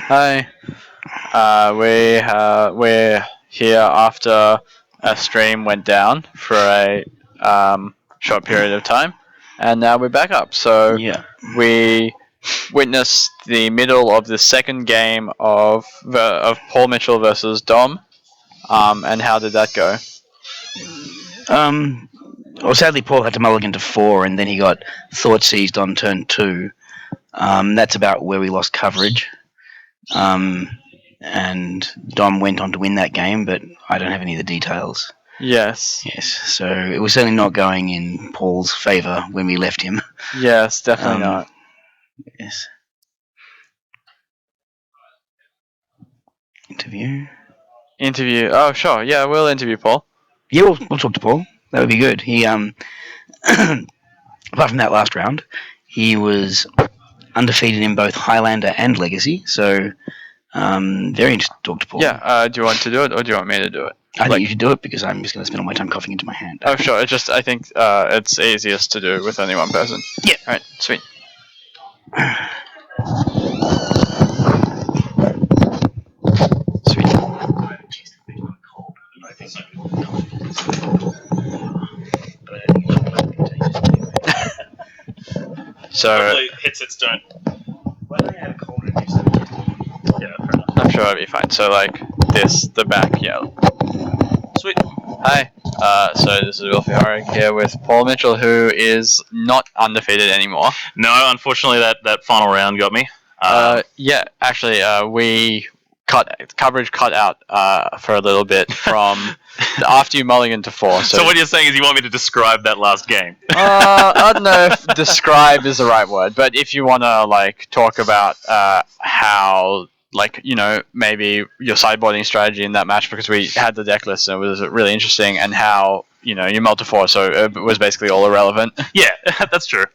Hi. We're here after a stream went down for a short period of time, and now we're back up. So Yeah. we witnessed the middle of the second game of Paul Mitchell versus Dom. And how did that go? Well, sadly, Paul had to mulligan to 4, and then he got thought seized on turn 2. That's about where we lost coverage. And Dom went on to win that game, but I don't have any of the details. Yes. Yes, so it was certainly not going in Paul's favour when we left him. Yes, definitely not. Yes. Interview. Oh, sure. Yeah, we'll interview Paul. Yeah, we'll talk to Paul. That would be good. He apart from that last round, he was undefeated in both Highlander and Legacy. So very interested to talk to Paul. Yeah. Do you want to do it, or do you want me to do it? I think you should do it because I'm just going to spend all my time coughing into my hand. Oh, sure. I think it's easiest to do with only one person. Yeah. All right. Sweet. Sweet. So hopefully headsets don't. Why do I have a cold and use Yeah, fair enough. I'm sure it'll be fine. So like this, the back, yeah. Sweet. Hi. So this is Wilfie Horrig here with Paul Mitchell, who is not undefeated anymore. No, unfortunately, that final round got me. Yeah, actually, we coverage cut out for a little bit from after you mulligan to 4. So what you're saying is you want me to describe that last game? I don't know if describe is the right word, but if you want to like talk about how maybe your sideboarding strategy in that match, because we had the deck list and it was really interesting, and how you mulled to 4, so it was basically all irrelevant. Yeah, that's true.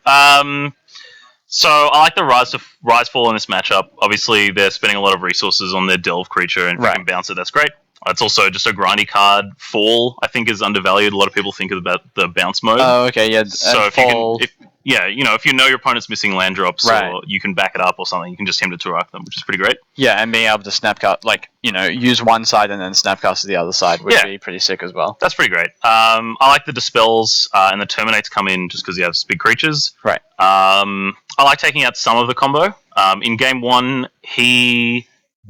So I like the rise fall in this matchup. Obviously, they're spending a lot of resources on their delve creature and Right. can bounce it. That's great. It's also just a grindy card. Fall, I think, is undervalued. A lot of people think about the bounce mode. Oh, okay, yeah. So if fall, if you know your opponent's missing land drops, Right. or you can back it up or something, you can just attempt to arc them, which is pretty great. yeah, and being able to snapcast, use one side and then snapcast to the other side would be pretty sick as well. That's pretty great. I like the dispels and the terminates come in just because you have big creatures. Right. I like taking out some of the combo. In game 1, he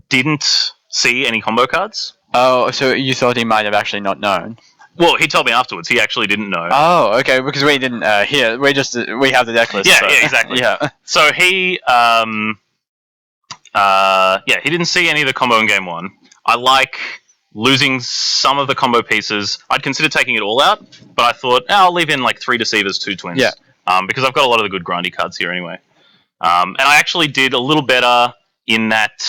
didn't see any combo cards. Oh, so you thought he might have actually not known? Well, he told me afterwards. He actually didn't know. Oh, okay, because we didn't hear. We have the deck list. Yeah, so. yeah, exactly. Yeah. So he, he didn't see any of the combo in game 1. I like losing some of the combo pieces. I'd consider taking it all out, but I thought, I'll leave in like 3 Deceivers, 2 Twins. Yeah. Because I've got a lot of the good grindy cards here anyway. And I actually did a little better in that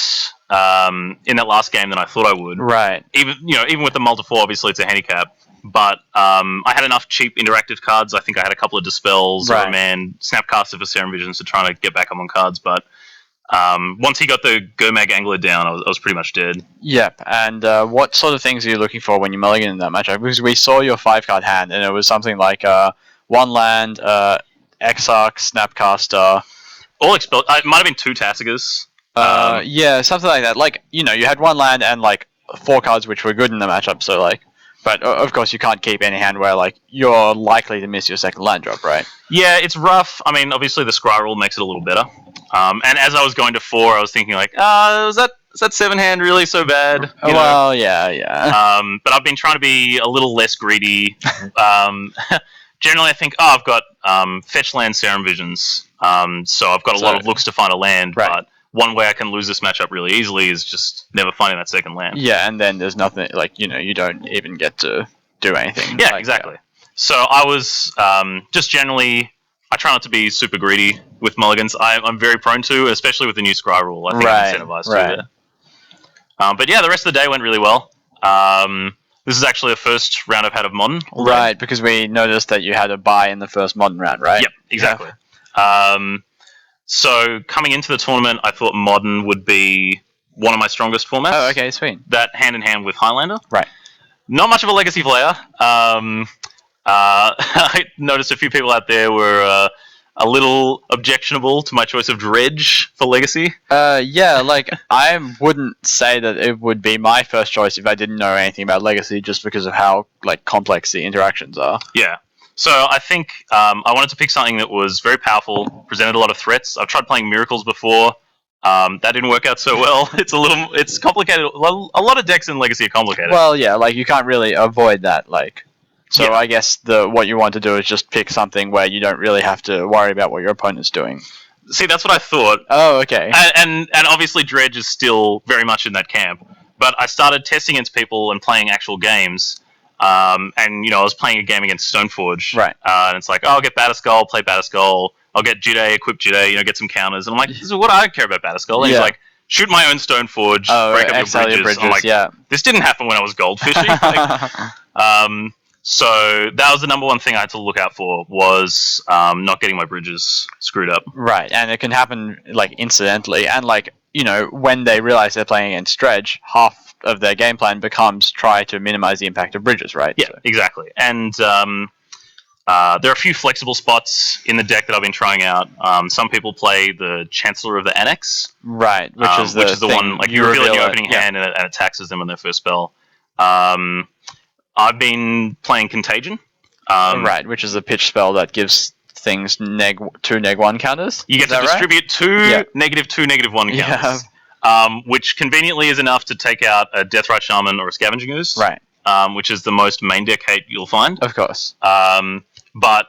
last game than I thought I would. Right. Even with the multi-4, obviously it's a handicap. But I had enough cheap interactive cards. I think I had a couple of Dispels, Right. Snapcaster for Serum Visions to try to get back up on cards. But once he got the Gomag Angler down, I was pretty much dead. Yep. And what sort of things are you looking for when you mulligan in that matchup? Because we saw your 5-card hand, and it was something like 1 land, Exarch, Snapcaster. All expelled. It might have been 2 Tassigers. Yeah, something like that. Like, you had 1 land and 4 cards which were good in the matchup, so but of course you can't keep any hand where you're likely to miss your second land drop, right? Yeah, it's rough. I mean, obviously the Scry rule makes it a little better. And as I was going to 4, I was thinking is that 7 hand really so bad? Well, yeah. But I've been trying to be a little less greedy. Generally, I think, I've got fetch land Serum Visions, so I've got a lot of looks to find a land, right. But one way I can lose this matchup really easily is just never finding that second land. Yeah, and then there's nothing, you don't even get to do anything. Yeah, exactly. So I was just generally, I try not to be super greedy with mulligans. I'm very prone to, especially with the new Scry rule. I think I'm incentivized to there. But yeah, the rest of the day went really well. This is actually the first round I've had of Modern. Right, because we noticed that you had a bye in the first Modern round, right? Yep, exactly. Yeah. So coming into the tournament, I thought Modern would be one of my strongest formats. Oh, okay, sweet. That hand in hand with Highlander. Right. Not much of a legacy player. I noticed a few people out there were a little objectionable to my choice of Dredge for Legacy. Yeah, like I wouldn't say that it would be my first choice if I didn't know anything about Legacy, just because of how like complex the interactions are. Yeah. So I think I wanted to pick something that was very powerful, presented a lot of threats. I've tried playing Miracles before. That didn't work out so well. It's complicated. A lot of decks in Legacy are complicated. Well, yeah, like you can't really avoid that. Like, so Yeah. I guess what you want to do is just pick something where you don't really have to worry about what your opponent's doing. See, that's what I thought. Oh, okay. And obviously Dredge is still very much in that camp. But I started testing against people and playing actual games. And I was playing a game against Stoneforge. Right. And it's like, oh, I'll get Batterskull, play Batterskull. I'll get Jide, equip Jide, get some counters. And I'm like, this is what I care about Batterskull. And he's like, shoot my own Stoneforge, break up your bridges. I'm like, this didn't happen when I was goldfishing. So that was the number one thing I had to look out for, was not getting my bridges screwed up. Right, and it can happen like incidentally, and like when they realize they're playing against Dredge, half of their game plan becomes try to minimize the impact of bridges, right? Yeah, exactly. And there are a few flexible spots in the deck that I've been trying out. Some people play the Chancellor of the Annex, right, which is the one like you reveal it in your opening hand and it taxes them on their first spell. I've been playing Contagion. Right, which is a pitch spell that gives things two -1 counters. You get to distribute two -2, -1 counters, which conveniently is enough to take out a Deathrite Shaman or a Scavenging Ooze. Right. Which is the most main deck hate you'll find. Of course. But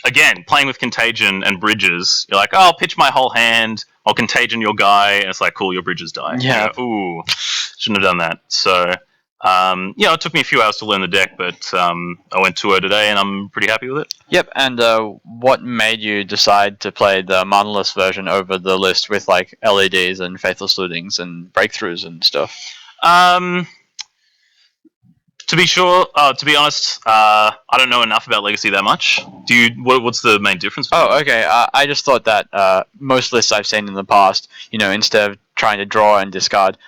again, playing with Contagion and bridges, you're like, oh, I'll pitch my whole hand, I'll Contagion your guy, and it's like, cool, your bridges die. Yeah. Ooh, shouldn't have done that. So, it took me a few hours to learn the deck, but I went 2-0 today, and I'm pretty happy with it. Yep, and what made you decide to play the manaless version over the list with like LEDs and Faithless Lootings and breakthroughs and stuff? To be honest, I don't know enough about Legacy that much. What's the main difference? Oh, okay. I just thought that most lists I've seen in the past, instead of trying to draw and discard,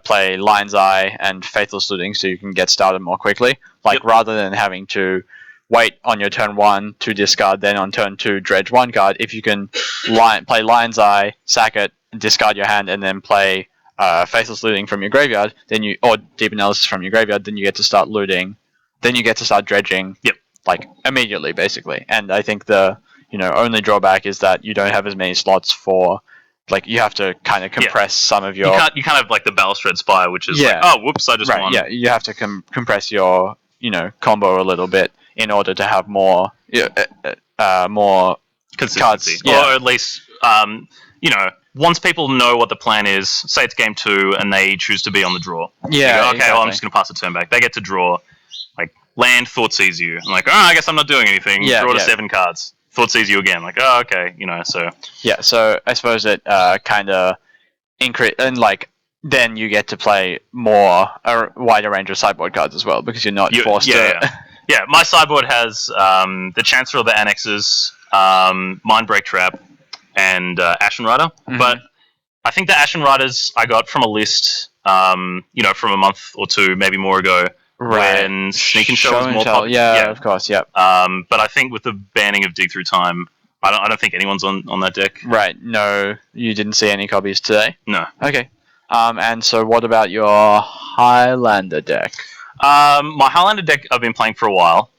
play Lion's Eye and Faithless Looting so you can get started more quickly. Like rather than having to wait on your turn 1 to discard, then on turn 2 dredge 1 card. If you can play Lion's Eye, sack it, discard your hand, and then play Faithless Looting from your graveyard, or Deep Analysis from your graveyard, then you get to start looting, then you get to start dredging, like immediately, basically. And I think the only drawback is that you don't have as many slots for, like, you have to kind of compress some of your. You can't have like the Balustrade Spire, which is like, oh, whoops, I just won. Yeah, you have to compress your combo a little bit in order to have more more consistency, cards, or at least once people know what the plan is, say it's game 2 and they choose to be on the draw. Yeah. Go, okay, exactly. well, I'm just going to pass the turn back. They get to draw. Like, land, Thoughtseizes you. I'm like, I guess I'm not doing anything. Draw to 7 cards. Thoughtseizes you again. Like, oh, okay, so. Yeah, so I suppose it kind of increase, and like, then you get to play a wider range of sideboard cards as well, because you're not forced to. Yeah, my sideboard has the Chancellor of the Annexes, Mindbreak Trap, and Ashen Rider. Mm-hmm. But I think the Ashen Riders I got from a list, from a month or two, maybe more ago, when Sneak and Show was more popular. Yeah, of course, yeah. But I think with the banning of Dig Through Time, I don't think anyone's on that deck. Right, no, you didn't see any copies today? No. Okay. And so what about your Highlander deck? My Highlander deck I've been playing for a while.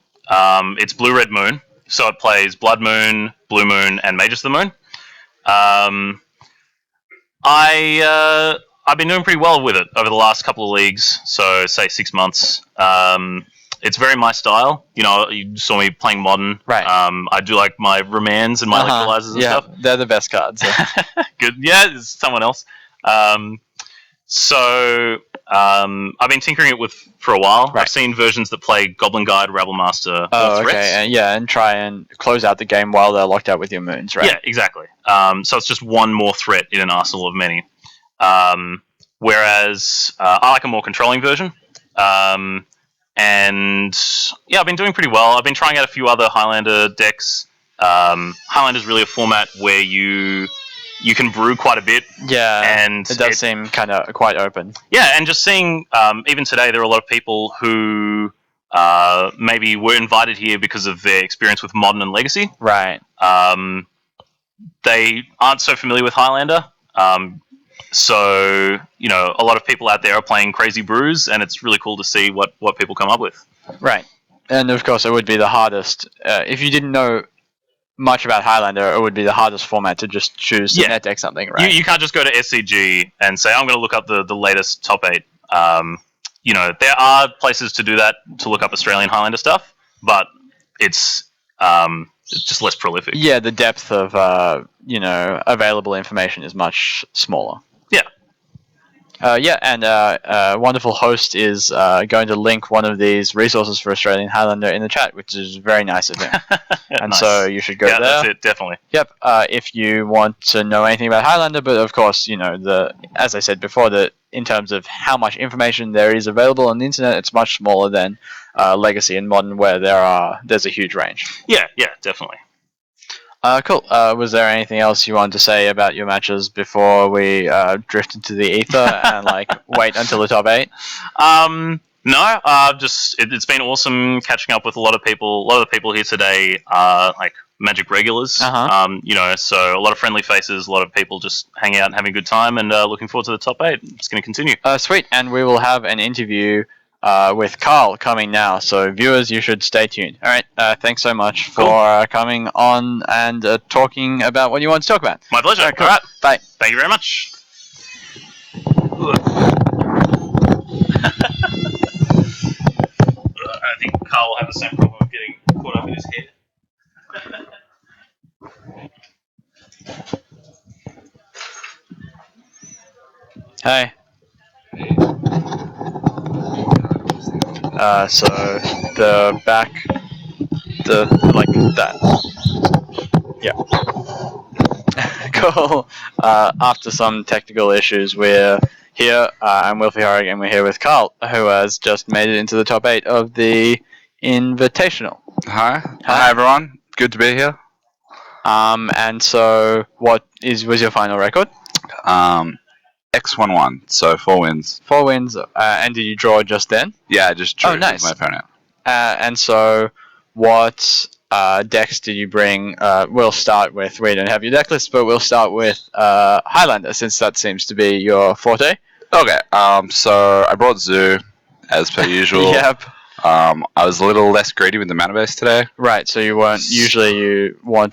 It's Blue Red Moon, so it plays Blood Moon, Blue Moon, and Magus the Moon. I've been doing pretty well with it over the last couple of leagues, so say 6 months. It's very my style. You saw me playing Modern. Right. I do like my Remands and my Electrolyzers and stuff. They're the best cards. Good. Yeah, it's someone else. I've been tinkering it for a while. Right. I've seen versions that play Goblin Guide, Rabble Master, or Threats. Okay, and try and close out the game while they're locked out with your moons, right? Yeah, exactly. So it's just one more threat in an arsenal of many. Whereas I like a more controlling version. And I've been doing pretty well. I've been trying out a few other Highlander decks. Highlander's really a format where you can brew quite a bit. Yeah, and it does seem kind of quite open. Yeah, and just seeing, even today, there are a lot of people who maybe were invited here because of their experience with Modern and Legacy. Right. they aren't so familiar with Highlander. So, a lot of people out there are playing Crazy Brews, and it's really cool to see what people come up with. Right. And of course, it would be the hardest. If you didn't know much about Highlander, it would be the hardest format to just choose to net deck something, right? You can't just go to SCG and say, I'm going to look up the latest top 8. There are places to do that, to look up Australian Highlander stuff, but it's just less prolific. Yeah, the depth of available information is much smaller. Yeah. And a wonderful host is going to link one of these resources for Australian Highlander in the chat, which is very nice of him. And nice. So you should go there. Yeah, that's it, definitely. Yep. If you want to know anything about Highlander, but of course, as I said before, in terms of how much information there is available on the internet, it's much smaller than Legacy and Modern, where there's a huge range. Yeah, definitely. Cool. Was there anything else you wanted to say about your matches before we drift into the ether and wait until the top 8? No. It's been awesome catching up with a lot of people. A lot of the people here today are Magic regulars. So a lot of friendly faces, a lot of people just hanging out and having a good time, and looking forward to the top 8. It's going to continue. Sweet. And we will have an interview with Carl coming now, so viewers, you should stay tuned. All right, thanks so much for coming on and talking about what you want to talk about. My pleasure. Cool. All right, bye. Thank you very much. I think Carl will have the same problem of getting caught up in his head. Hey. So the back, that. Yeah. Cool. After some technical issues, we're here. I'm Wilfie Horrig, and we're here with Carl, who has just made it into the top 8 of the Invitational. Hi everyone. Good to be here. And so, what was your final record? X11, so 4 wins. 4 wins, and did you draw just then? Yeah, I just drew nice. with my opponent. And so, what decks did you bring? We'll start with, we don't have your deck list, but we'll start with Highlander, since that seems to be your forte. Okay, so I brought Zoo, as per usual. Yep. I was a little less greedy with the mana base today. Right, so you want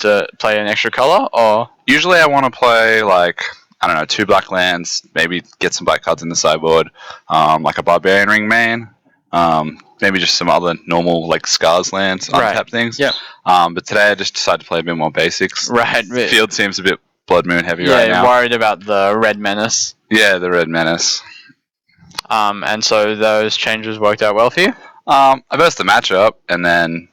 to play an extra color, or? Usually I want to play, 2 black lands, maybe get some black cards in the sideboard, like a Barbarian Ring main, maybe just some other normal, Scars lands, untap things. Yep. But today I just decided to play a bit more basics. Right. The field seems a bit Blood Moon heavy right now. Yeah, worried about the Red Menace. Yeah, the Red Menace. And so those changes worked out well for you? I versed the matchup, and then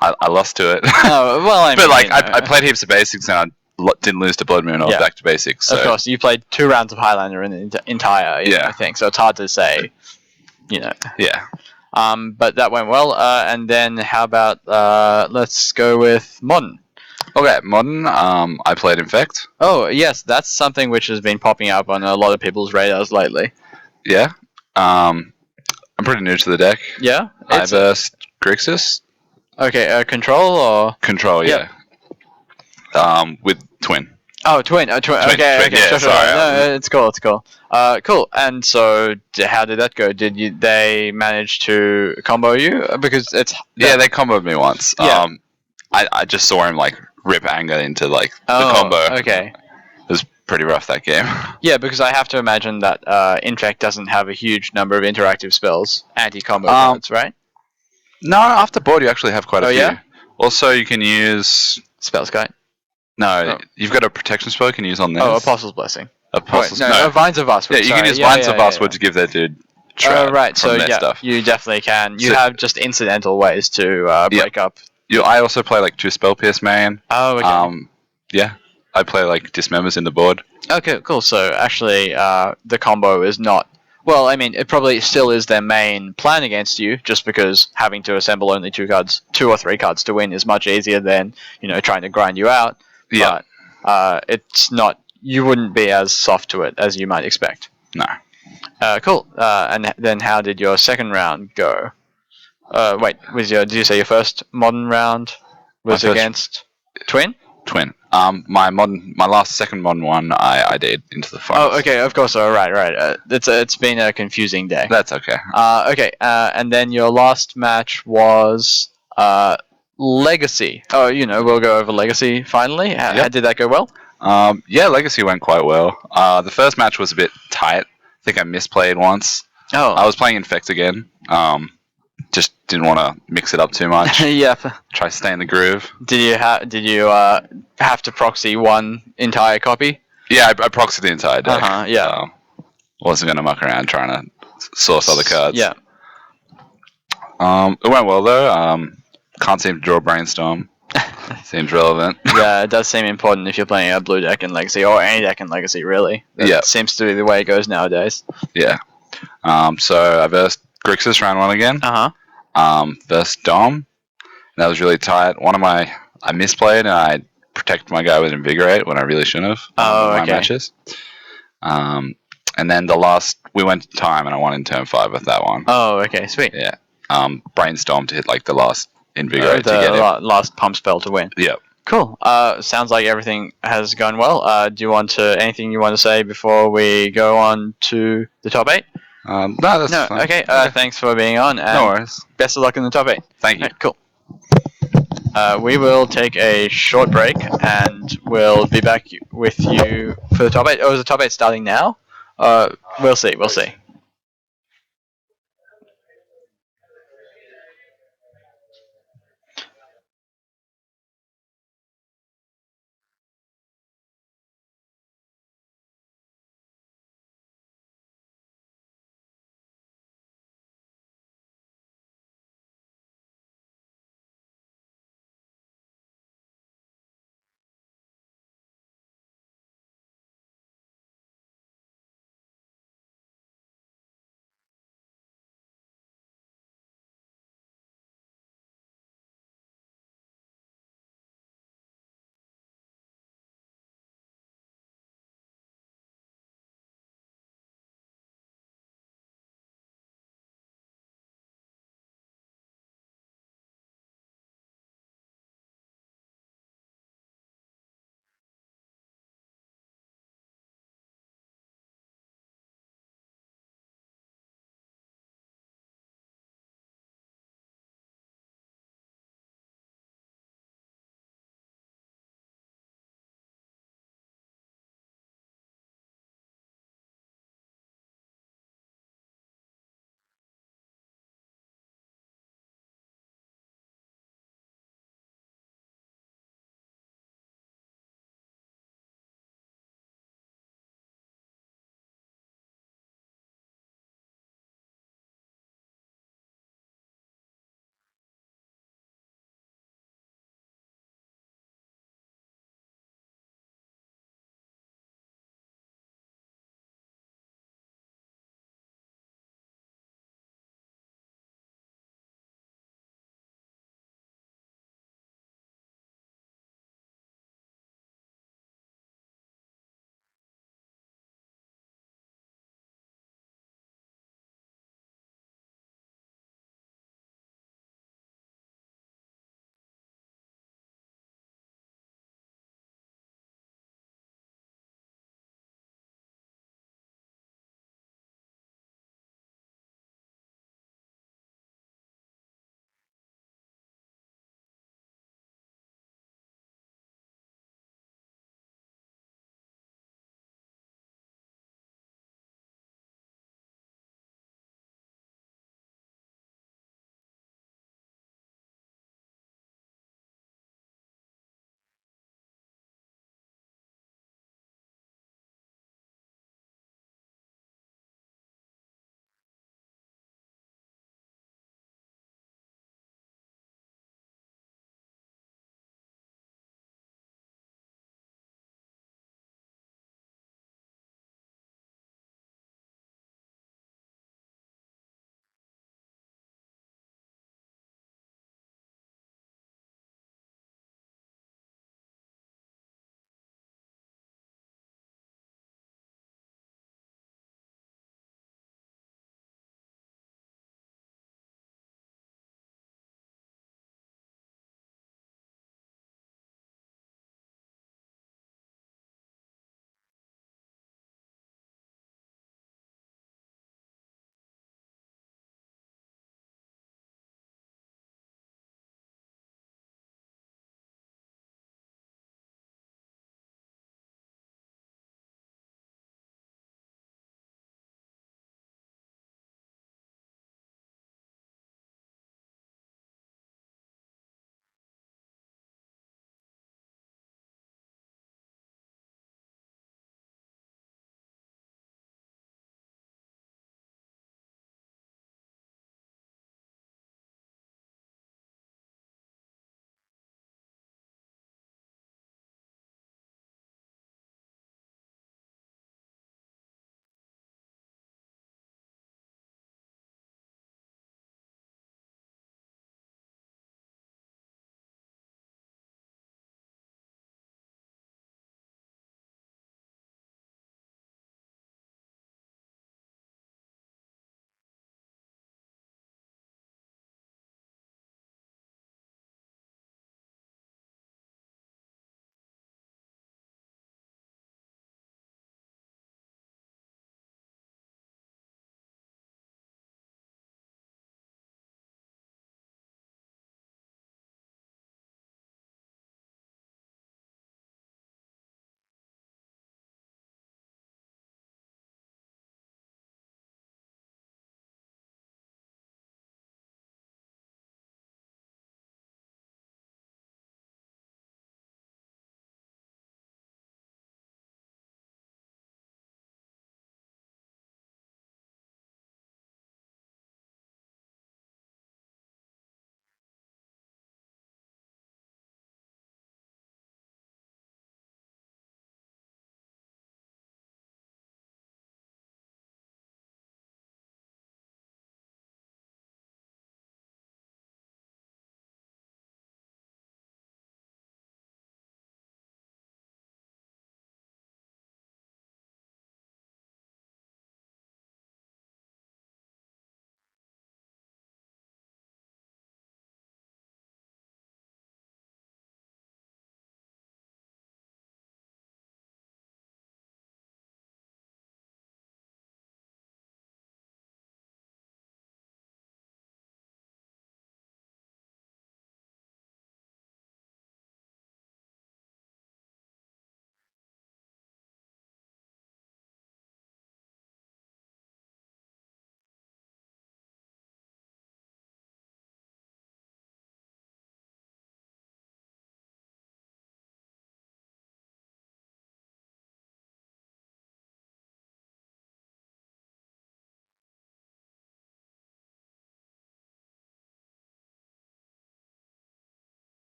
I lost to it. Oh, well, I played heaps of basics, and I didn't lose to Blood Moon. I was back to basics. So. Of course, you played 2 rounds of Highlander in the entire thing, so it's hard to say, Yeah. But that went well. And then how about let's go with Modern. Okay, Modern. I played Infect. Oh yes, that's something which has been popping up on a lot of people's radars lately. Yeah. I'm pretty new to the deck. Yeah. I versed Grixis. Okay, control or control? Yeah. With Twin. Oh, Twin. Okay. Yeah, sorry. No, it's cool. Cool. And so, how did that go? Did they manage to combo you? Because it's they comboed me once. Yeah. I just saw him rip anger into the combo. Okay. It was pretty rough that game. Yeah, because I have to imagine that Infect doesn't have a huge number of interactive spells, anti-combo cards, right? No, after board you actually have quite a few. Yeah? Also, you can use Spell Sky. No, you've got a protection spell you can use on this. Oh, Apostle's Blessing. No, Vines of Us. Yeah, you can use Vines of Us to give that dude right, so stuff. You definitely can. You have just incidental ways to break up. I also play 2 Spell Pierce main. Oh, okay. Yeah, I play Dismembers in the board. Okay, cool. So actually, the combo is not. Well, I mean, it probably still is their main plan against you, just because having to assemble only 2 or 3 cards to win is much easier than trying to grind you out. Yeah. But it's not. You wouldn't be as soft to it as you might expect. No. Cool. And then how did your second round go? Did you say your first Modern round was against Twin? Twin. My last second modern one, I did into the finals. Oh, okay, of course. Oh, right. It's been a confusing day. That's okay. Okay. And then your last match was Legacy. Oh, we'll go over Legacy finally. How did that go well? Yeah, Legacy went quite well. The first match was a bit tight. I think I misplayed once. Oh. I was playing Infect again. Just didn't want to mix it up too much. Yep. Try to stay in the groove. Did you have to proxy one entire copy? Yeah, I proxied the entire deck. Yeah. Wasn't going to muck around trying to source other cards. Yeah. It went well though. Can't seem to draw Brainstorm. Seems relevant. Yeah, it does seem important if you're playing a blue deck in Legacy, or any deck in Legacy, really. That seems to be the way it goes nowadays. Yeah. So I versed Grixis round 1 again. Versed Dom. That was really tight. I misplayed and I protected my guy with Invigorate when I really shouldn't have. My matches. And then we went to time and I won in turn 5 with that one. Oh, okay, sweet. Yeah. Brainstorm to hit like the last Invigorate to get it. Last pump spell to win. Yep. Cool. Sounds like everything has gone well. Do you want anything you want to say before we go on to the top 8? No, that's fine. Okay. Thanks for being on. And no worries. Best of luck in the top 8. Thank you. Right, cool. We will take a short break and we'll be back with you for the top 8. Oh, is the top 8 starting now? We'll see.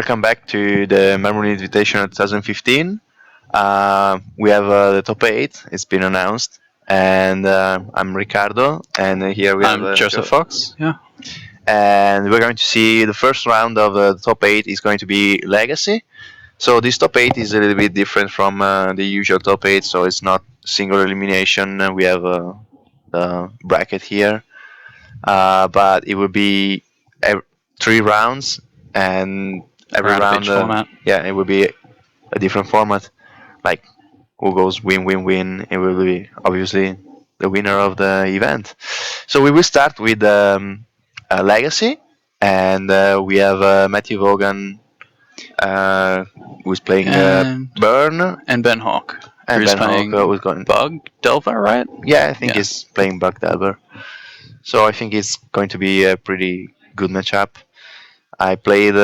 welcome back to the Melbourne Invitational 2015. We have the top 8. It's been announced. And I'm Ricardo. And here we have I'm Joseph Fox. Yeah. And we're going to see the first round of the top 8 is going to be Legacy. So this top 8 is a little bit different from the usual top 8. So it's not single elimination. We have the bracket here. But it will be 3 rounds. And every round, format. yeah, it will be a different format. Like who goes win, win, win. It will be obviously the winner of the event. So we will start with Legacy, and we have Matthew Vaughan, who's playing And- Burn, And Ben Hawk. and who's Ben playing Hawk, who's going. Bug Delver, right? Yeah, I think Yeah. he's playing Buck Delver. So I think it's going to be a pretty good matchup. I played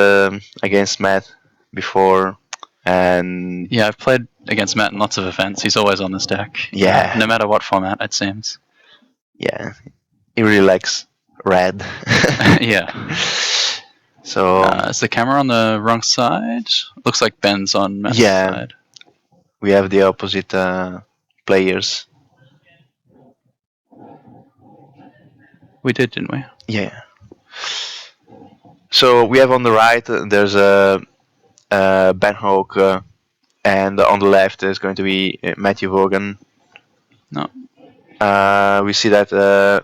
against Matt before, and Yeah, I've played against Matt in lots of events. He's always on this deck. Yeah. No matter what format, it seems. yeah, he really likes red. Yeah. So Is the camera on the wrong side? Looks like Ben's on Matt's Yeah. side. we have the opposite players. We did, didn't we? Yeah. So we have on the right there's a Ben Hawk, and on the left there's going to be Matthew Vaughan. No. We see that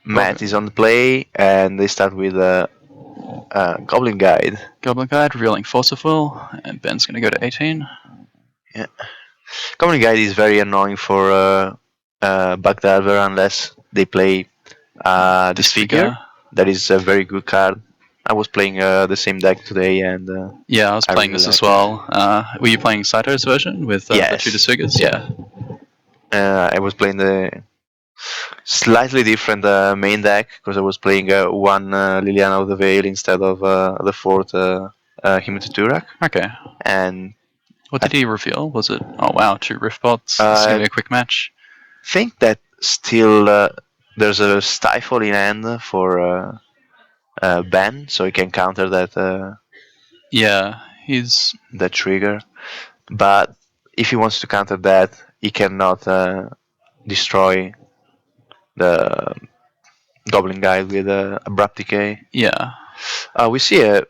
Matt is on the play, and they start with Goblin Guide. Goblin Guide, revealing Force of Will, and Ben's going to go to 18. Goblin Guide is very annoying for Backdiver unless they play Disfigure. That is a very good card. I was playing the same deck today, and Yeah, I was I playing really this as like well. Were you playing Saito's version with the Yes. two disfigures? Yeah. I was playing the slightly different main deck because I was playing one Liliana of the Veil instead of the fourth Himatuturak. Okay. And What did he reveal? Was it? Oh wow, 2 Rift Bots. This is gonna be a quick match. think that still there's a Stifle in hand for Ben, so he can counter that Yeah, he's that trigger. But if he wants to counter that, he cannot destroy the Goblin Guide with Abrupt Decay. yeah. We see a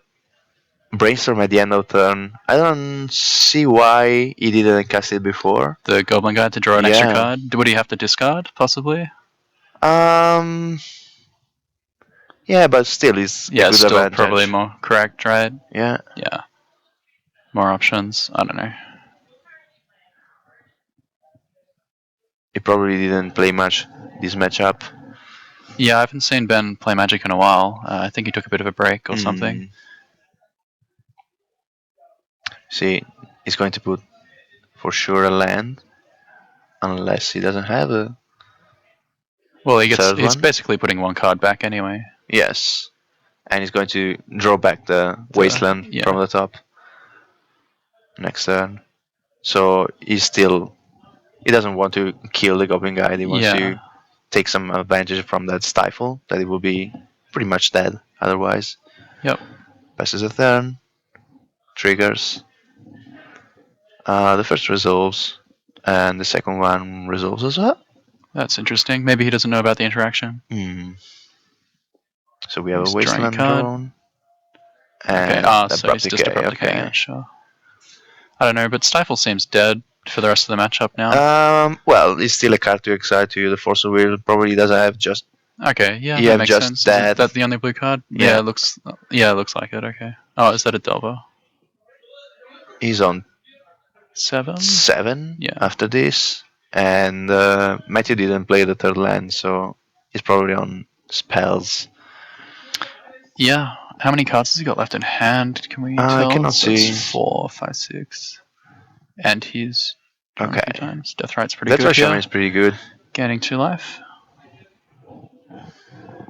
Brainstorm at the end of turn. I don't see why he didn't cast it before. The Goblin Guide to draw an extra Yeah. card. Would he have to discard possibly? Yeah, but still, it's Yeah, a good still advantage. probably more correct, right? Yeah, Yeah. More options. I don't know. he probably didn't play much this matchup. Yeah, I haven't seen Ben play Magic in a while. I think he took a bit of a break or something. Mm. See, he's going to put for sure a land, unless he doesn't have a. Well, he's Third one? basically putting 1 card back anyway. Yes, and he's going to draw back the wasteland yeah. from the top next turn. So he doesn't want to kill the Goblin Guide. He wants Yeah. to take some advantage from that Stifle, that it will be pretty much dead otherwise. Yep. Passes a turn, triggers. The first resolves, and the second one resolves as well. That's interesting. Maybe he doesn't know about the interaction. So we have He's a drawing a wasteland card. drawn. Okay. And So he's Abrupt just Decay, abrupt decay. Yeah, sure. I don't know, but Stifle seems dead for the rest of the matchup now. Well, it's still a card to excite to the Force of Will. Probably doesn't have just. Okay, yeah, you that have makes just sense. that. Is that the only blue card? Yeah. Yeah, it looks like it. Okay. Oh, is that a Delver? He's on 7? 7 Yeah. after this, and Matthew didn't play the third land, so he's probably on spells. Yeah. How many cards has he got left in hand? Can we I tell? cannot So it's see. 4, 5, 6. And he's drawn a few Okay. times. Death Right's pretty That's why good Shaman here. is pretty good, Gaining 2 life.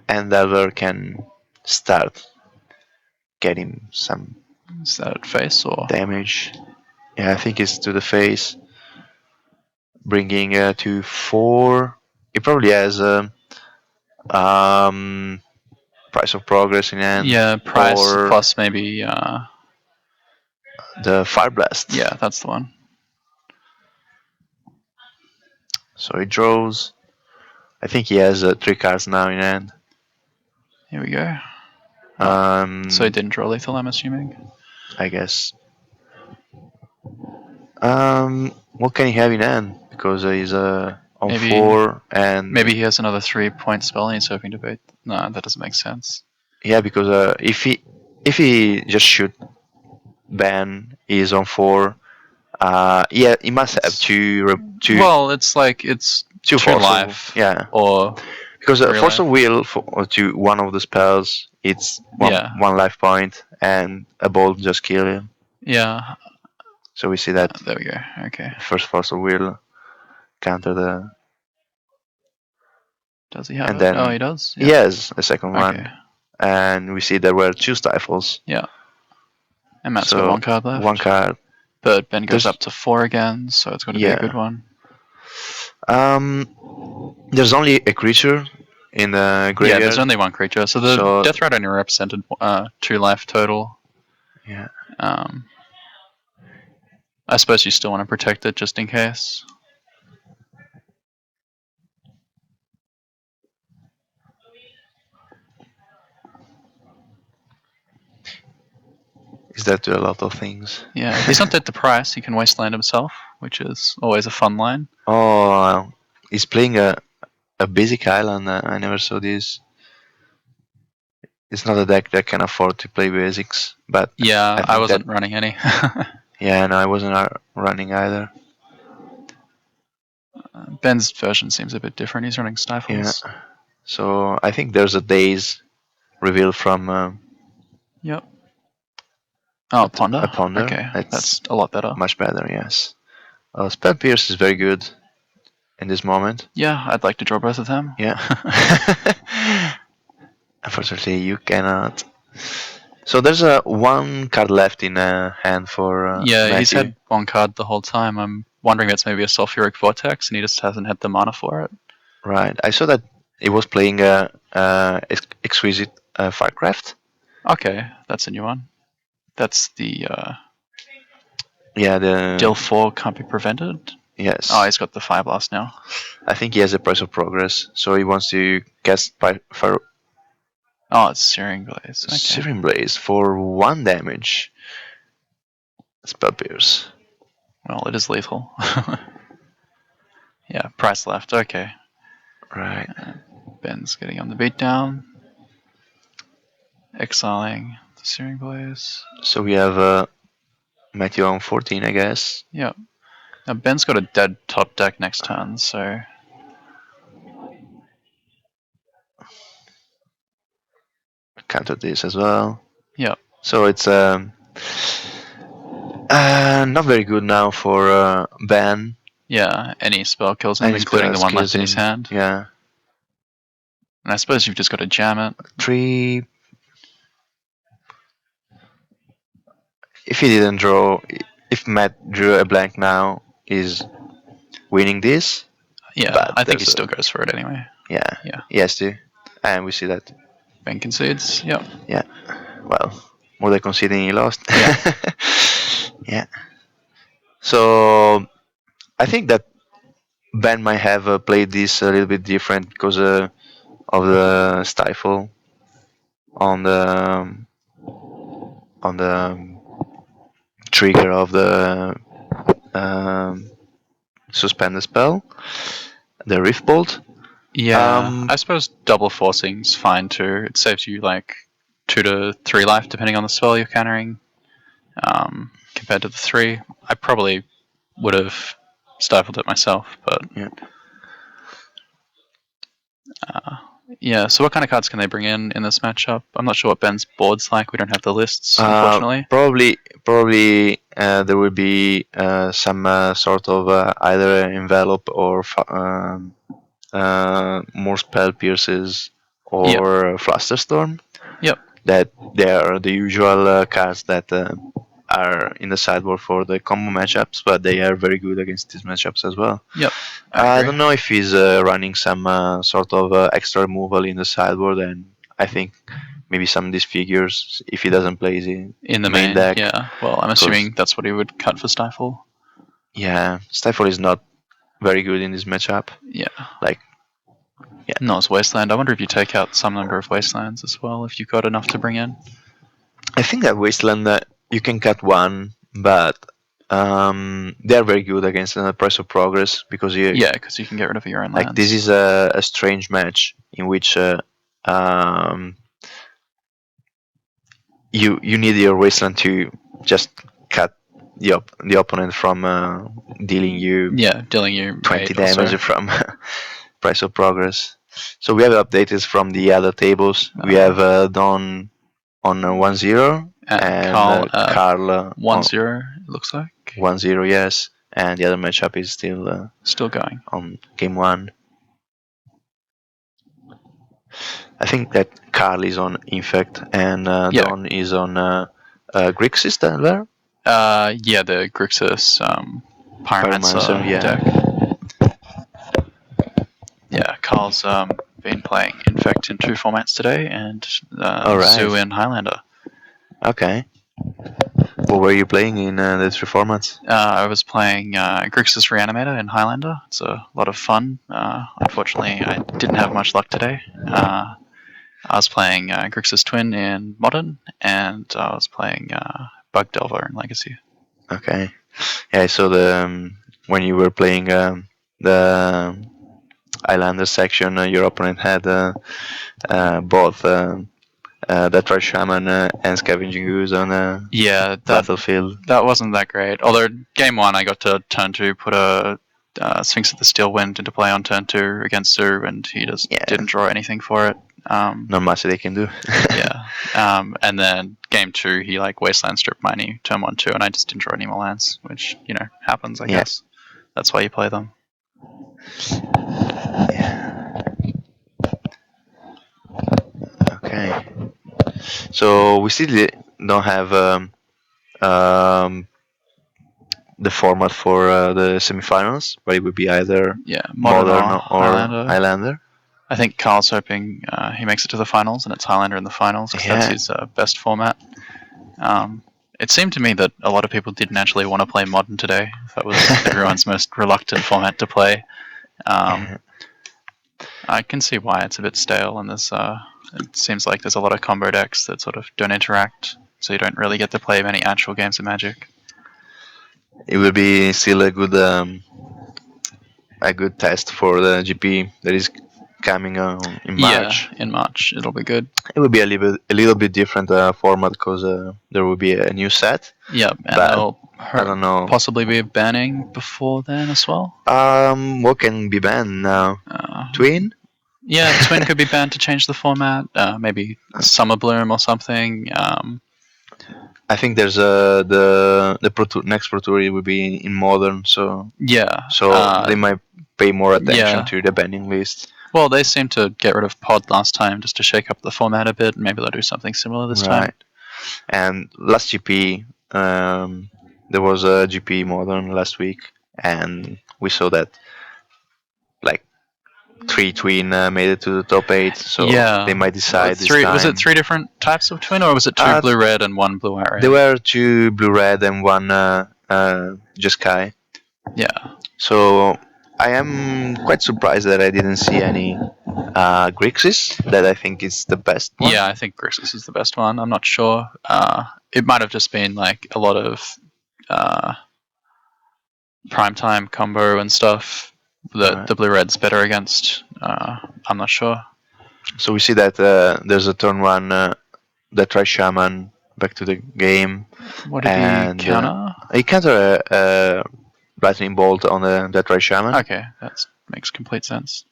and Delver can start getting some Is that at face or? damage. Yeah, I think it's to the face, bringing to 4. He probably has Price of Progress in hand. Yeah, price or- plus maybe The Fire Blast. Yeah, that's the one. So he draws. I think he has 3 cards now in hand. Here we go. Um, So he didn't draw lethal, I'm assuming. I guess. What can he have in hand? Because he's on Maybe- 4 and Maybe he has another 3-point spell and he's hoping to bait. No, that doesn't make sense. yeah, because if he just shoot ban, he's on 4. Yeah, he must have two Well, it's like it's two 2 force of- life. Yeah, Or because Real force of life. will to one of the spells, it's one life point, and a bolt just kill him. yeah, So we see that there we go. Okay. first force of will counter the. Does he have And it? then Oh, he does. He has a second one, Okay. and we see there were 2 stifles. And Matt's So, got 1 card left. 1 card. But Ben goes There's- up to 4 again, so it's going to be Yeah. a good one. There's only a creature in the Yeah, graveyard. there's only 1 creature, so the So- Death Rat only represented 2 life total. Yeah. I suppose you still want to protect it just in case. Is that to a lot of things? Yeah, if he's not dead to price, he can wasteland himself, which is always a fun line. Oh, he's playing a basic island. I never saw this. It's not a deck that can afford to play basics, but Yeah, think I wasn't running any. yeah, no, I wasn't running either. Ben's version seems a bit different. He's running Stifles. Yeah. So I think there's a days reveal from Yep. Oh, Ponder? a Ponder. Okay, That's that's a lot better. much better. Yes. Spell Pierce is very good in this moment. Yeah, I'd like to draw both of them. Yeah. Unfortunately, you cannot. So there's 1 card left in hand for. Yeah, he's Matthew. had 1 card the whole time. I'm wondering if it's maybe a Sulfuric Vortex and he just hasn't had the mana for it. Right. I saw that he was playing exquisite Firecraft. Okay, that's a new one. That's the Yeah. The Deal 4 can't be prevented. Yes. Oh, he's got the Fire Blast now. I think he has a price of progress, so he wants to cast Fire Oh, it's Searing Blaze. Okay. Searing Blaze for 1 damage. Spell Pierce. Well, it is lethal. Yeah, price left. Okay. Right. Ben's getting on the beatdown. Exiling the Searing Blaze. So we have Matthew on 14, I guess. Yep. Now Ben's got a dead top deck next turn, so Counter this as well. Yep. So it's not very good now for Ben. yeah, any spell kills him, Any including the spell one left kills in his him. hand. Yeah. And I suppose you've just got to jam it. 3. If he didn't draw, if Matt drew a blank now, he's winning this. Yeah, But I think he there's still goes for it anyway. Yeah. Yeah. He has to. And we see that. Ben concedes. Yep. Well, more than conceding, he lost. Yeah. Yeah. So I think that Ben might have played this a little bit different because of the stifle on the trigger of the suspended spell, the Rift Bolt. Yeah, I suppose double forcing's fine too. It saves you like 2 to 3 life depending on the spell you're countering. Compared to the 3, I probably would have stifled it myself, but Yeah. yeah. So what kind of cards can they bring in this matchup? I'm not sure what Ben's board's like. We don't have the lists, unfortunately. Probably there will be some sort of either envelope or more spell pierces or flusterstorm. Yep. That they are the usual cards that are in the sideboard for the combo matchups, but they are very good against these matchups as well. Yep. I agree. don't know if he's running some sort of extra removal in the sideboard, and I think maybe some disfigures if he doesn't play the In the main main deck. yeah. Well, I'm assuming that's what he would cut for Stifle. Yeah, Stifle is not very good in this matchup. Yeah. Like, Not as Wasteland. I wonder if you take out some number of Wastelands as well, if you've got enough to bring in. I think that Wasteland you can cut one, but they're very good against the Price of Progress because Yeah, because you can get rid of your own lands. like this is a strange match in which you need your Wasteland to just cut the opponent from dealing you dealing you 20 8 or so. damage from Price of Progress. So we have updated from the other tables. We have Don on 1-0 and Carl 1-0, it looks like. 1-0, yes. And the other matchup is still going on game 1. I think that Carl is on Infect and Don is on Grixis there? Yeah, the Grixis Pyromancer deck. Yeah, Carl's been playing Infect in 2 formats today and Zoo in Highlander. Okay. What were you playing in the 3 formats? I was playing Grixis Reanimator in Highlander. It's a lot of fun. Unfortunately, I didn't have much luck today. I was playing Grixis Twin in Modern, and I was playing Bug Delver in Legacy. Okay. Yeah, I saw when you were playing the Highlander section, your opponent had both that Red Shaman and Scavenging Ooze on Battlefield. That wasn't that great. Although game 1 I got to turn 2 put a Sphinx of the Steel Wind into play on turn 2 against Zoo, and he just didn't draw anything for it. Not much they can do. And then game 2 he Wasteland stripped mine turn 1-2, and I just didn't draw any more lands, which happens, I guess. That's why you play them. Okay. So we still don't have the format for the semifinals, but it would be either Modern or Highlander. I think Carl's hoping he makes it to the finals, and it's Highlander in the finals, because that's his best format. It seemed to me that a lot of people didn't actually want to play Modern today. That was everyone's most reluctant format to play. I can see why it's a bit stale, and it seems like there's a lot of combo decks that sort of don't interact, so you don't really get to play many actual games of Magic. It will be still a good test for the GP that is coming in March. Yeah, in March it'll be good. It will be a little bit different format because there will be a new set. Yeah, and they'll I don't know. Possibly be banning before then as well. What can be banned now? Twin? Yeah, Twin could be banned to change the format. Maybe Summer Bloom or something. I think there's the next Pro Tour will be in Modern, so they might pay more attention to the banning list. Well, they seemed to get rid of Pod last time just to shake up the format a bit. Maybe they'll do something similar this time. And last GP, there was a GP Modern last week, and we saw that 3 Twin made it to the top 8, so they might decide this time. Was it 3 different types of Twin, or was it 2 blue-red and 1 blue-white red? There were 2 blue-red and 1 Jeskai. Yeah. So I am quite surprised that I didn't see any Grixis, that I think is the best one. Yeah, I think Grixis is the best one. I'm not sure. It might have just been a lot of primetime combo and stuff. The blue-red's better against. I'm not sure. So we see that there's a turn 1 that tries Shaman back to the game. What did he counter? He counter a Lightning Bolt on the Death Ray Shaman. Okay, that makes complete sense.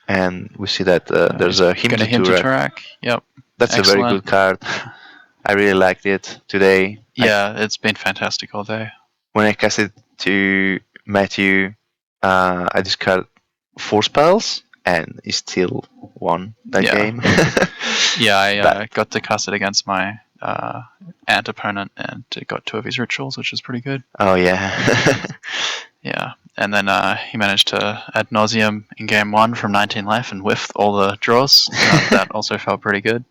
And we see that there's a Hymn to Turak. Yep. That's Excellent. a very good card. I really liked it today. Yeah, it's been fantastic all day. When I cast it to Matthew, I discard 4 spells, and he still won that game. Yeah, I got to cast it against my ant opponent, and it got 2 of his rituals, which was pretty good. Oh, yeah. Yeah, and then he managed to ad nauseum in game 1 from 19 life and whiffed all the draws. That also felt pretty good.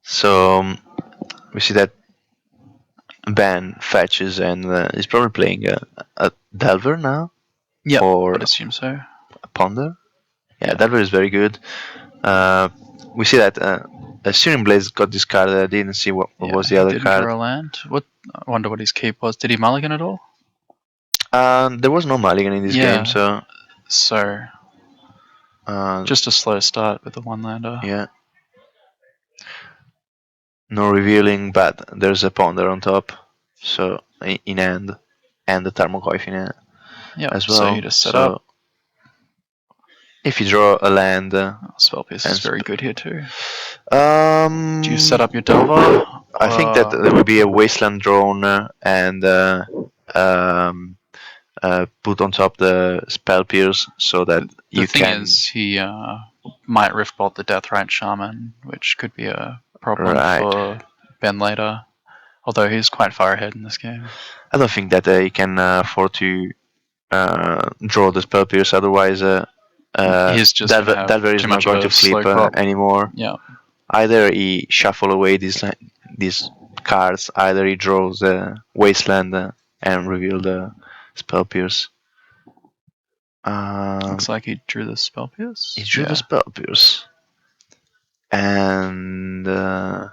So we see that Ben fetches and is probably playing a Delver now Yep, or I'd assume so. a Ponder. Yeah, Yeah. Delver is very good. We see that Searing Blaze got discarded. I didn't see what was the he other didn't card. draw a land. What? I wonder what his keep was. Did he mulligan at all? There was no mulligan in this Yeah. game, so So uh, just a slow start with the one lander. yeah, no revealing, but there's a Ponder on top, so in hand, and the Tarmogoyf in hand Yeah. as well. So you just set so up. if you draw a land, Spell piece is very good here too. Do you do set up your Delver? I think that there will be a Wasteland drone and um, put on top the Spell Pierce so that The you thing can. is, he might Riftbolt the Deathrite Shaman, which could be a problem Right. for Ben later. Although he's quite far ahead in this game. I don't think that he can afford to draw the Spell Pierce, otherwise He's just gonna have Delver is too not much going of to a flip slow crop. anymore. Yeah. Either he shuffle away these cards, either he draws Wasteland and reveal the Spell Pierce. Looks like he drew the Spell Pierce. He drew the Spell Pierce. And I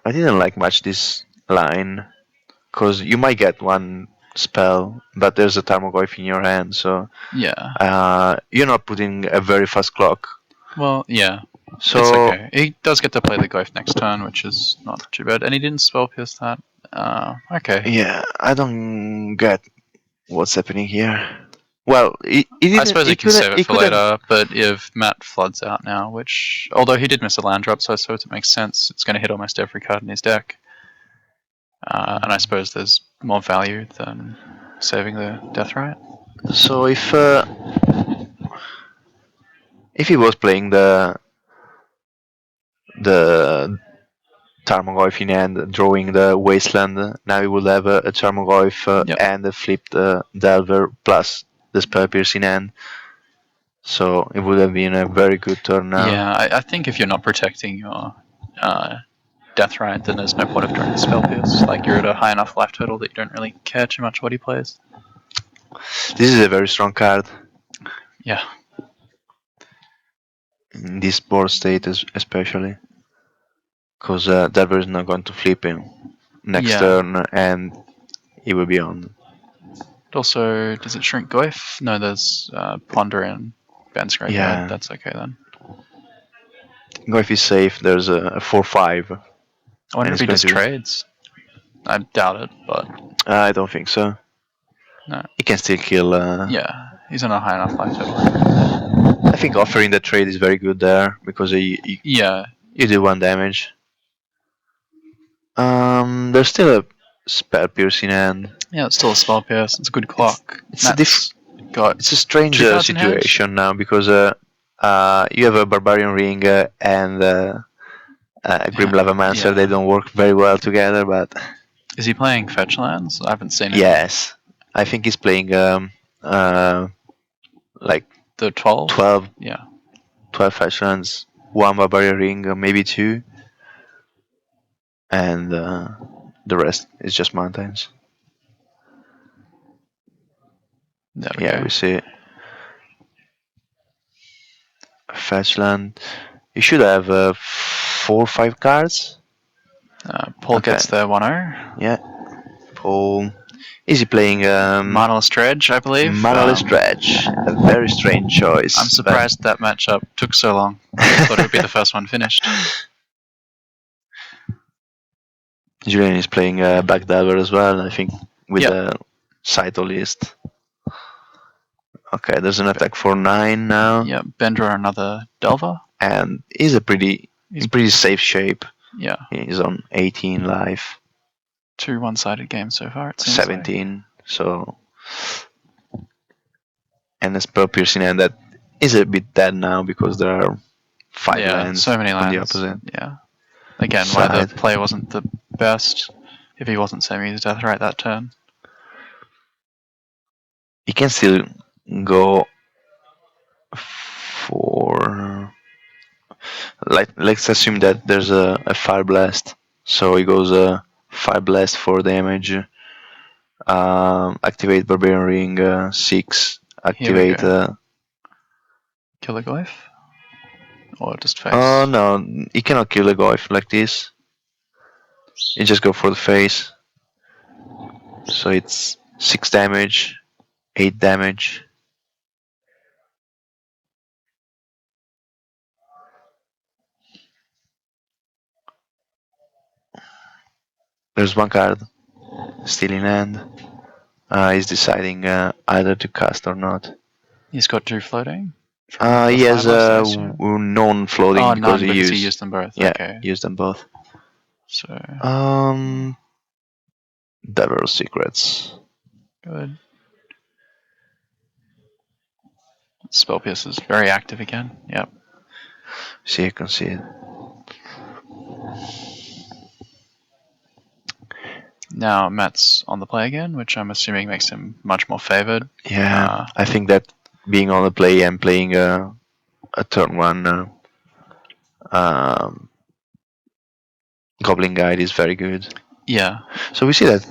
didn't like much this line, because you might get one spell, but there's a Tarmogoyf in your hand, so Yeah. you're not putting a very fast clock. Well, yeah. So It's okay. He does get to play the Goif next turn, which is not too bad. And he didn't Spell Pierce that. Okay. yeah, I don't get what's happening here. Well, he didn't. I suppose he can couldn't- save he it for couldn't- later, but if Matt floods out now, which, although he did miss a land drop, so I suppose it makes sense. It's going to hit almost every card in his deck. And I suppose there's more value than saving the Deathrite. So if he was playing the Tarmogoyf in hand, drawing the Wasteland, now he would have a Tarmogoyf Yep. and a flipped Delver plus the Spell Pierce in hand. So it would have been a very good turn now. Yeah, I think if you're not protecting your Deathrite, then there's no point of drawing the Spell Pierce. Like, you're at a high enough life total that you don't really care too much what he plays. This is a very strong card Yeah. in this board state, especially, because Delver is not going to flip him next Yeah. turn, and he will be on. Also, does it shrink Goif? No, there's Ponder and Ben's graveyard. Yeah. That's okay then. If he's safe, there's a 4/5. I wonder And if he it's just going to- trades. I doubt it, but I don't think so. No. He can still kill. yeah, he's on a high enough life total. I think offering the trade is very good there, because Yeah, you do 1 damage. There's still a Spell Pierce in hand. yeah, it's still a Spell Pierce. It's a good clock. It's a Matt's got It's a strange 2 cards in hand? situation now, because you have a Barbarian Ring and a Grim Lavamancer. Yeah. They don't work very well together, but Is he playing fetch lands? I haven't seen it. yes, I think he's playing like The 12? 12 Yeah. fetch lands, 1 Barbarian Ring, maybe 2, and the rest is just mountains. There we Yeah, go. we see a fetch land. You should have 4 or 5 cards. Paul Okay. gets the 1-0. Yeah. Paul. Is he playing Manaless Dredge, I believe. Manaless Dredge? A very strange choice. I'm surprised that matchup took so long. I thought it would be the first one finished. Julian is playing Black Delver as well, I think, with Yep. the Saito list. Okay, there's an attack for 9 now, Yeah, Bendra another Delver. and he's a pretty safe shape. Yeah, He's on 18 life, 2 one-sided games so far. It seems like. 17. So, and a Spell Piercing hand that is a bit dead now, because there are 5 Yeah, lands so many on the lands. opposite Yeah. Again, why the side. play wasn't the best if he wasn't saving his Deathrite that turn. He can still go for let's assume that there's a fire blast. So he goes fire blast 4 damage. Activate barbarian ring 6. Here we Activate. go. Killer Glyph? Or just face? Oh no, he cannot kill a Goif like this. You just go for the face. So it's 6 damage, 8 damage. There's one card still in hand. He's deciding either to cast or not. He's got 2 floating? From the He has Fire Blast, I assume? non-floating Oh, because none, he because used. he used them both. Yeah, Okay. used them both. So, Devil Secrets. good. Spell Pierce is very active again. Yep. See, I can see it. Now Matt's on the play again, which I'm assuming makes him much more favored. Yeah, I think that being on the play and playing a turn 1 Goblin Guide is very good. Yeah. So we see that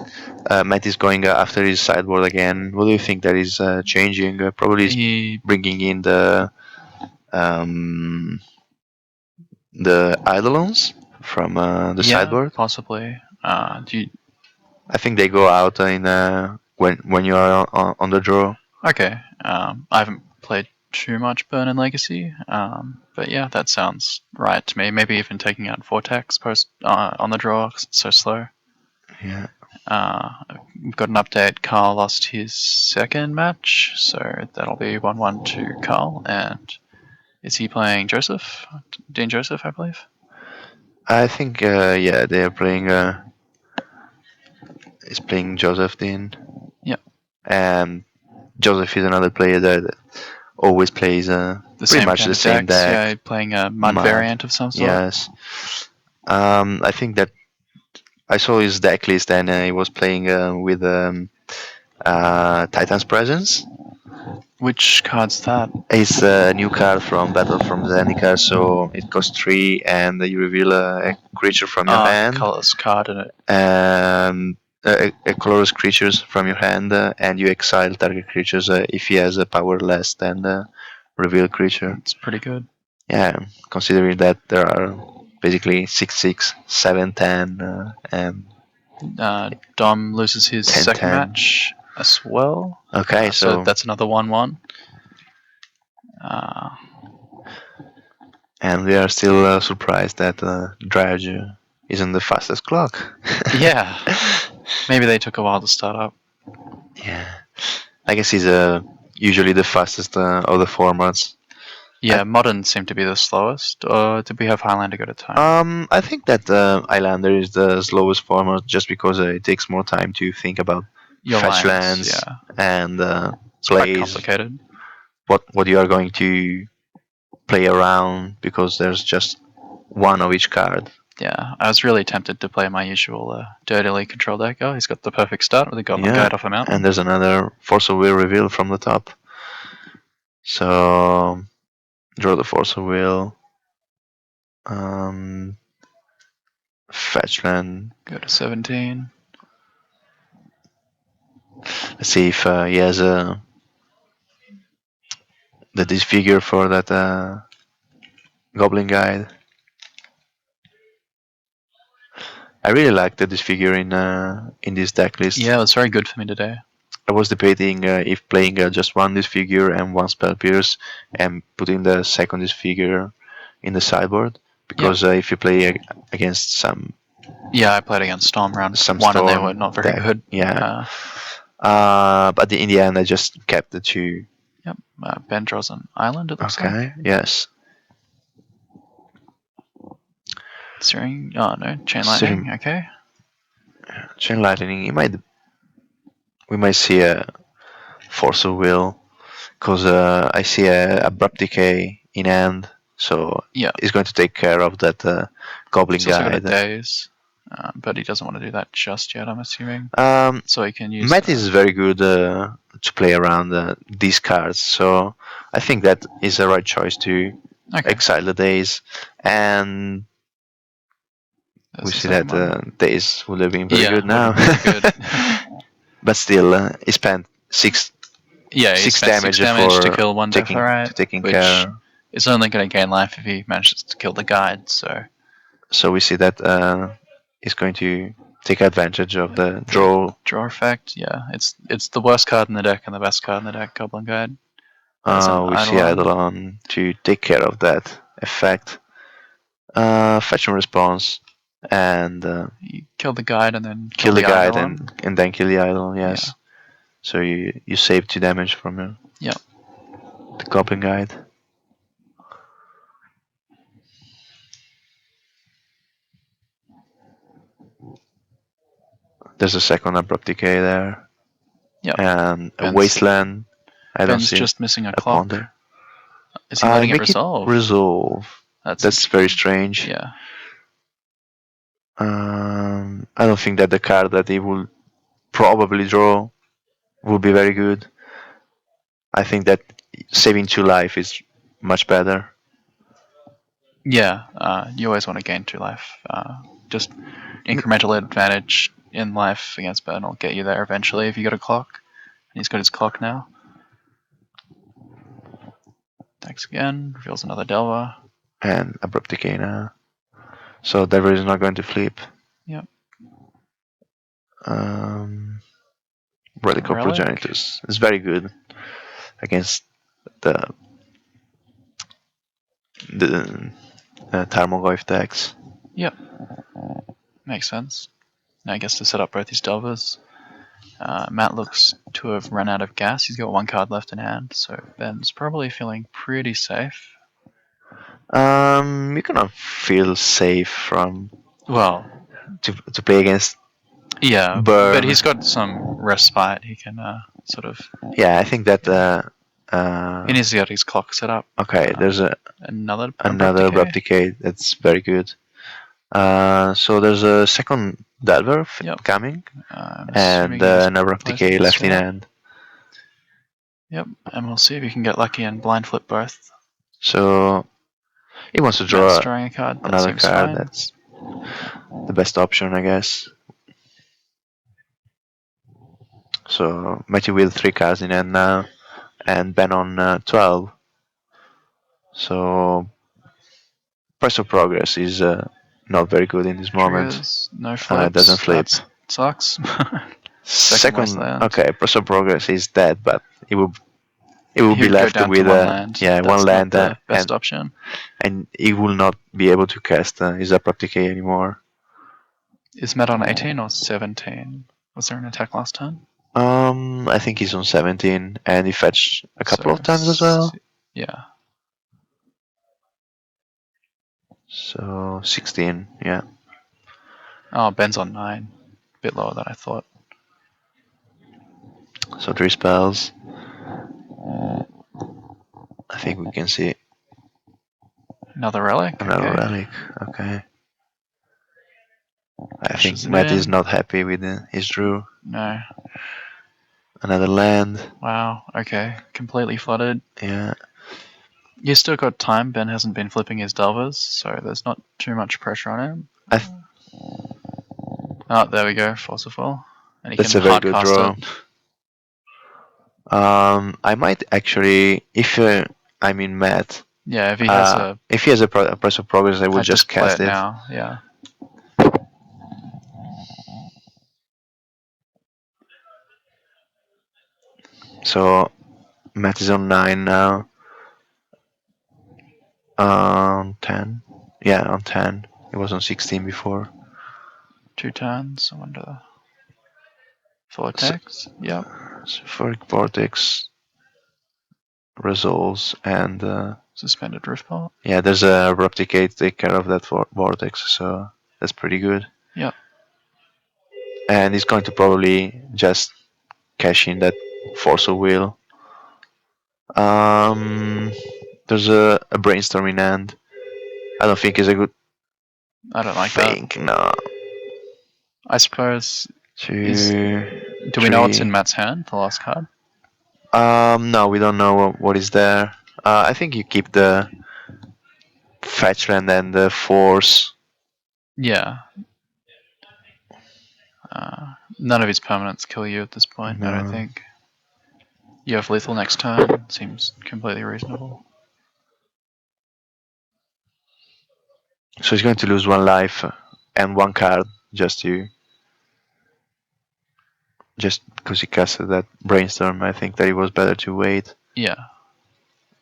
Matt is going after his sideboard again. What do you think that is changing? Probably he's bringing in the Eidolons from the sideboard. Possibly. Do you... I think they go out in when you are on the draw. Okay. I haven't played too much Burn and Legacy, but yeah, that sounds right to me. Maybe even taking out Vortex post on the draw 'cause it's so slow. Yeah. We've got an update. Carl lost his second match, so that'll be 1-1 to Carl. And is he playing Joseph? Dean Joseph, I believe. I think yeah, they are playing. He's playing Joseph Dean. Yep. And Joseph is another player that always plays pretty much the same deck. Yeah, playing a mud variant of some sort. Yes. I think that I saw his deck list and he was playing with Titan's Presence. Which card's that? It's a new card from Battle from Zendikar, so it costs 3 and you reveal a creature from your hand. Colorless card in it. And a colorless creatures from your hand, and you exile target creatures if he has a power less than the reveal creature. It's pretty good. Yeah, considering that there are basically 6/6, 7/10, and Dom loses his 10, second 10. match as well. Okay, so that's another 1-1. And we are still surprised that Dredge isn't the fastest clock. Yeah. Maybe they took a while to start up. Yeah. I guess he's usually the fastest of the formats. Yeah, Modern seemed to be the slowest. Or did we have Highlander go to time? I think that Highlander is the slowest format just because it takes more time to think about Your fetch lands, lands yeah. and It's quite plays. complicated. What you are going to play around because there's just one of each card. Yeah, I was really tempted to play my usual dirtily control deck. Oh, he's got the perfect start with a Goblin Guide off a mountain. And there's another Force of Will reveal from the top. So draw the Force of Will. Fetch land. Go to 17. Let's see if he has the disfigure for that Goblin Guide. I really like the disfigure in this deck list. Yeah, it was very good for me today. I was debating if playing just one disfigure and one spell pierce and putting the second disfigure in the sideboard because if you play against some. Yeah, I played against Storm round some 1 and they Storm were not very deck. good. Yeah. But in the end, I just kept the 2. Yep. Ben draws an island, it looks like. Okay, yes. Searing. Oh, no. Chain Lightning. Okay. Chain Lightning. We might see a Force of Will because I see a Abrupt Decay in hand. So he's going to take care of that Goblin He's also Guide. got a Daze, but he doesn't want to do that just yet, I'm assuming. So he can use... Matt is very good to play around these cards. So I think that is the right choice to Okay. exile the days, and There's we the see that second one. days would have been very Yeah, good would now. have been good. But still, he spent Yeah, he six spent damage 6 damage to for kill one Deathlite, taking which care. is only going to gain life if he manages to kill the guide. So So we see that he's going to take advantage of the draw. draw effect. Yeah, it's the worst card in the deck and the best card in the deck. Goblin Guide. There's an We see Eidolon. Eidolon to take care of that effect. Fetch and response, and You kill the guide and then kill the guide Eidolon. and then kill the Eidolon. Yes. Yeah. So you save 2 damage from him. Yeah. The Goblin Guide. There's a second abrupt decay there. Yep. And a Ben's- wasteland. I don't Ben's see just missing a a clock. ponder. Is he letting it Make resolve? resolve. That's very strange. Yeah. I don't think that the card that he will probably draw will be very good. I think that saving 2 life is much better. Yeah. You always want to gain 2 life. Just incremental advantage in life against Ben will get you there eventually if you got a clock. And he's got his clock now. Thanks again. Reveals another Delver. And abrupt decay now. So Delver is not going to flip. Yep. Relic of Relic. Progenitus is very good against the Tarmogoyf decks. Yep. Makes sense. Now he gets to set up both his Delvers. Matt looks to have run out of gas. He's got 1 card left in hand, so Ben's probably feeling pretty safe. You cannot feel safe from Well, to play against. yeah, Burn. but he's got some respite. He can sort of. Yeah, I think that. He needs to get his clock set up. Okay, there's Another another abrupt decay. decay. That's very good. So there's a second Delver Yep. coming, I'm and assuming he just an abrupt plays decay it left straight in up. hand. Yep, and we'll see if he can get lucky and blind flip both. So he wants to Matt's draw drawing a card. That another seems card. fine. That's the best option, I guess. So Matthew with 3 cards in hand now, and Ben on 12. So price of progress is not very good in this moment. Triggers, no flips. It doesn't flip. That sucks. Second, wasteland. okay, price of progress is dead, but it will He be would go left down with to 1 land. yeah, That's 1 not land, the best option. and he will not be able to cast his abrupt decay anymore. Is Matt on 18 or 17? Was there an attack last turn? I think he's on 17, and he fetched a couple of times as well. Yeah. So 16, yeah. Oh, Ben's on 9. Bit lower than I thought. So 3 spells. I think we can see Another relic? another Okay. relic. Okay. I Dashes think it Matt is in. not happy with his drew. No. Another land. Wow. Okay. Completely flooded. Yeah. You still got time. Ben hasn't been flipping his Delvers, so there's not too much pressure on him. Oh, there we go. Forceful. And he That's can a very hard good cast draw. it. I might actually, if I'm in Matt, Yeah, if he has a. if he has a price of progress, I will I'd just play cast it. now. Yeah. So Matt is on 9 now. On 10. Yeah, on 10. He was on 16 before. 2 turns. I wonder. Full attacks. Yep. Sulfuric Vortex resolves, and Suspended Riftbolt. yeah, there's a replicate take care of that vortex, so that's pretty good. Yep. And he's going to probably just cash in that Force of Will. There's a brainstorm in hand. I don't think it's a good I don't like thing. No. I suppose. Two. Do we know what's in Matt's hand? The last card. No, we don't know what is there. I think you keep the Fetchland and Force. Yeah. None of his permanents kill you at this point, I don't No. think. You have lethal next turn, seems completely reasonable. So he's going to lose 1 life and 1 card just because he casted that brainstorm. I think that it was better to wait. Yeah.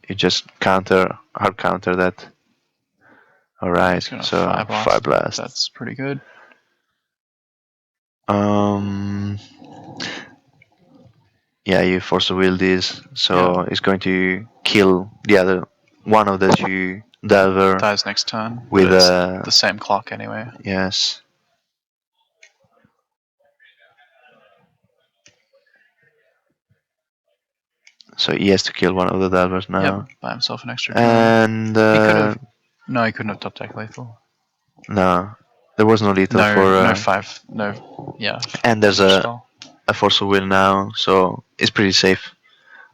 You just hard counter that. Alright, He's gonna so Fire Blast. That's pretty good. Yeah, you force a will this, so it's going to kill the other one of the 2 Delver Dies next turn. with But it's the same clock anyway. yes. So he has to kill one of the Delvers now. Yep, buy himself an extra turn. And He could have. No, he couldn't have top deck lethal. no, there was no lethal No, for. no 5. No, yeah. And there's spell. a force of will now, so it's pretty safe.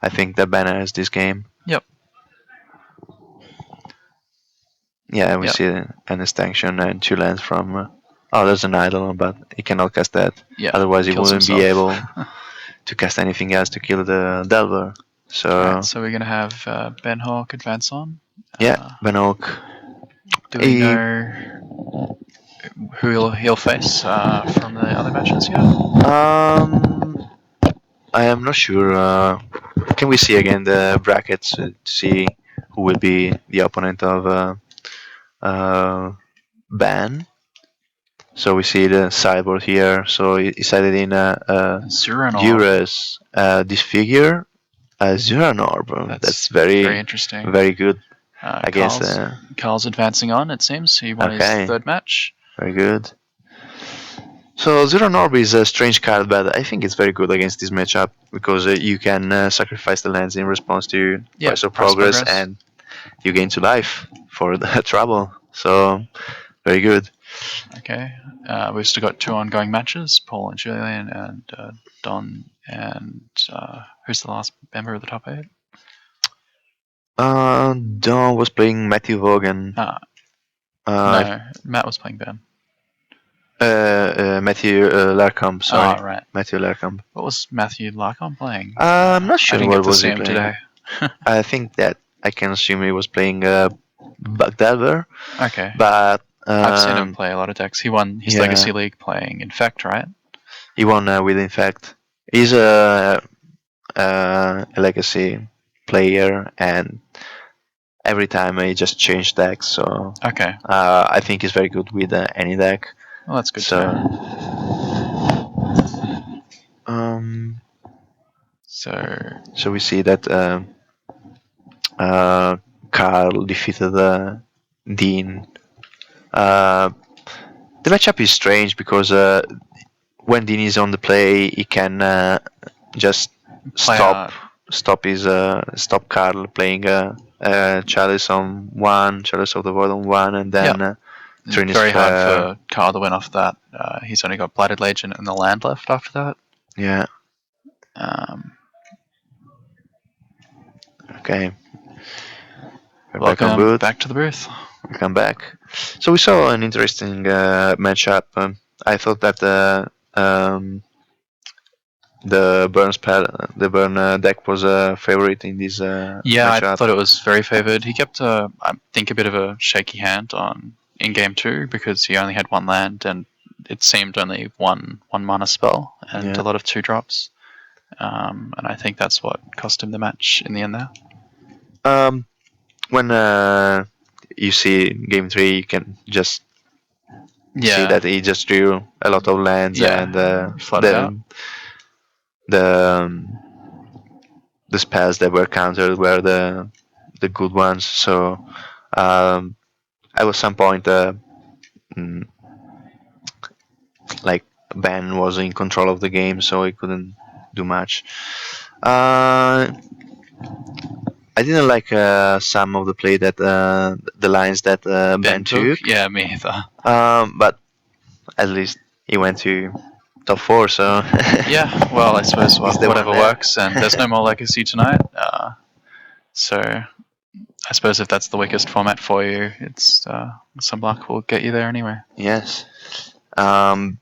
I think that Banner has this game. Yep. Yeah, we see an extinction and 2 lands from. Oh, there's an idol, but he cannot cast that. Yeah. Otherwise, he kills wouldn't be himself. able to cast anything else to kill the Delver. So Alright, so we're gonna have Ben Hawk advance on. yeah, Ben Oak. Do we know who he'll face from the other matches yet? I am not sure. Can we see again the brackets to see who will be the opponent of Ban? So we see the sideboard here. So he decided in Zuranor. Duras disfigure Zuranor. That's very interesting. very good. I guess. Carl's advancing on, it seems. He won his 3rd match. Very good. So Zuranor is a strange card, but I think it's very good against this matchup because you can sacrifice the lands in response to Price of Progress, and you gain 2 life for the trouble. So very good. Okay. We've still got 2 ongoing matches, Paul and Julian and Don and who's the last member of the top 8? Don was playing Matthew Vaughan. No, Matt was playing Ben. Matthew Larcombe, sorry. Oh, right. Matthew Larcombe. What was Matthew Larcombe playing? I'm not sure I didn't what get to was see he him playing. today. I think that I can assume he was playing Delver. Okay. But I've seen him play a lot of decks. He won his yeah. Legacy League playing Infect, right? He won with Infect. He's a Legacy player, and every time he just changed decks. So okay. I think he's very good with any deck. Well, that's good. So so we see that Carl defeated Dean. The matchup is strange because when Dean is on the play, he can just stop Carl playing Chalice on 1, Chalice of the Void on 1, and then it's very hard for Carl to win off that. He's only got Blighted Legion and the land left after that. Yeah. Okay. Welcome back to the booth. Welcome back. So we saw an interesting matchup. I thought that the burn deck was a favorite in this yeah, matchup. I thought it was very favored. He kept, I think, a bit of a shaky hand in game 2 because he only had 1 land and it seemed only one mana spell and a lot of 2 drops. And I think that's what cost him the match in the end there. When you see game 3, you can just see that he just drew a lot of lands and the spells that were countered were the good ones. So at some point, like Ben was in control of the game, so he couldn't do much. I didn't like some of the play that the lines that Ben took. Yeah, me either. But at least he went to top 4, so yeah. Well, I suppose whatever works. And there's no more Legacy tonight, so I suppose if that's the weakest format for you, it's some luck will get you there anyway. Yes. What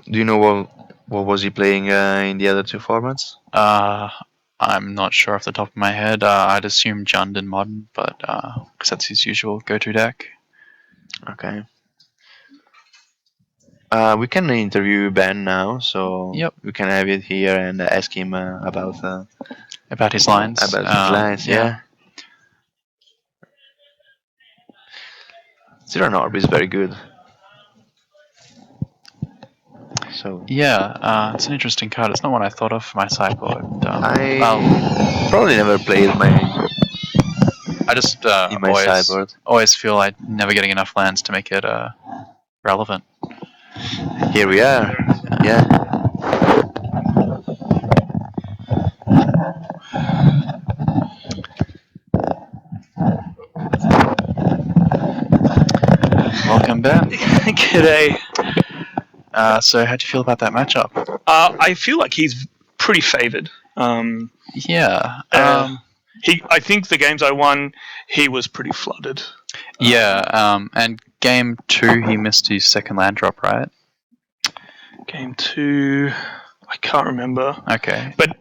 do you know? What was he playing in the other two formats? I'm not sure off the top of my head. I'd assume Jund in Modern, but because that's his usual go-to deck. Okay. We can interview Ben now, so Yep. we can have it here and ask him about About his lines. his lines. Yeah. Zero Orb is very good. So Yeah, it's an interesting card. It's not one I thought of for my sideboard. I probably never played I just in my sideboard. always feel like never getting enough lands to make it relevant. Here we are. Yeah. Welcome, Ben. G'day. So how'd you feel about that matchup? I feel like he's pretty favoured. Yeah. I think the games I won, he was pretty flooded. And game 2, he missed his second land drop, right? Game 2, I can't remember. Okay. But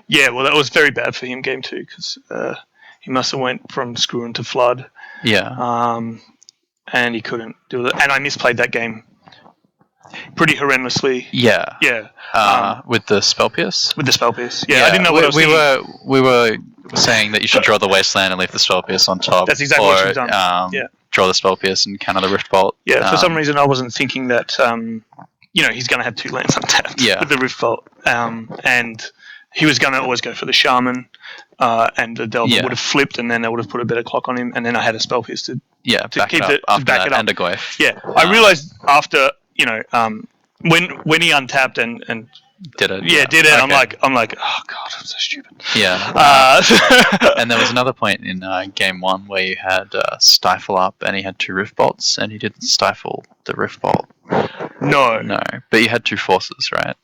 yeah, well, that was very bad for him. Game 2 because he must have went from Screw into Flood. Yeah. And he couldn't do it. And I misplayed that game pretty horrendously. Yeah. Yeah. With the spell pierce. With the spell piece. Yeah, I didn't know what I was thinking. We were saying that you should draw the wasteland and leave the spell pierce on top. That's exactly what you've done. Yeah. Draw the spell pierce and counter the rift bolt. Yeah. For some reason, I wasn't thinking that. He's going to have 2 lands untapped with the rift bolt. And he was going to always go for the shaman. And the Delver would have flipped, and then they would have put a better clock on him. And then I had a spell pierce to back keep it up to back it up. and a Goyf. Yeah, I realized after when he untapped and did it. did it. Okay. I'm like, oh god, I'm so stupid. Yeah. And there was another point in game 1 where you had Stifle up, and he had 2 rift bolts, and he didn't stifle the rift bolt. No, but you had 2 forces, right?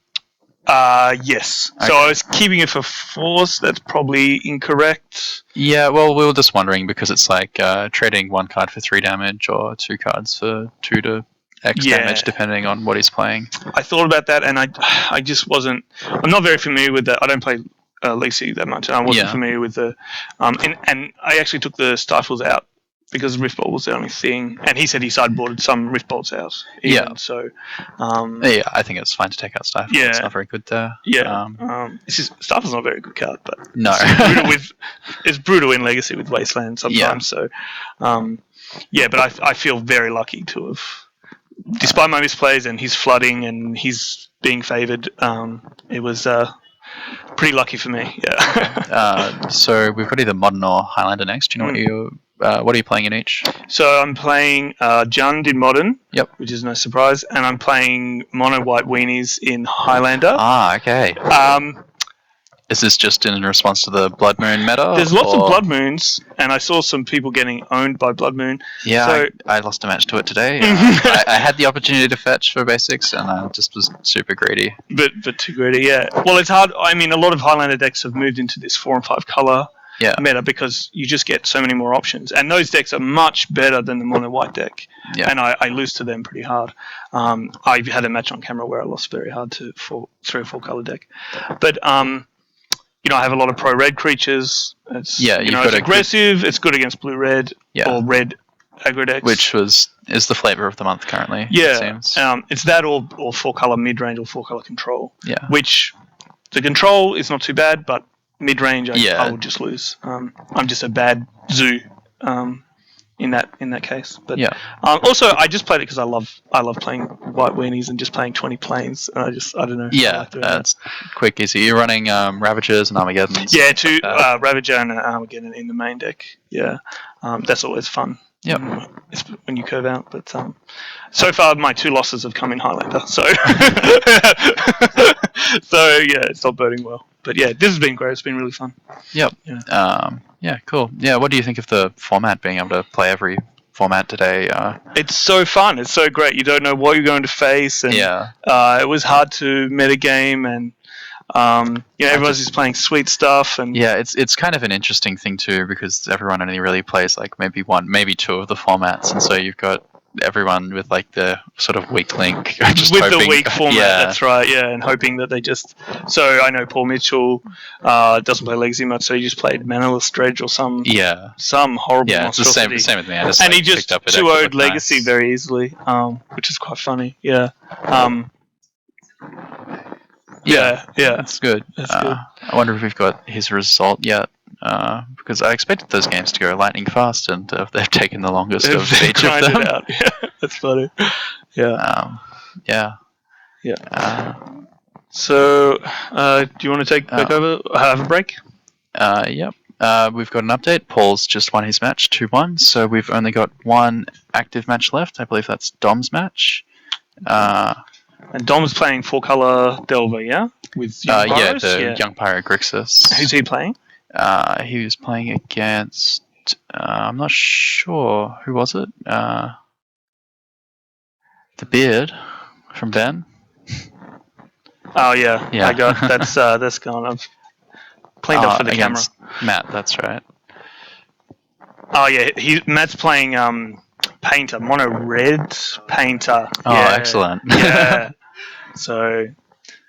Yes. Okay. So I was keeping it for force. That's probably incorrect. Yeah, well, we were just wondering because it's like trading 1 card for 3 damage or 2 cards for 2 to X damage, depending on what he's playing. I thought about that, and I just wasn't. I'm not very familiar with that. I don't play Legacy that much, and I wasn't familiar with the. And I actually took the Stifles out because Rift Bolt was the only thing, and he said he sideboarded some Rift Bolts out. So. I think it's fine to take out Stifle. Yeah. It's not very good there. Yeah. Stifle's not a very good card, but no, it's brutal in Legacy with Wasteland sometimes. Yeah. So, but I feel very lucky to have. Despite my misplays and his flooding and his being favoured, it was pretty lucky for me. Yeah. So we've got either Modern or Highlander next. Do you know what are you playing in each? So I'm playing Jund in Modern. Yep. Which is no surprise, and I'm playing Mono White Weenies in Highlander. Ah, okay. Is this just in response to the Blood Moon meta? There's lots of Blood Moons, and I saw some people getting owned by Blood Moon. Yeah, so, I lost a match to it today. I had the opportunity to fetch for basics, and I just was super greedy. But too greedy, yeah. Well, it's hard. I mean, a lot of Highlander decks have moved into this 4 and 5 color meta because you just get so many more options, and those decks are much better than the Mono White deck. Yeah. And I lose to them pretty hard. I had a match on camera where I lost very hard to 3 or 4 color deck, but I have a lot of pro-red creatures. It's, it's aggressive. It's good against blue-red or red aggro decks. Which is the flavor of the month currently, yeah. It seems. It's that or 4-color mid-range or 4-color control. Yeah. Which, the control is not too bad, but mid-range I will just lose. I'm just a bad zoo in that case. But also, I just played it because I love playing White Weenies and just playing 20 planes. And I don't know. Yeah, that's quick, easy. You're running Ravagers and Armageddons. Yeah, 2 Ravager and Armageddon in the main deck. Yeah, that's always fun. Yeah, it's when you curve out. But so far, my 2 losses have come in Highlander. So, it's not boding well. But yeah, this has been great. It's been really fun. Yep. Yeah. Cool. Yeah. What do you think of the format, being able to play every format today? It's so fun. It's so great. You don't know what you're going to face. And, it was hard to metagame, and Everybody's just playing sweet stuff, and Yeah, it's kind of an interesting thing too because everyone only really plays like maybe one, maybe two of the formats, and so you've got everyone with like the sort of weak link, just with hoping, the weak format. Yeah, That's right. Yeah, and hoping that they just. So I know Paul Mitchell doesn't play Legacy much, so he just played Manaless Dredge or some horrible yeah, it's the monstrosity. same with me. I And he just picked up a deck that 2-0'd looked Legacy nice. very easily, which is quite funny. Yeah. Yeah. That's good. That's good. I wonder if we've got his result yet, because I expected those games to go lightning fast, and they've taken the longest of They've each of grinded them. out. Yeah, that's funny. Yeah. Yeah. So, do you want to take back over? Have a break? Yep. We've got an update. Paul's just won his match 2-1, so we've only got one active match left. I believe that's Dom's match. And Dom's playing 4-color Delver, yeah? With Young Pyros? Young Pyro Grixis. Who's he playing? He was playing against. I'm not sure. Who was it? The Beard from Ben. Oh, yeah. I got that's gone. I've cleaned up for the camera. Matt, that's right. Oh, yeah. Matt's playing Painter, Mono Red Painter. Oh, excellent. Yeah. So,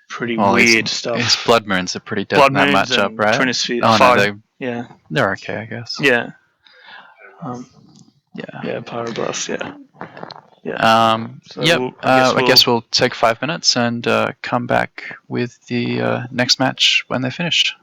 pretty weird stuff. His Blood Moons are pretty dead in that matchup, right? Trinisphere. Oh, no, they're okay, I guess. Yeah. Yeah, Pyroblast, yeah. I guess we'll take 5 minutes and come back with the next match when they're finished.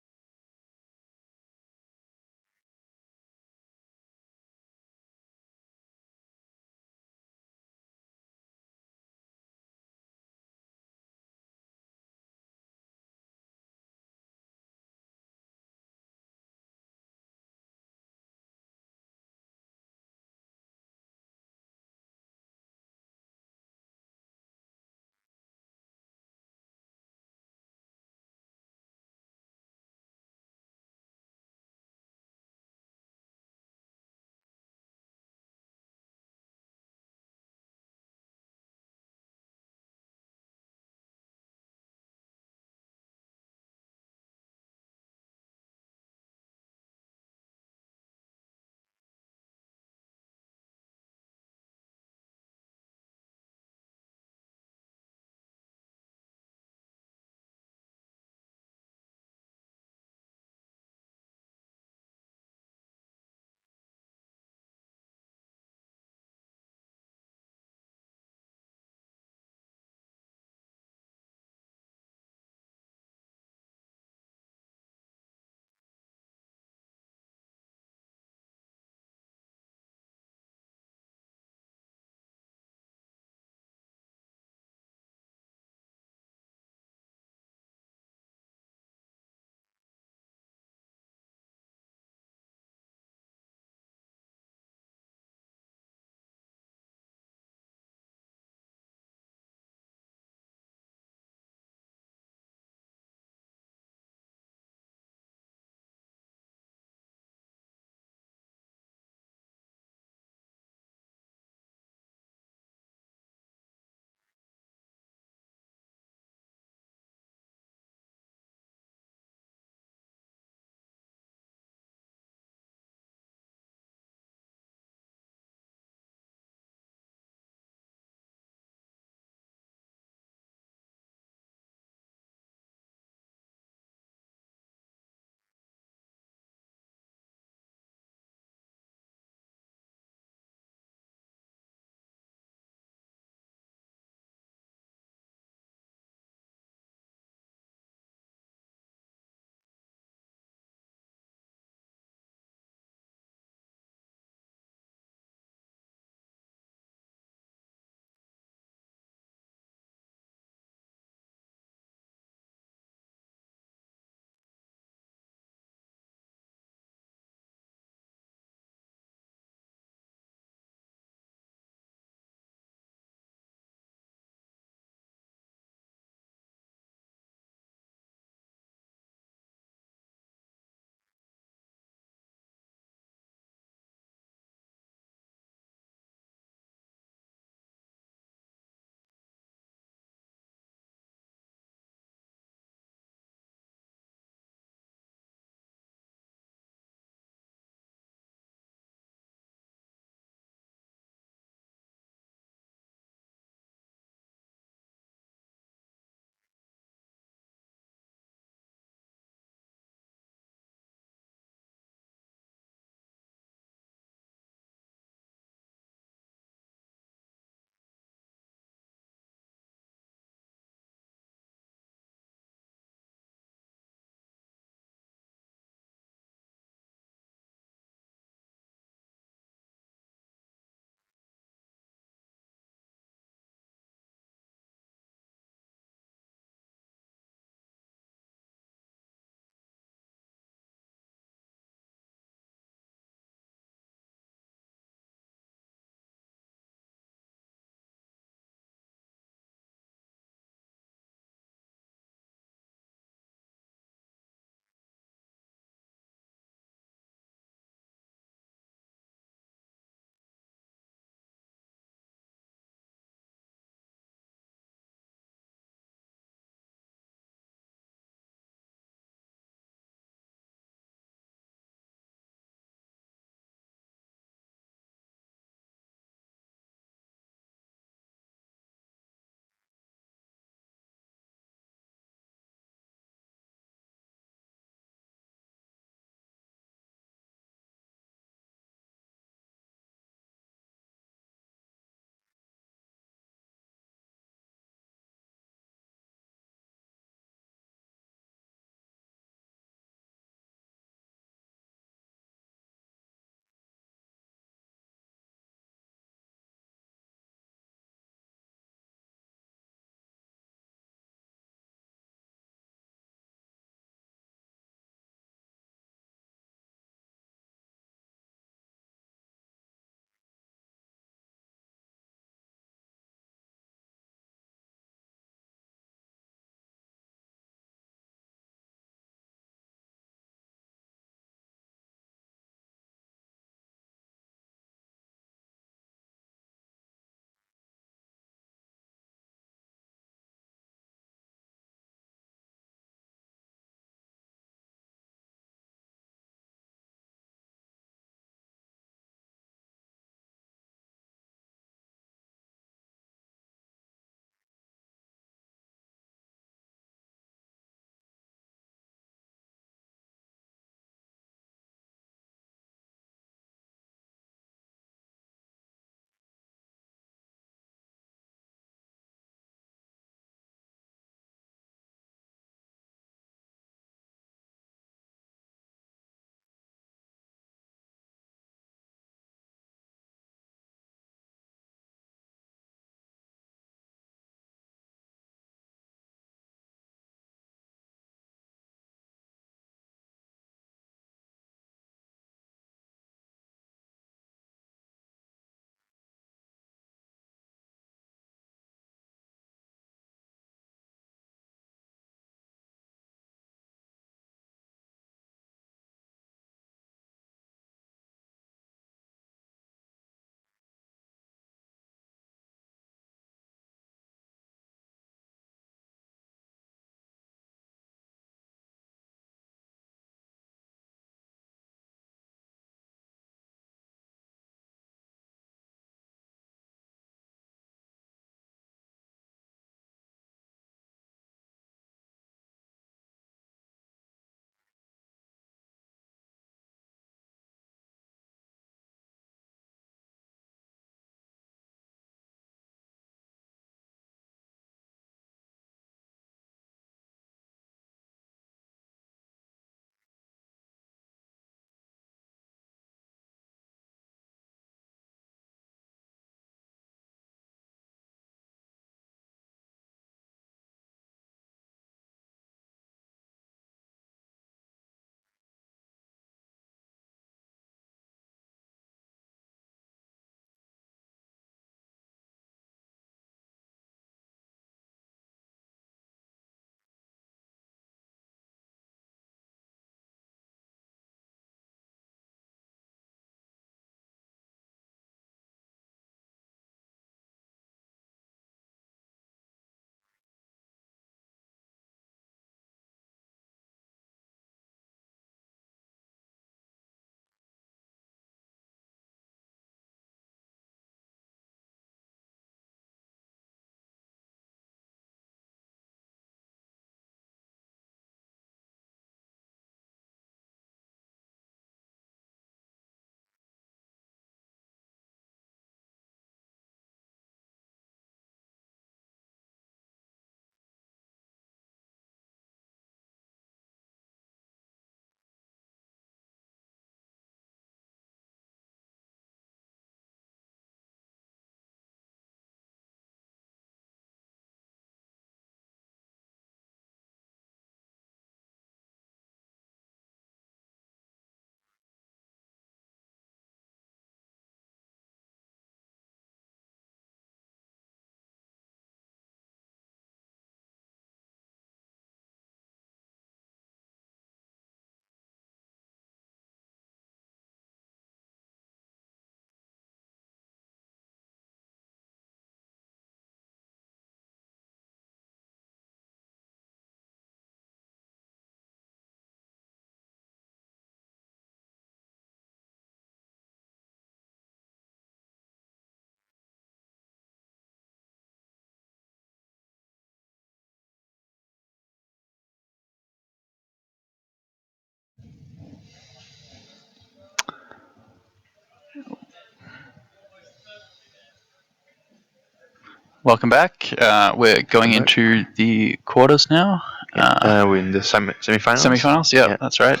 Welcome back. We're going into the quarters now. We're in the semi-finals. Semi-finals, yeah, that's right.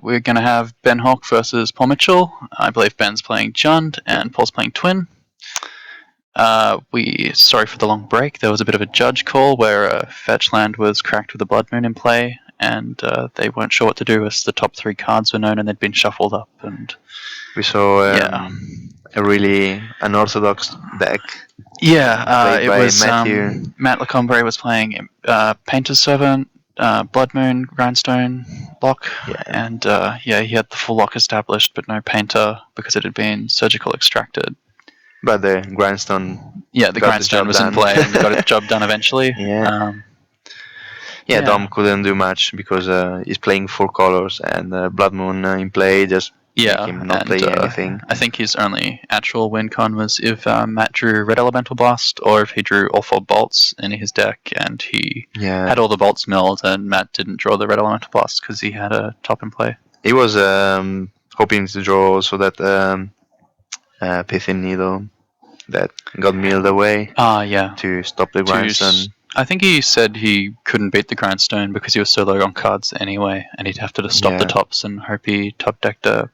We're going to have Ben Hawk versus Paul Mitchell. I believe Ben's playing Jund and Paul's playing Twin. Sorry for the long break. There was a bit of a judge call where fetch land was cracked with a Blood Moon in play, and they weren't sure what to do as the top 3 cards were known and they'd been shuffled up. And we saw a really unorthodox deck. Yeah, it was Matthew. Matt Lacombe was playing Painter's Servant, Blood Moon, Grindstone, Lock, and he had the full Lock established, but no Painter because it had been surgical extracted. But the Grindstone... Yeah, the Grindstone was in play and got the job done eventually. Dom couldn't do much because he's playing 4 colors, and Blood Moon in play just make him not play anything. I think his only actual win con was if Matt drew Red Elemental Blast, or if he drew all 4 bolts in his deck and he had all the bolts milled and Matt didn't draw the Red Elemental Blast because he had a top in play. He was hoping to draw also that Pithing Needle that got milled away to stop the Grindstone. I think he said he couldn't beat the Grindstone because he was so low on cards anyway, and he'd have to just stop the tops and hope he top decked a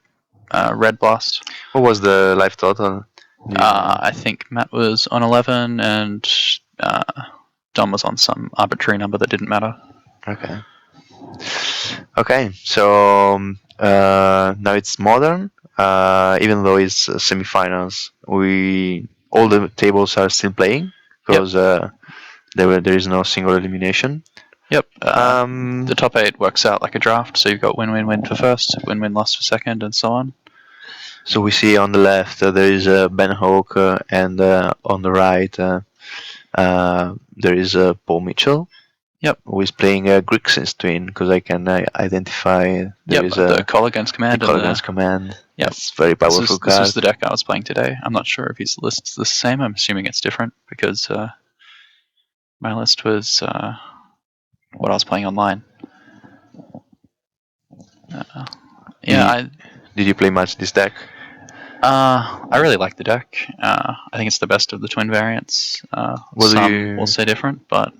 Red Blast. What was the life total? I think Matt was on 11 and Dom was on some arbitrary number that didn't matter. Okay, so now it's Modern. Even though it's semi-finals, all the tables are still playing because there is no single elimination. Yep. The top 8 works out like a draft, so you've got win-win-win for first, win-win loss for second, and so on. So we see on the left there is Ben Hawk, and on the right there is Paul Mitchell. Yep. Who is playing Grixis Twin, because I can identify there is the Call Against Command. Yep. It's very powerful card. This is the deck I was playing today. I'm not sure if his list's the same. I'm assuming it's different because my list was what I was playing online. Did you play much this deck? I really like the deck. I think it's the best of the twin variants. Some will say different, but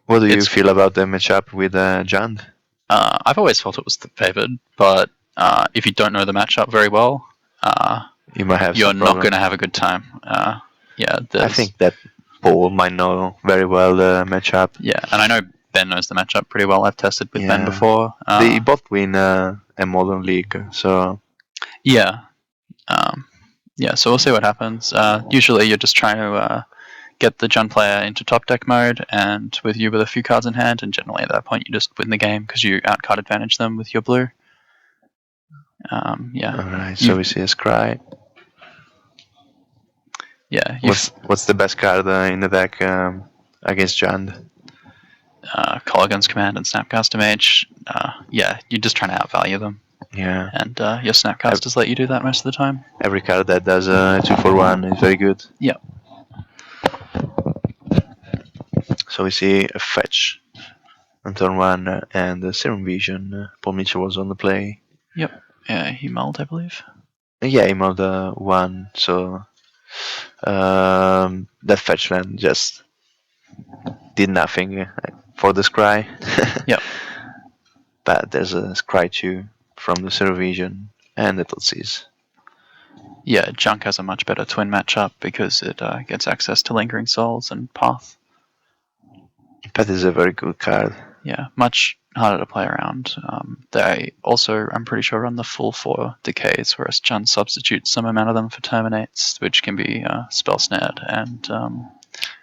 what do you feel about the matchup with Jund? I've always felt it was the favored, but if you don't know the matchup very well, you might have. You're not going to have a good time. I think that Paul might know very well the matchup. Yeah, and I know Ben knows the matchup pretty well. I've tested with Ben before. They both win a Modern League, so... So we'll see what happens. Usually you're just trying to get the Jund player into top deck mode, and with a few cards in hand, and generally at that point you just win the game because you outcard advantage them with your blue. Alright, so we see a Scry. Yeah. What's the best card in the deck against Jund? Call Against Command and Snapcaster Mage. You're just trying to outvalue them. Yeah. And your Snapcasters let you do that most of the time. Every card that does 2-for-1 is very good. Yeah. So we see a fetch on turn 1 and the Serum Vision. Paul Mitchell was on the play. Yep. Yeah, he mulled, I believe. Yeah, he mulled 1, so that fetch land just did nothing for the Scry. Yep. But there's a Scry 2 from the Serum Vision and Little Seas. Yeah, Junk has a much better twin matchup because it gets access to Lingering Souls and Path. Path is a very good card. Yeah, much harder to play around. They also, I'm pretty sure, run the full 4 decays, whereas Jund substitutes some amount of them for Terminates, which can be Spell Snared, and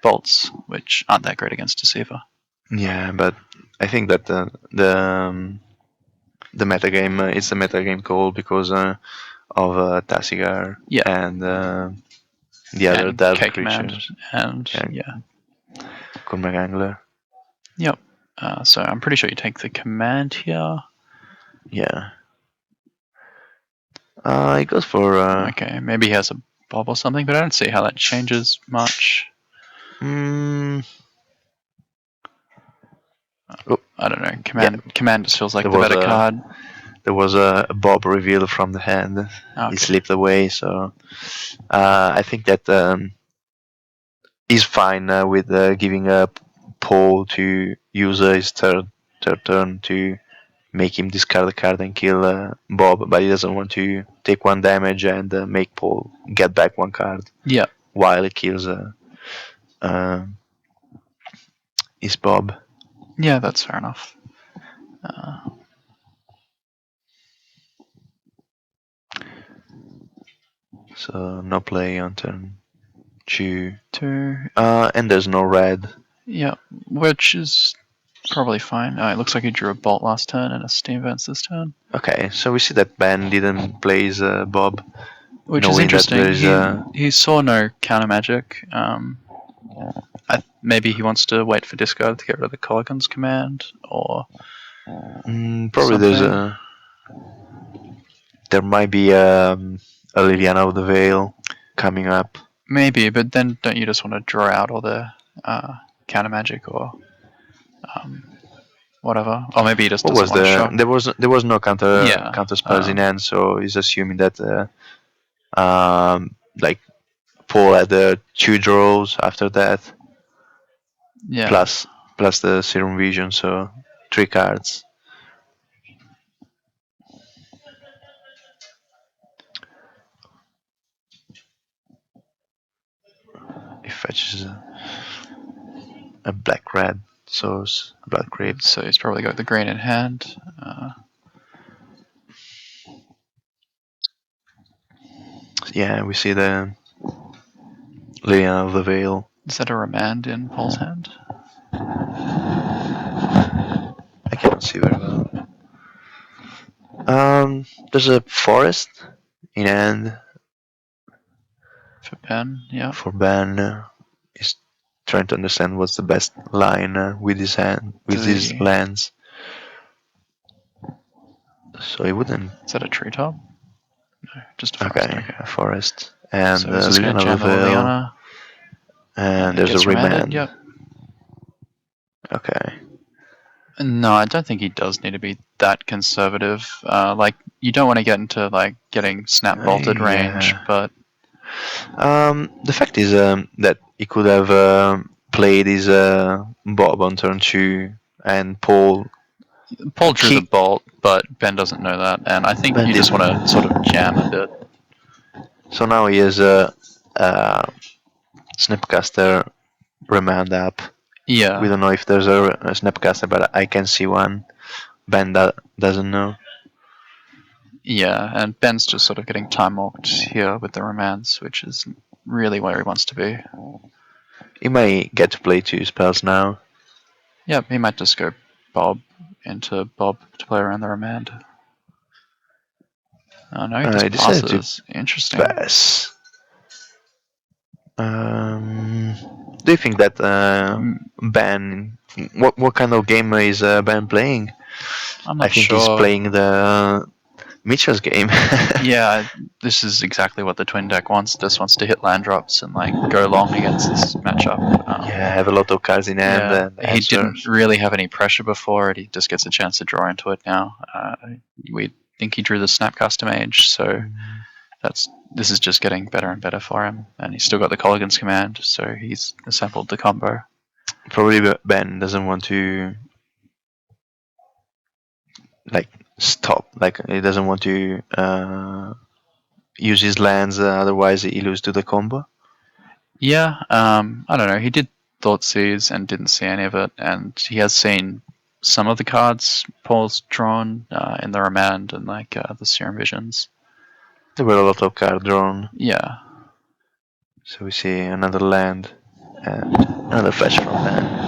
Bolts, which aren't that great against Deceiver. Yeah, but I think that the metagame is a metagame call because of Tasigar and the other Dark creature. And Cormac Angler. Yep. So I'm pretty sure you take the command here. Yeah. It goes for... Okay, maybe he has a Bob or something, but I don't see how that changes much. I don't know. Command just feels like the better card. there was a Bob reveal from the hand. Okay. He slipped away, so I think that he's fine with giving up Paul to use his third turn to make him discard a card and kill Bob, but he doesn't want to take one damage and make Paul get back one card. Yeah. While he kills his Bob. Yeah, that's fair enough. So no play on turn 2. 2. And there's no red. Yeah, which is probably fine. It looks like he drew a bolt last turn and a steam vents this turn. Okay, so we see that Ben didn't play his Bob. Which is interesting. He saw no counter magic. Maybe he wants to wait for discard to get rid of the Colligan's command, or probably there might be a Liliana of the Veil coming up. Maybe, but then don't you just want to draw out all the counter magic or whatever? Or maybe he just doesn't want to shock. There was no counter spells in hand, so he's assuming that like Paul had 2 draws after that. Yeah. Plus the Serum Vision, so 3 cards. He fetches a black red source, black grave. So he's probably got the green in hand. Yeah, we see the Liliana of the Veil. Is that a remand in Paul's hand? I cannot see very well. There's a forest in hand. For Ben, yeah. For Ben, he's trying to understand what's the best line with his hand, with his lands. So he wouldn't. Is that a treetop? No, just a forest. Okay, a forest. And so Liliana of the Veil. And there's a remand. Yep. Okay. No, I don't think he does need to be that conservative. You don't want to get into getting snap bolted range, but the fact is that he could have played his Bob on turn 2, and Paul drew the bolt, but Ben doesn't know that, and I think you just want to sort of jam a bit. So now he has a Snapcaster remand up. Yeah. We don't know if there's a Snapcaster, but I can see one. Ben doesn't know. Yeah, and Ben's just sort of getting time walked here with the remands, which is really where he wants to be. He may get to play 2 spells now. Yep, he might just go Bob into Bob to play around the remand. Oh no, he just passes. Interesting. Pass. Do you think that Ben? What kind of game is Ben playing? I'm not I think sure. he's playing the Mitchell's game. Yeah, this is exactly what the twin deck wants. This wants to hit land drops and go long against this matchup. Have a lot of cards in hand. Yeah, he didn't really have any pressure before it. He just gets a chance to draw into it now. We think he drew the Snapcaster Mage, so this is just getting better and better for him. And he's still got the Colligan's command, so he's assembled the combo. Probably Ben doesn't want to stop. He doesn't want to use his lands, otherwise he loses to the combo. Yeah, I don't know. He did Thoughtseize and didn't see any of it, and he has seen some of the cards Paul's drawn in the remand and the Serum Visions. There were a lot of cards drawn. Yeah. So we see another land and another fetch from Ben.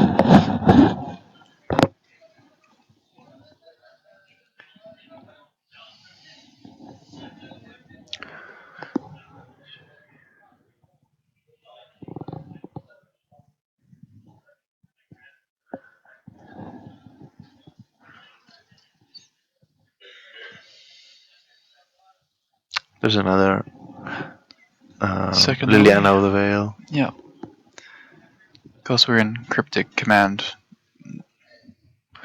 There's another Second Liliana of the Veil. Yeah. Of course, we're in Cryptic Command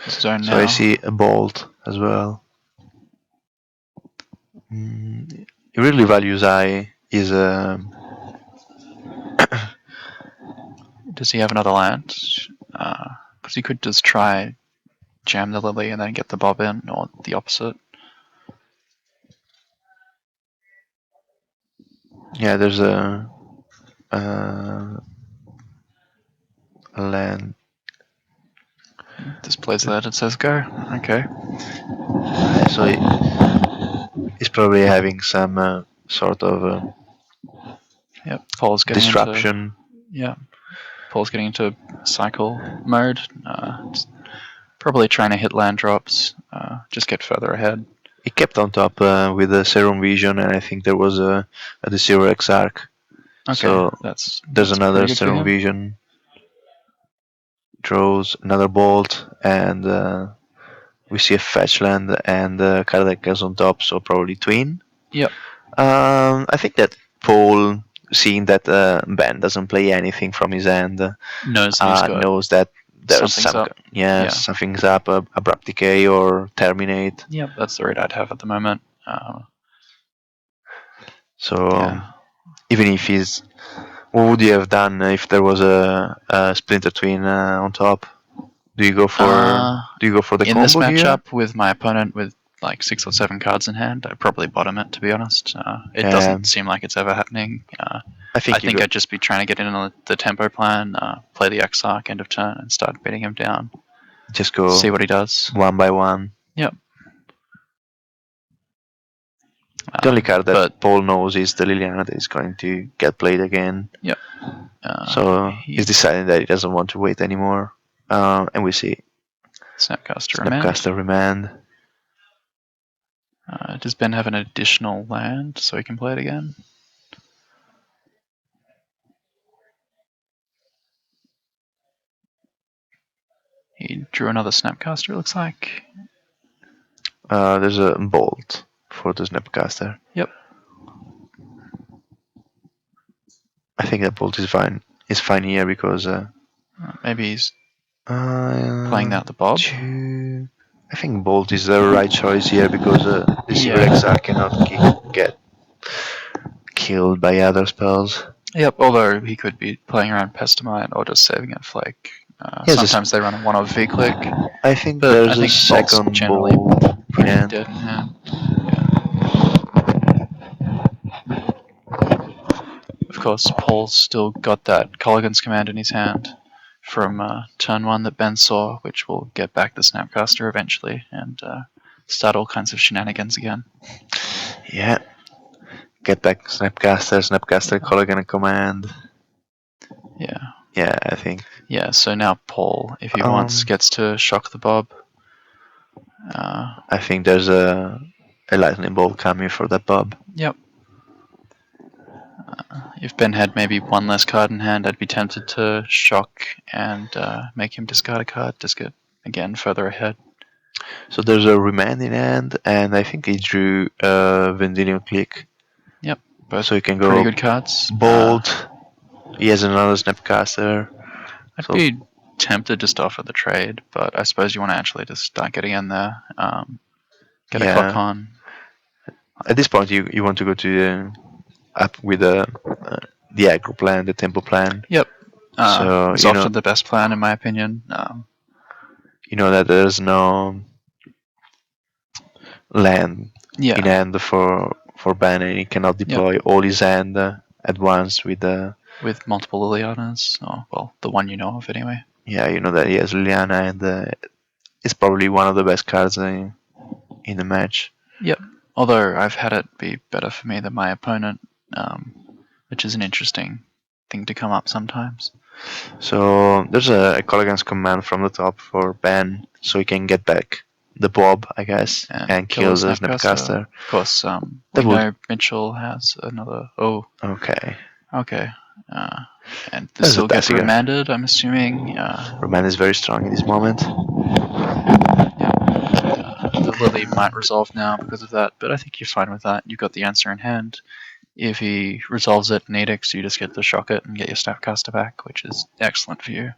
zone now. So I see a Bolt as well. He really values his Does he have another land? Because he could just try jam the Lily and then get the Bob in, or the opposite. yeah. There's a land. Displays that it says go. Okay. So he's probably having some sort of Yep. Paul's getting disruption. Paul's getting into cycle mode. Probably trying to hit land drops. Just get further ahead. He kept on top with the Serum Vision, and I think there was the Zero X Arc. Okay. So there's another pretty good for Serum him. Vision. Draws another bolt, and we see a fetch land and card deck is on top, so probably twin. Yep. I think that Paul, seeing that Ben doesn't play anything from his hand, Knows that he's got knows that there's something's up. Yeah. something's up, abrupt decay or terminate. Yep, that's the rate I'd have at the moment. So Yeah. even if he's, what would you have done if there was a Splinter Twin on top? Do you go for the in combo this here? matchup with my opponent with like 6 or 7 cards in hand, I'd probably bottom it, to be honest. It doesn't seem like it's ever happening. I think I'd just be trying to get in on the tempo plan, play the X-Arc end of turn, and start beating him down. just go See what he does. one by one. Yep. The only card that Paul knows is the Liliana that is going to get played again. Yep. So he's deciding that he doesn't want to wait anymore. And we see Snapcaster Remand. Does Ben have an additional land so he can play it again? He drew another Snapcaster, it looks like. There's a bolt for the Snapcaster. Yep. I think that bolt is fine. It's fine here because maybe he's playing out the Bob. I think bolt is the right choice here because the Zero XR cannot get killed by other spells. Yep, although he could be playing around Pestamite or just saving it for like. Sometimes they run a one-off V-click. I think there's a second generally bolt pretty in hand. dead in hand. Of course, Paul's still got that Colligan's Command in his hand from turn 1 that Ben saw, which will get back the Snapcaster eventually and start all kinds of shenanigans again. Yeah. Get back Snapcaster, Colligan Command. Yeah. Yeah, I think. Yeah, so now Paul, if he wants, gets to shock the Bob. I think there's a lightning bolt coming for that Bob. Yep. If Ben had maybe one less card in hand, I'd be tempted to shock and make him discard a card, just get again further ahead. So there's a Remand in hand, and I think he drew Vendilion Click. Yep. Both so he can go pretty good cards. Bolt. He has another Snapcaster. I'd be tempted just to offer the trade, but I suppose you want to actually just start getting in there, get a clock on. At this point, you want to go to up with the aggro plan, the tempo plan. Yep. So it's often the best plan, in my opinion. You know that there's no land in hand for Ben, and he cannot deploy all his hand at once with multiple Lilianas, or well, the one you know of anyway. Yeah, you know that he has Liliana, and it's probably one of the best cards in the match. Yep. Although I've had it be better for me than my opponent, which is an interesting thing to come up sometimes. So there's a Colligan's Command from the top for Ben, so he can get back the Bob, I guess, and kill the Snapcaster. Of course, we know Mitchell has another. Oh. Okay. And this still gets remanded, I'm assuming. Remand is very strong in this moment. The Lily might resolve now because of that, but I think you're fine with that. You've got the answer in hand. If he resolves it in Edicts, you just get to shock it and get your Snapcaster back, which is excellent for you.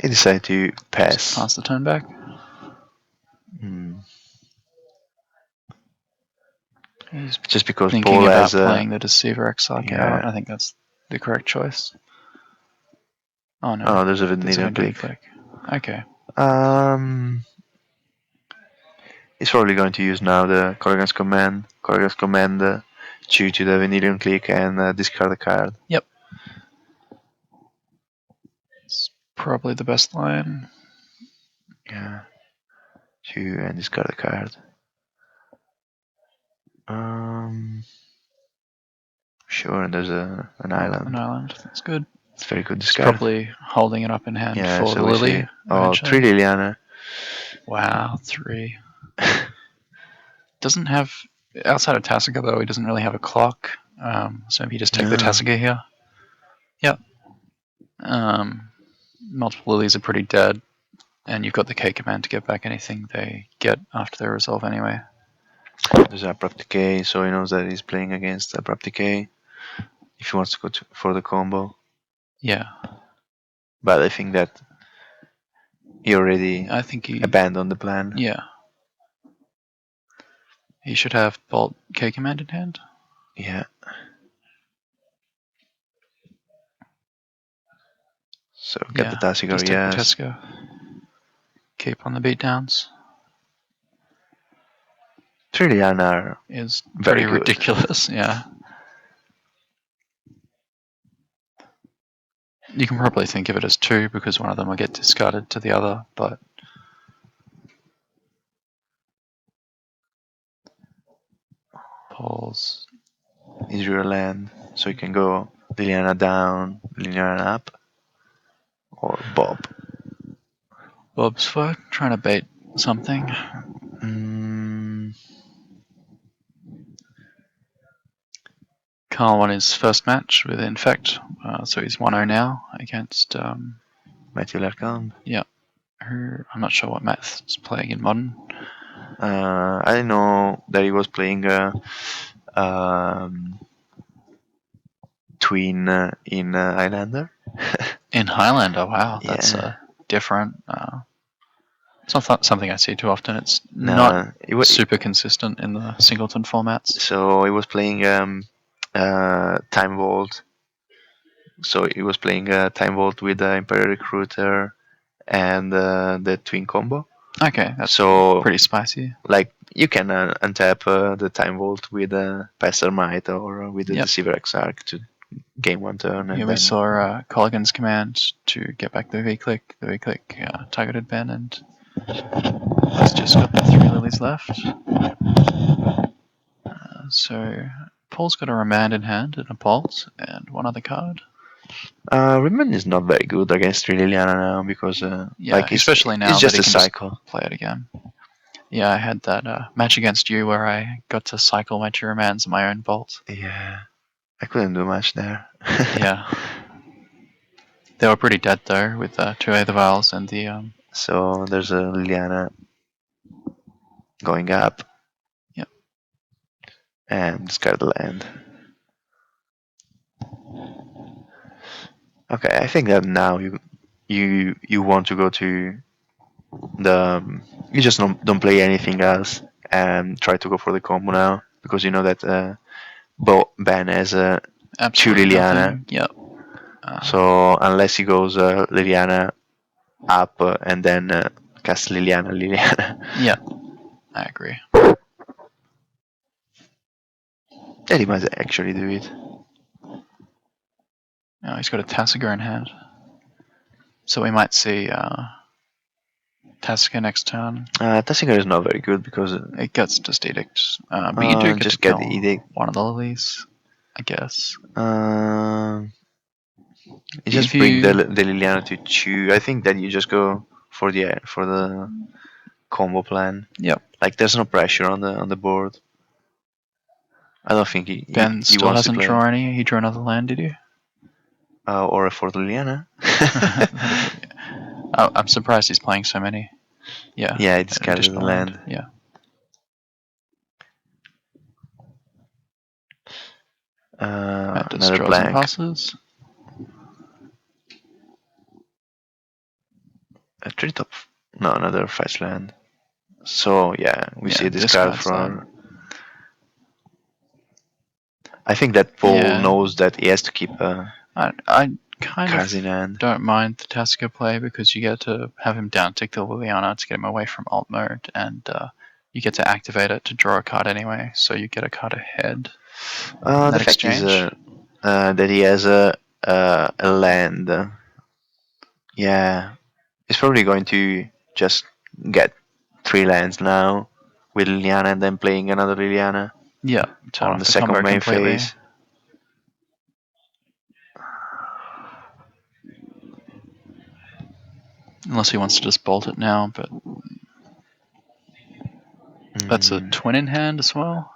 He decided to pass. Just pass the turn back. He's just because thinking Paul about has playing the Deceiver Exarch yeah. out. I think that's the correct choice. Oh no. Oh, there's a There's a Venerian Venerian click. click. Okay. He's probably going to use now the Corrigan's command. Corrigan's command chew to the Venerian click and discard a card. Yep. It's probably the best line. Yeah. Chew and discard a card. Sure, and there's an island. An island. That's good. It's very good It's discard. probably holding it up in hand Yeah, for so the we Lily. see. Oh, eventually. 3 Liliana. Wow, 3. Doesn't have outside of Tassica though. He doesn't really have a clock. So maybe you just take the No. Tassica here. Yep. Multiple lilies are pretty dead, and you've got the K command to get back anything they get after their resolve anyway. There's Abrupt Decay, so he knows that he's playing against Abrupt Decay if he wants to go for the combo. Yeah. But I think that he already I think he abandoned the plan. Yeah. He should have Bolt K command in hand. Yeah. So get the Tassica, just take yes. the Tesco. Keep on the beatdowns. 3 Liliana Is very pretty good. ridiculous, yeah. You can probably think of it as 2 because one of them will get discarded to the other, but Paul's Israel land, so you can go Liliana down, Liliana up, or Bob. Bob's for trying to bait something. Carl won his first match with Infect, so he's 1-0 now against Matthew Larcombe. Yeah. I'm not sure what Matt's playing in Modern. I know that he was playing Twin in Highlander. In Highlander, wow, that's Yeah. different. It's not something I see too often. It's not super consistent in the singleton formats. So he was playing Time Vault. So he was playing Time Vault with the Imperial Recruiter and the Twin combo. Okay, that's so pretty spicy. Like you can untap the Time Vault with Passer Might or with the Deceiver Exarch to gain 1 turn. And we saw Colligan's command to get back the V-click. The V-click targeted Ben, and he's just got the 3 lilies left. So Paul's got a Remand in hand and a Bolt and 1 other card. Remand is not very good against 3 Liliana now because especially now it's just that a he can cycle. Just play it again. Yeah, I had that match against you where I got to cycle my 2 Remands and my own Bolt. Yeah, I couldn't do much there. Yeah. They were pretty dead though with 2 Aether Vials and the... So there's a Liliana going up. Yep. And discard the land. Okay, I think that now you want to go to the you just don't play anything else and try to go for the combo now because you know that Ben has a 2 Liliana. Yep. So unless he goes Liliana up and then cast Liliana. Yeah, I agree. And he might actually do it. Oh, he's got a Tassiger in hand. So we might see Tassiger next turn. Tassiger is not very good because it gets just Edict. But you do get just to get kill Edict. one of the lilies, I guess. You just bring the Liliana to chew. I think that you just go for the combo plan. Yep. Like there's no pressure on the board. I don't think Ben still hasn't drawn any. He drew another land, did he? Or a for Liliana. I'm surprised he's playing so many. Yeah. Yeah, it discarded the land. Yeah. Another blank. Passes. A treetop. No, another fetch land. So yeah, we see this card from. I think that Paul Yeah. knows that he has to keep I kind cards of in hand. don't mind the Tasca play because you get to have him down tick the Liliana to get him away from alt mode, and you get to activate it to draw a card anyway, so you get a card ahead. The that fact is exchange. that he has a land. Yeah, he's probably going to just get 3 lands now with Liliana and then playing another Liliana Yeah, turn on off the the second combo main completely. phase. Unless he wants to just bolt it now, but that's a twin in hand as well.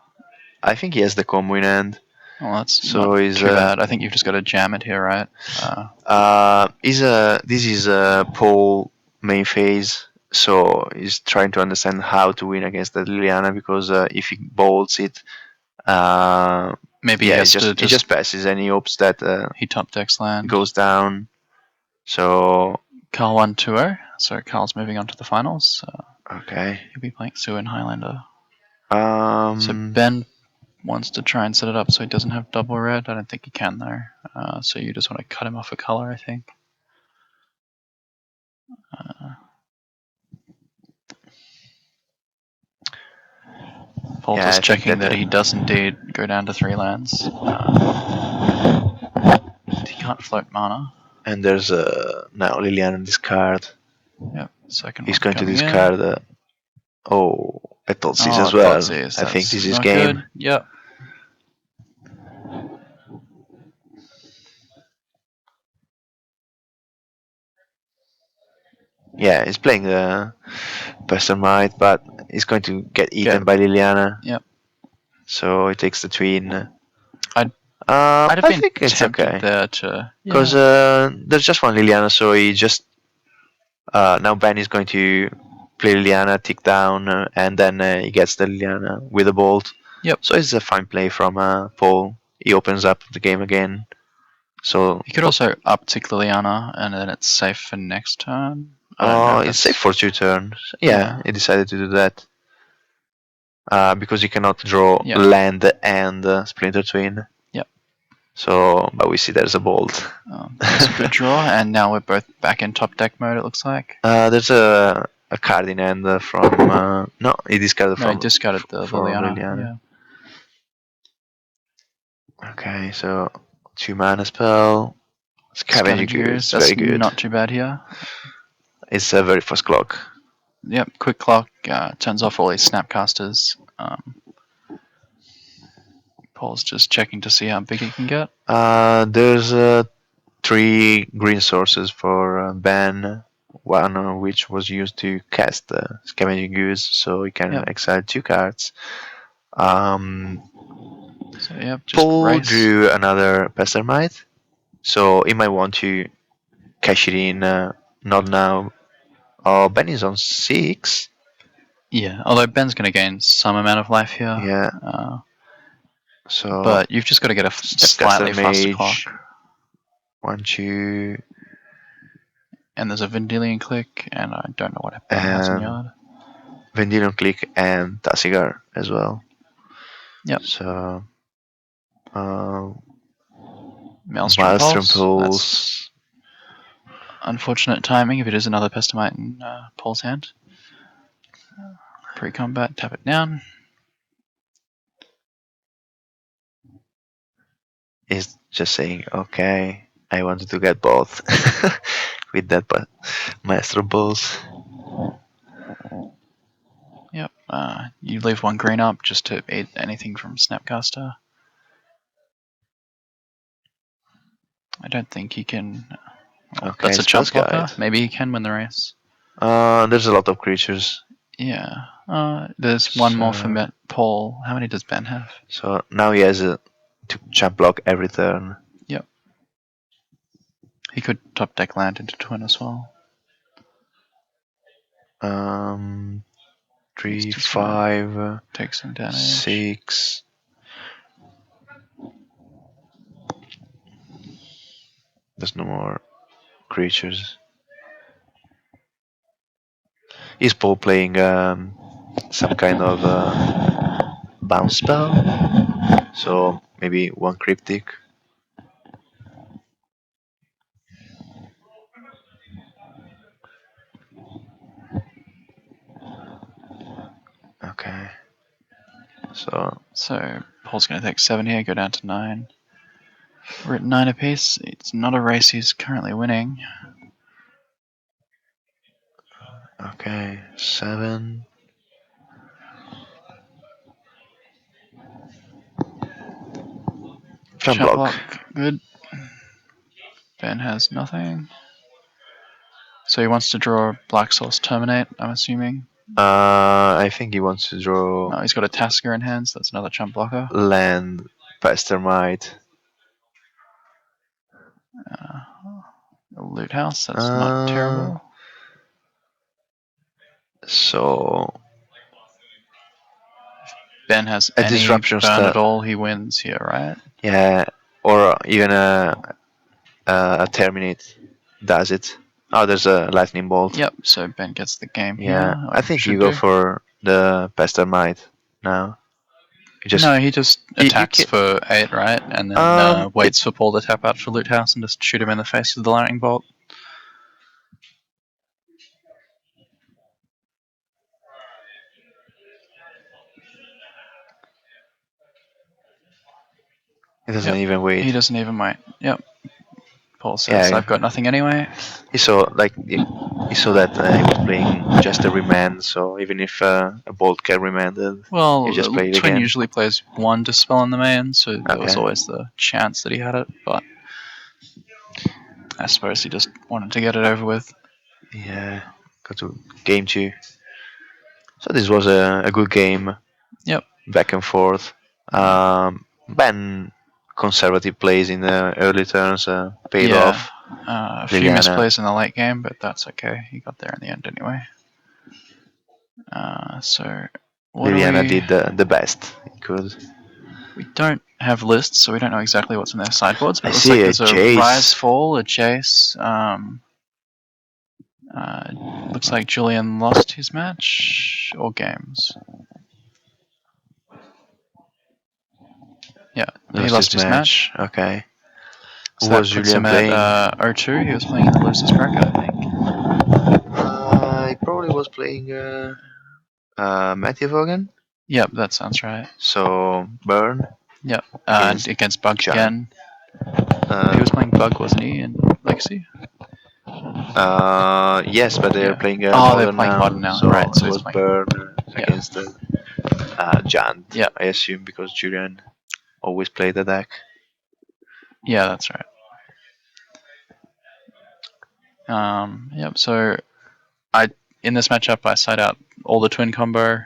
I think he has the combo in hand. Well, that's So not he's too bad. I think you've just got to jam it here, right? this is Paul main phase, so he's trying to understand how to win against the Liliana because if he bolts it, Maybe yeah, he has he just passes and he hopes that he top decks land. goes down. So Carl 1-2-0, so Carl's moving on to the finals. okay. He'll be playing Sue in Highlander. So So Ben wants to try and set it up so he doesn't have double red. I don't think he can though. So you just want to cut him off a color, I think. Paul Yeah, just I think checking that, that he does indeed go down to 3 lands. He can't float mana. and there's now Liliana discard. Yep, second He's one going to coming in. discard. A Thoughtseize as Oh, well. Thoughtseize, I think that's this is not game. good. Yep. Yeah, he's playing Might, but he's going to get eaten by Liliana. Yep. So he takes the twin. I'd I have been think it's tempted okay. there to Because there's just one Liliana, so he just now Ben is going to play Liliana, tick down, and then he gets the Liliana with a bolt. Yep. So it's a fine play from Paul. He opens up the game again. So You could also uptick Liliana, and then it's safe for next turn. I don't know. it's safe for 2 turns. Yeah, he decided to do that. Because you cannot draw land and Splinter Twin. Yep. So, but we see there's a bolt. That's a good draw, and now we're both back in top deck mode, it looks like. There's a card in hand from... no, he discarded No, from... he discarded the Liliana. Yeah. Okay, so 2 mana spell. Scavenging Gears. That's Very good. not too bad here. It's a very fast clock. Yep, quick clock turns off all these snapcasters. Paul's just checking to see how big he can get. There's 3 green sources for Ben, one of which was used to cast the Scavenging Gears, so he can exile 2 cards. So yeah, just Paul drew another Pestermite, so he might want to cash it in. Not now. Oh, Ben is on 6. Yeah, although Ben's going to gain some amount of life here. Yeah. So, but you've just got to get a slightly faster clock. 1, 2. And there's a Vendilion click, and I don't know what happens in yard. Vendilion click and Tassigar as well. Yep. So, Maelstrom Pulse. Pulse. Unfortunate timing if it is another Pestamite in Paul's hand. Pre-combat, tap it down. He's just saying, okay, I wanted to get both with that Maestro Pulse. Yep. You leave 1 green up just to eat anything from Snapcaster. I don't think he can. Well, Okay, that's a jump blocker. Guide. Maybe he can win the race. There's a lot of creatures. Yeah. There's one more for Paul. How many does Ben have? So now he has to jump block every turn. Yep. He could top deck land into twin as well. 3, 5, take some damage. 6. There's no more creatures. Is Paul playing some kind of bounce spell? So maybe one cryptic. Okay. So Paul's going to take 7 here, go down to 9. We're at 9 apiece. It's not a race he's currently winning. Okay, 7. Jump block. Good. Ben has nothing. So he wants to draw Black Source Terminate, I'm assuming. I think he wants to draw. No, he's got a Tasker in hand, so that's another chump blocker. Land Pestermite. A Loot House, that's not terrible. So Ben has a any disruption burn at all, he wins here, right? Yeah, or even a Terminate does it. Oh, there's a Lightning Bolt. Yep, so Ben gets the game Yeah, here. I think you go for the Pestermite now. No, he just attacks for 8, right? And then waits for Paul to tap out for Loot House and just shoot him in the face with the Lightning Bolt. He doesn't even wait. He doesn't even wait. Yep. Paul says, I've got nothing anyway. He saw that he was playing just a remand, so even if a bolt get remanded, well, he just played Twin again. usually plays 1 Dispel on the main, so there was always the chance that he had it, but I suppose he just wanted to get it over with. Yeah, got to game 2. So this was a good game. Yep. Back and forth. Ben conservative plays in the early turns paid off. A few misplays in the late game, but that's okay. He got there in the end anyway. So Liliana did the best he could. We don't have lists, so we don't know exactly what's in their sideboards. But I it looks see like there's a Jace. Rise Fall, a Jace. Looks like Julian lost his match or games. Yeah, he lost his match. Okay. So Who was that puts Julian him playing? at 0-2. He was playing in the losers bracket, I think. He probably was playing Matthew Vaughan. Yep, that sounds right. So Burn. Yep, against Bug John. again. He was playing Bug, wasn't he, in Legacy? Yes, but they're playing they're playing Modern now. So Right, so it was Burn against Jan. Yeah, I assume because Julian always played the deck. Yeah, that's right. Yep. So, in this matchup I side out all the twin combo.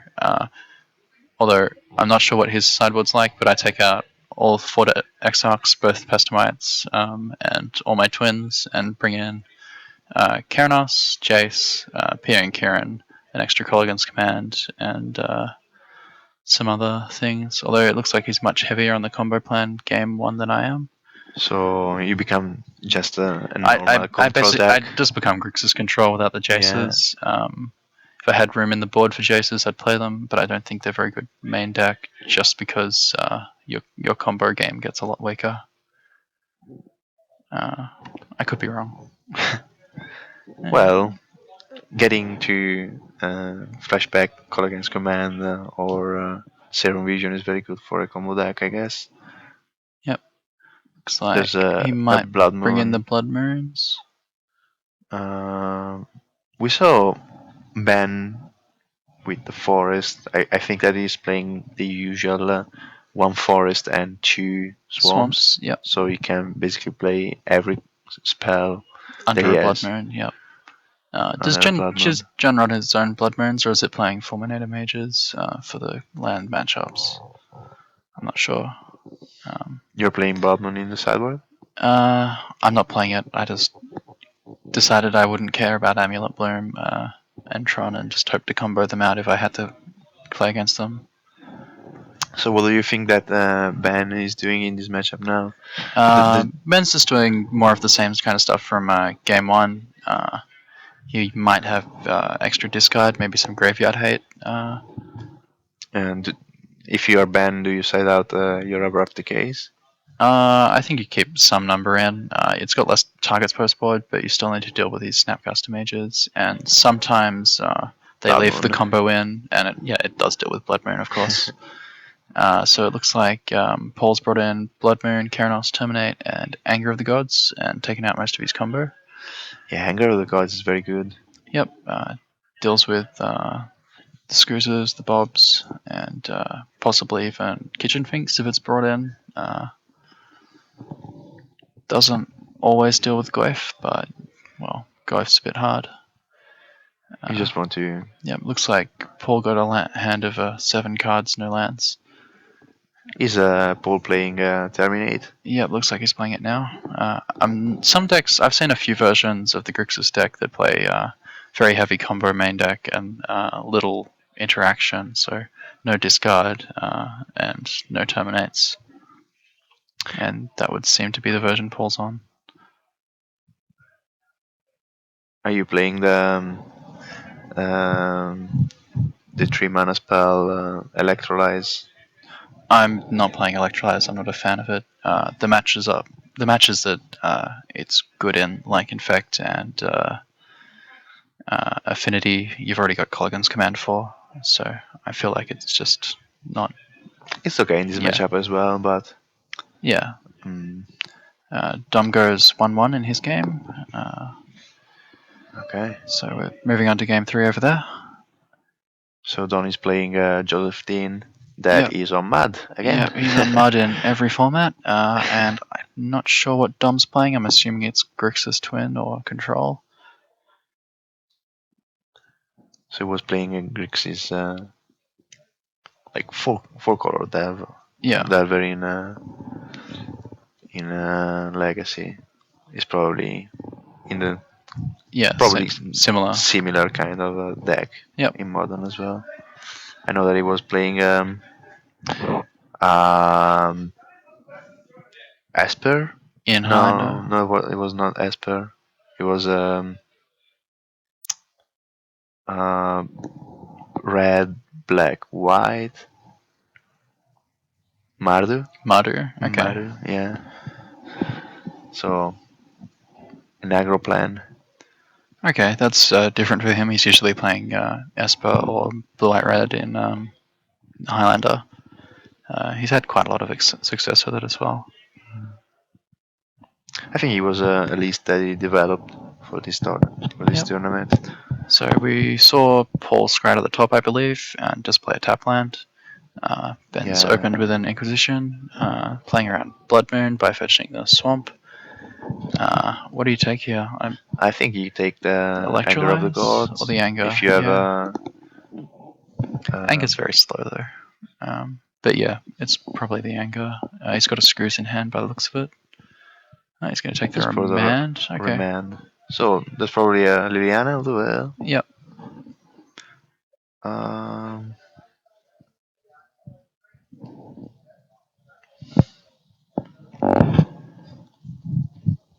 Although I'm not sure what his sideboard's like, but I take out all 4 Exarchs, both Pestimites, and all my twins, and bring in Keranos, Jace, Pierre and Kieran, an extra Colligan's Command, and some other things. Although it looks like he's much heavier on the combo plan game 1 than I am. So you become just a normal control I deck. just become Grixis control without the Jaces. If I had room in the board for Jaces, I'd play them, but I don't think they're very good main deck just because your combo game gets a lot weaker. I could be wrong. Well, getting to Flashback, Colligan's Command, or Serum Vision is very good for a combo deck, I guess. Yep. Looks like There's he might Blood Moon. bring in the Blood Moons. We saw Ben with the Forest. I think that he's playing the usual 1 Forest and 2 Swamps. Yep. So he can basically play every spell under that he a has. Blood Moon. Yep. Does John run his own Blood Moons, or is it playing Fulminator Mages for the land matchups? I'm not sure. You're playing Blood Moon in the sideboard? I'm not playing it. I just decided I wouldn't care about Amulet Bloom and Tron and just hope to combo them out if I had to play against them. So what do you think that Ben is doing in this matchup now? Ben's just doing more of the same kind of stuff from game 1. He might have extra discard, maybe some graveyard hate. And If you are banned, do you side out your Abrupt Decays? I think you keep some number in. It's got less targets per board, but you still need to deal with these Snapcaster mages, and sometimes they Blood leave the Moon. combo in, and it does deal with Blood Moon, of course. So it looks like Paul's brought in Blood Moon, Keranos Terminate, and Anger of the Gods, and taken out most of his combo. Yeah, Anger of the Gods is very good. Yep, deals with the Scoozers, the Bobs, and possibly even Kitchen Finks if it's brought in. Doesn't always deal with Goif, but, well, Goif's a bit hard. You just want to... Yep, looks like Paul got a hand of 7 cards, no lands. Is Paul playing Terminate? Yep, looks like he's playing it now. Some decks, I've seen a few versions of the Grixis deck that play very heavy combo main deck and little interaction, so no discard and no terminates. And that would seem to be the version Paul's on. Are you playing the 3 mana spell Electrolyze? I'm not playing Electrolyze. I'm not a fan of it. The matches that it's good in, like Infect and Affinity, you've already got Colligan's Command for, so I feel like it's just not. It's okay in this matchup as well, but yeah. Dom goes 1-1 in his game. Okay. So we're moving on to game 3 over there. So Don is playing Joseph Dean. That is on Mud again. Yeah, he's on Mud in every format, and I'm not sure what Dom's playing. I'm assuming it's Grixis Twin or Control. So he was playing a Grixis like four color dev. Yeah. Delver in Legacy is probably in the probably similar kind of deck in Modern as well. I know that he was playing Esper. In Highlander. No, it was not Esper. It was red, black, white. Mardu. Okay. Mardu, yeah. So, an aggro plan. Okay, that's different for him. He's usually playing Esper or Blue White Red in Highlander. He's had quite a lot of success with it as well. I think he was at least steady developed for this tournament. So we saw Paul Scrat at the top, I believe, and just play a tap land. Ben's opened with an Inquisition, playing around Blood Moon by fetching the Swamp. What do you take here? I think you take the Anger of the Gods. Or the Anger. If you have Anger's very slow though. But yeah, it's probably the Anger. He's got a Screws in hand by the looks of it. He's going to take the Remand. Okay. Remand. So that's probably a Liliana of the Well. Yep.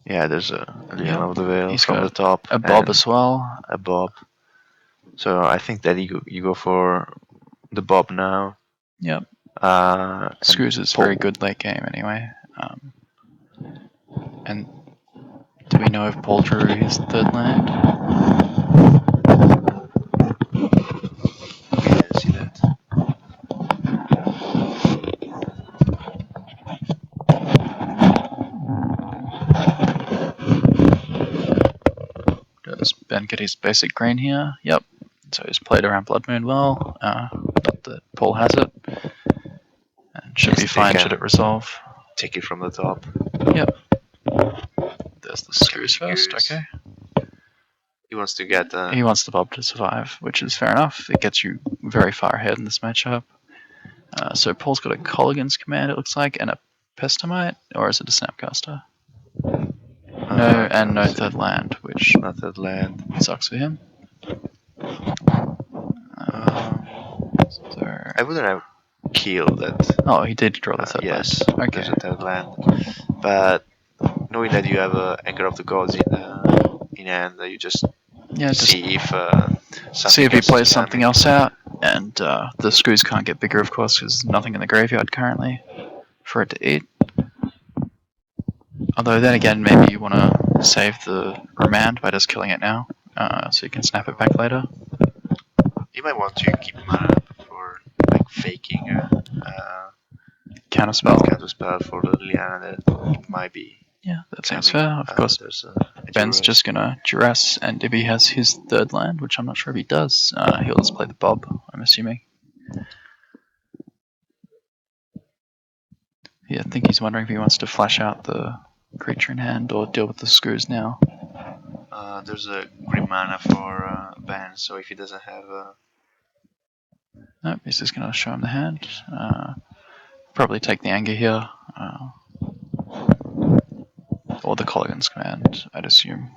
Yeah, there's a Liliana of the Veil from the top. A Bob as well. A Bob. So I think that you go for the Bob now. Yep. Screws is very good late game anyway. And do we know if Paul drew his third land? We didn't see that. Does Ben get his basic green here? Yep. So he's played around Blood Moon well. Not that Paul has it. And should be fine should it resolve. Take it from the top. Yep. There's the Screws first, okay. He wants to get... He wants the Bob to survive, which is fair enough. It gets you very far ahead in this matchup. So Paul's got a Colligan's Command, it looks like, and a Pestamite, or is it a Snapcaster? No, and no third land, which not third land sucks for him. I wouldn't have killed that. Oh, he did draw the third land. Yes, okay. There's a third land. But knowing that you have Anger of the Gods in hand, you just see if he plays something else out. and the screws can't get bigger, of course, because there's nothing in the graveyard currently for it to eat. Although then again, maybe you want to save the remand by just killing it now, so you can snap it back later. You might want to keep mana up for like faking Counterspell. counterspell for the Liliana that it might be. Yeah, that seems coming. fair. Of course, There's Ben's duress. just gonna duress, and if he has his third land, which I'm not sure if he does, he'll just play the Bob, I'm assuming. Yeah, I think he's wondering if he wants to flash out the creature in hand or deal with the screws now. There's a green mana for Ben, so if he doesn't have Nope, he's just gonna show him the hand. Probably take the anger here. Or the Colligan's command, I'd assume.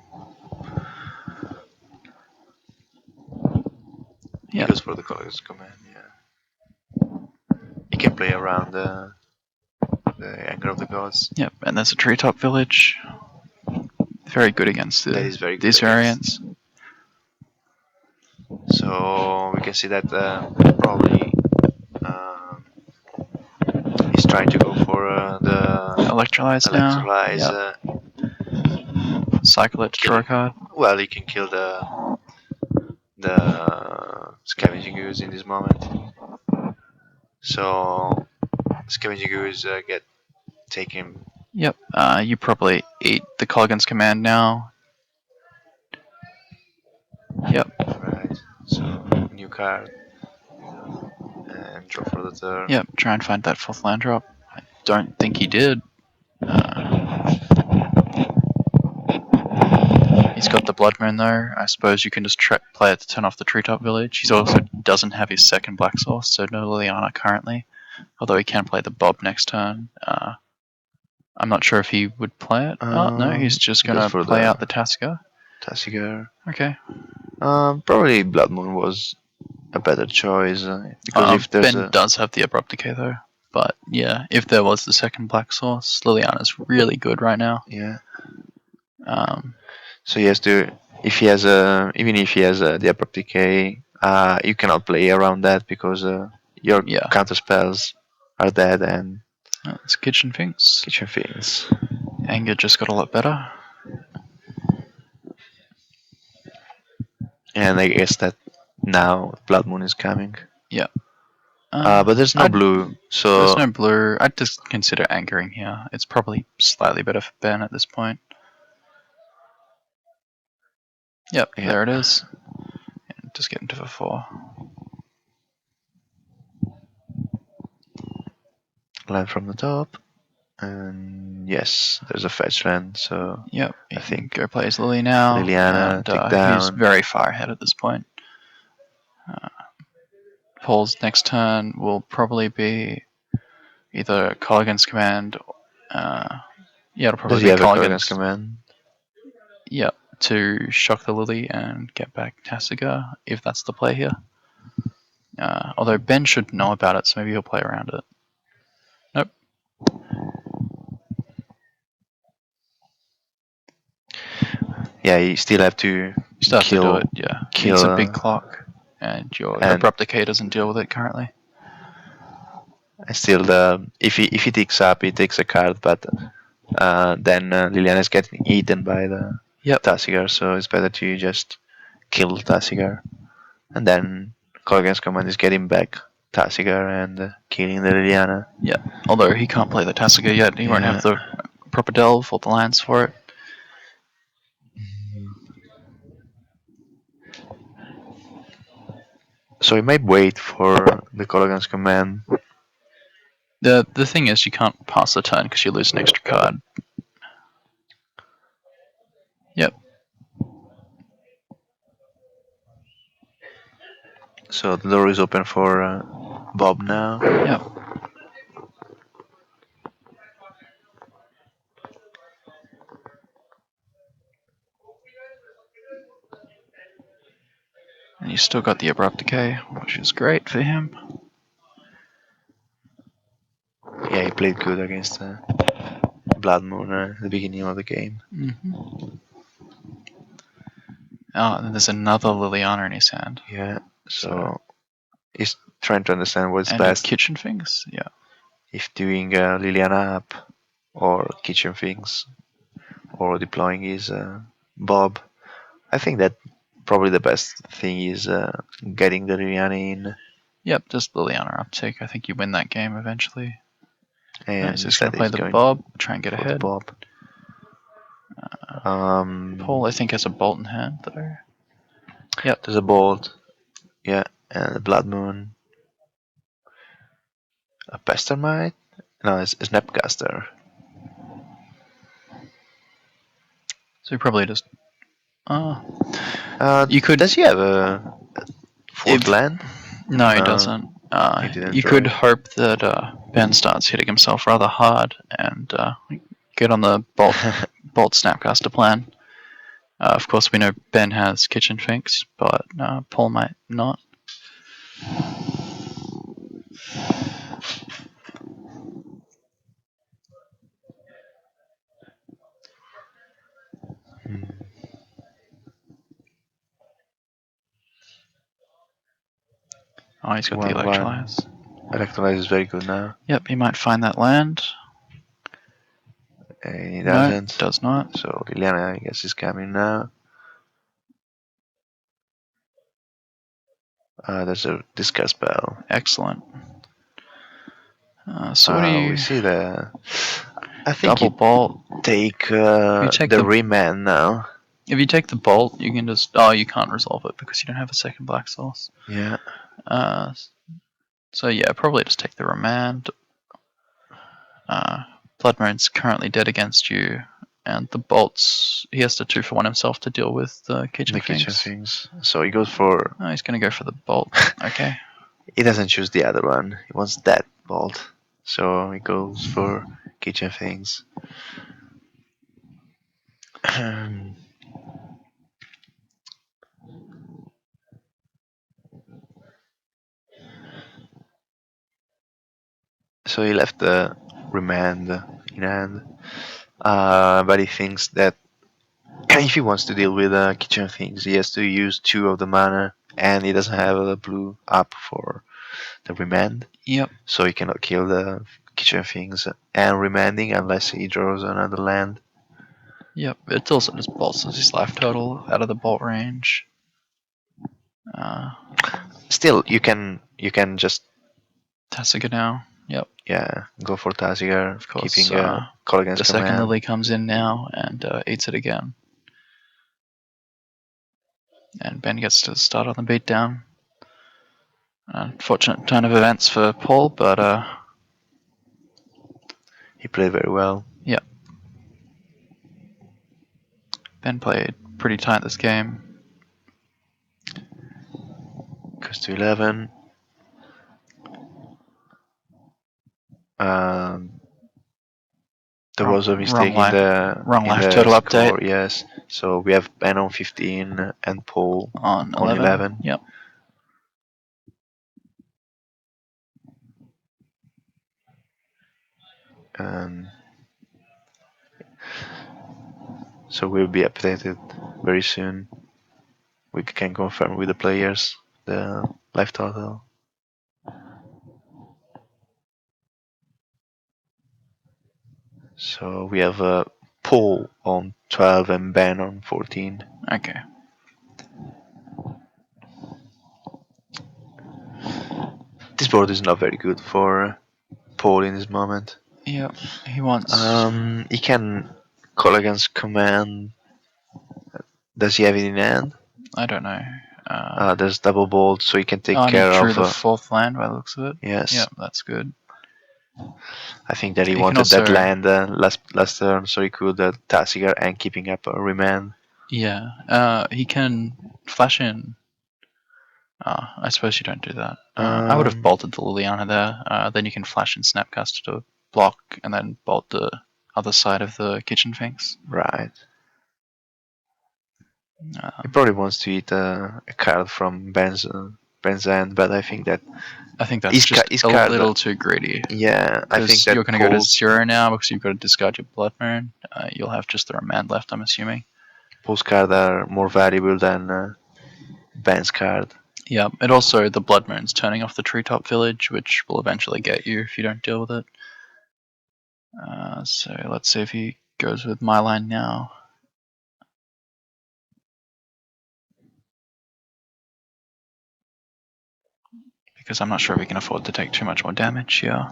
he goes for the colors command, yeah. He can play around the anger of the gods. Yep, and there's a treetop village. Very good against That is very good these against. variants. So we can see that probably he's trying to go for the Electrolyze now. electrolyze. Yep. Cycle it to draw a card. Well, he can kill the scavenging ooze in this moment. So scavenging ooze get taken. Yep. You probably eat the Colligan's command now. Yep. Right. So new card and draw for the third. Yep. Try and find that fourth land drop. I don't think he did. He's got the Blood Moon though. I suppose you can just play it to turn off the Treetop Village. He also doesn't have his second Black Source, so no Liliana currently. Although he can play the Bob next turn. I'm not sure if he would play it. No, he's just going to play out the Tasigur. Tasigur. Okay. Probably Blood Moon was a better choice because if there's Ben does have the Abrupt Decay though. But yeah, if there was the second Black Source, Liliana's really good right now. Yeah. So he has to, if he has even if he has the Abrupt Decay, you cannot play around that because your counter spells are dead and. It's Kitchen Finks. Kitchen Finks. Anger just got a lot better. And I guess that now Blood Moon is coming. Yeah. But there's no blue, so there's no blue. I'd just consider anchoring here. It's probably slightly better for Ben at this point. Yep, there it is. And just get into the 4. Land from the top. And yes, there's a fetch land, so yep, I think go play as Lily now. Liliana, and, take down. He's very far ahead at this point. Paul's next turn will probably be either Colligan's command. It'll probably Does be he have Colligan's a command? Yep, to shock the Lily and get back Tasigur, if that's the play here. Although Ben should know about it, so maybe he'll play around it. Nope. Yeah, you still have to kill, do it, yeah. Kill, it's a big clock, and your Abrupt Decay doesn't deal with it currently. And still, if he digs up, he takes a card, but then Liliana is getting eaten by the Tasigur, so it's better to just kill Tasigur. And then Colligan's command is getting back Tasigur and killing the Liliana. Yeah, although he can't play the Tasigur yet, he won't have the proper delve or the lands for it. So he might wait for the Colligan's command. The thing is, you can't pass the turn because you lose an extra card. Yep. So the door is open for Bob now. Yep. And he's still got the Abrupt Decay, which is great for him. Yeah, he played good against Blood Moon at the beginning of the game. Mm-hmm. Oh, and then there's another Liliana in his hand. Yeah, so He's trying to understand what's and best. kitchen things. Yeah. If doing Liliana up or kitchen things or deploying his Bob. I think that probably the best thing is getting the Liliana in Yep, just Liliana uptake. I think you win that game eventually. and He's just going instead to play he's the going Bob, try and get for the ahead. Bob. Paul, I think, has a bolt in hand, though. Yep. There's a Bolt, yeah, and a Blood Moon. A Pestermite? No, it's a Snapcaster. So you probably just. You could. Does he have a fourth If- land? No, he No, doesn't. he didn't You draw could it. hope that Ben starts hitting himself rather hard and get on the bolt Snapcaster plan. Of course, we know Ben has Kitchen Finks, but Paul might not. Oh, he's got the 1/1. Electrolyze. Electrolyze is very good now. Yep, he might find that land. And he No, doesn't. does not. So Liliana, I guess, is coming now. There's a discard spell. Excellent. So what do you... We see the. I think double you bolt. take, You take the the- remand now. If you take the bolt, you can just... Oh, you can't resolve it because you don't have a second black source. Yeah. So yeah, probably just take the remand. Blood Moon's currently dead against you, and the bolts, he has to 2-for-1 himself to deal with the kitchen The kitchen things. things. So he goes for. Oh, he's going to go for the bolt. Okay. He doesn't choose the other one. He wants that bolt. So he goes for kitchen things. So he left the remand in hand. But he thinks that if he wants to deal with kitchen things, he has to use 2 of the mana, and he doesn't have a blue up for the remand. Yep. So he cannot kill the kitchen things and remanding unless he draws another land. Yep. It also just bolsters his life total out of the bolt range. Still, you can just Tasiga now. Yep. go for Taziger, Of course. keeping a call against The second command. Lily comes in now and eats it again. And Ben gets to start on the beatdown. Unfortunate turn of events for Paul, but He played very well. Ben played pretty tight this game. Goes to 11. There was a mistake in the life total score, update. yes. So we have Ben on 15 and Paul On on 11. Yep. So we'll be updated very soon. We can confirm with the players the life total. So we have Paul on 12 and Ben on 14. Okay. This board is not very good for Paul in this moment. Yep. He wants. He can call against command. Does he have it in hand? I don't know. There's double bolt, so he can take he care drew of. the 4th land by the looks of it. Yes. Yep, that's good. I think that he He can wanted that also- land last turn, so he could Tassiger and keeping up a remand. Yeah. He can flash in. I suppose you don't do that. I would have bolted the Liliana there. Then you can flash in Snapcaster to block, and then bolt the other side of the kitchen finks. Right. He probably wants to eat a card from Ben's end, but I think that's He's just a little too greedy. Yeah, I think that you're going to go to Paul's 0 now because you've got to discard your Blood Moon. You'll have just the remand left, I'm assuming. cards are more valuable than Ben's card. Yeah, and also the Blood Moon's turning off the Treetop Village, which will eventually get you if you don't deal with it. So let's see if he goes with my line now. Because I'm not sure if we can afford to take too much more damage here.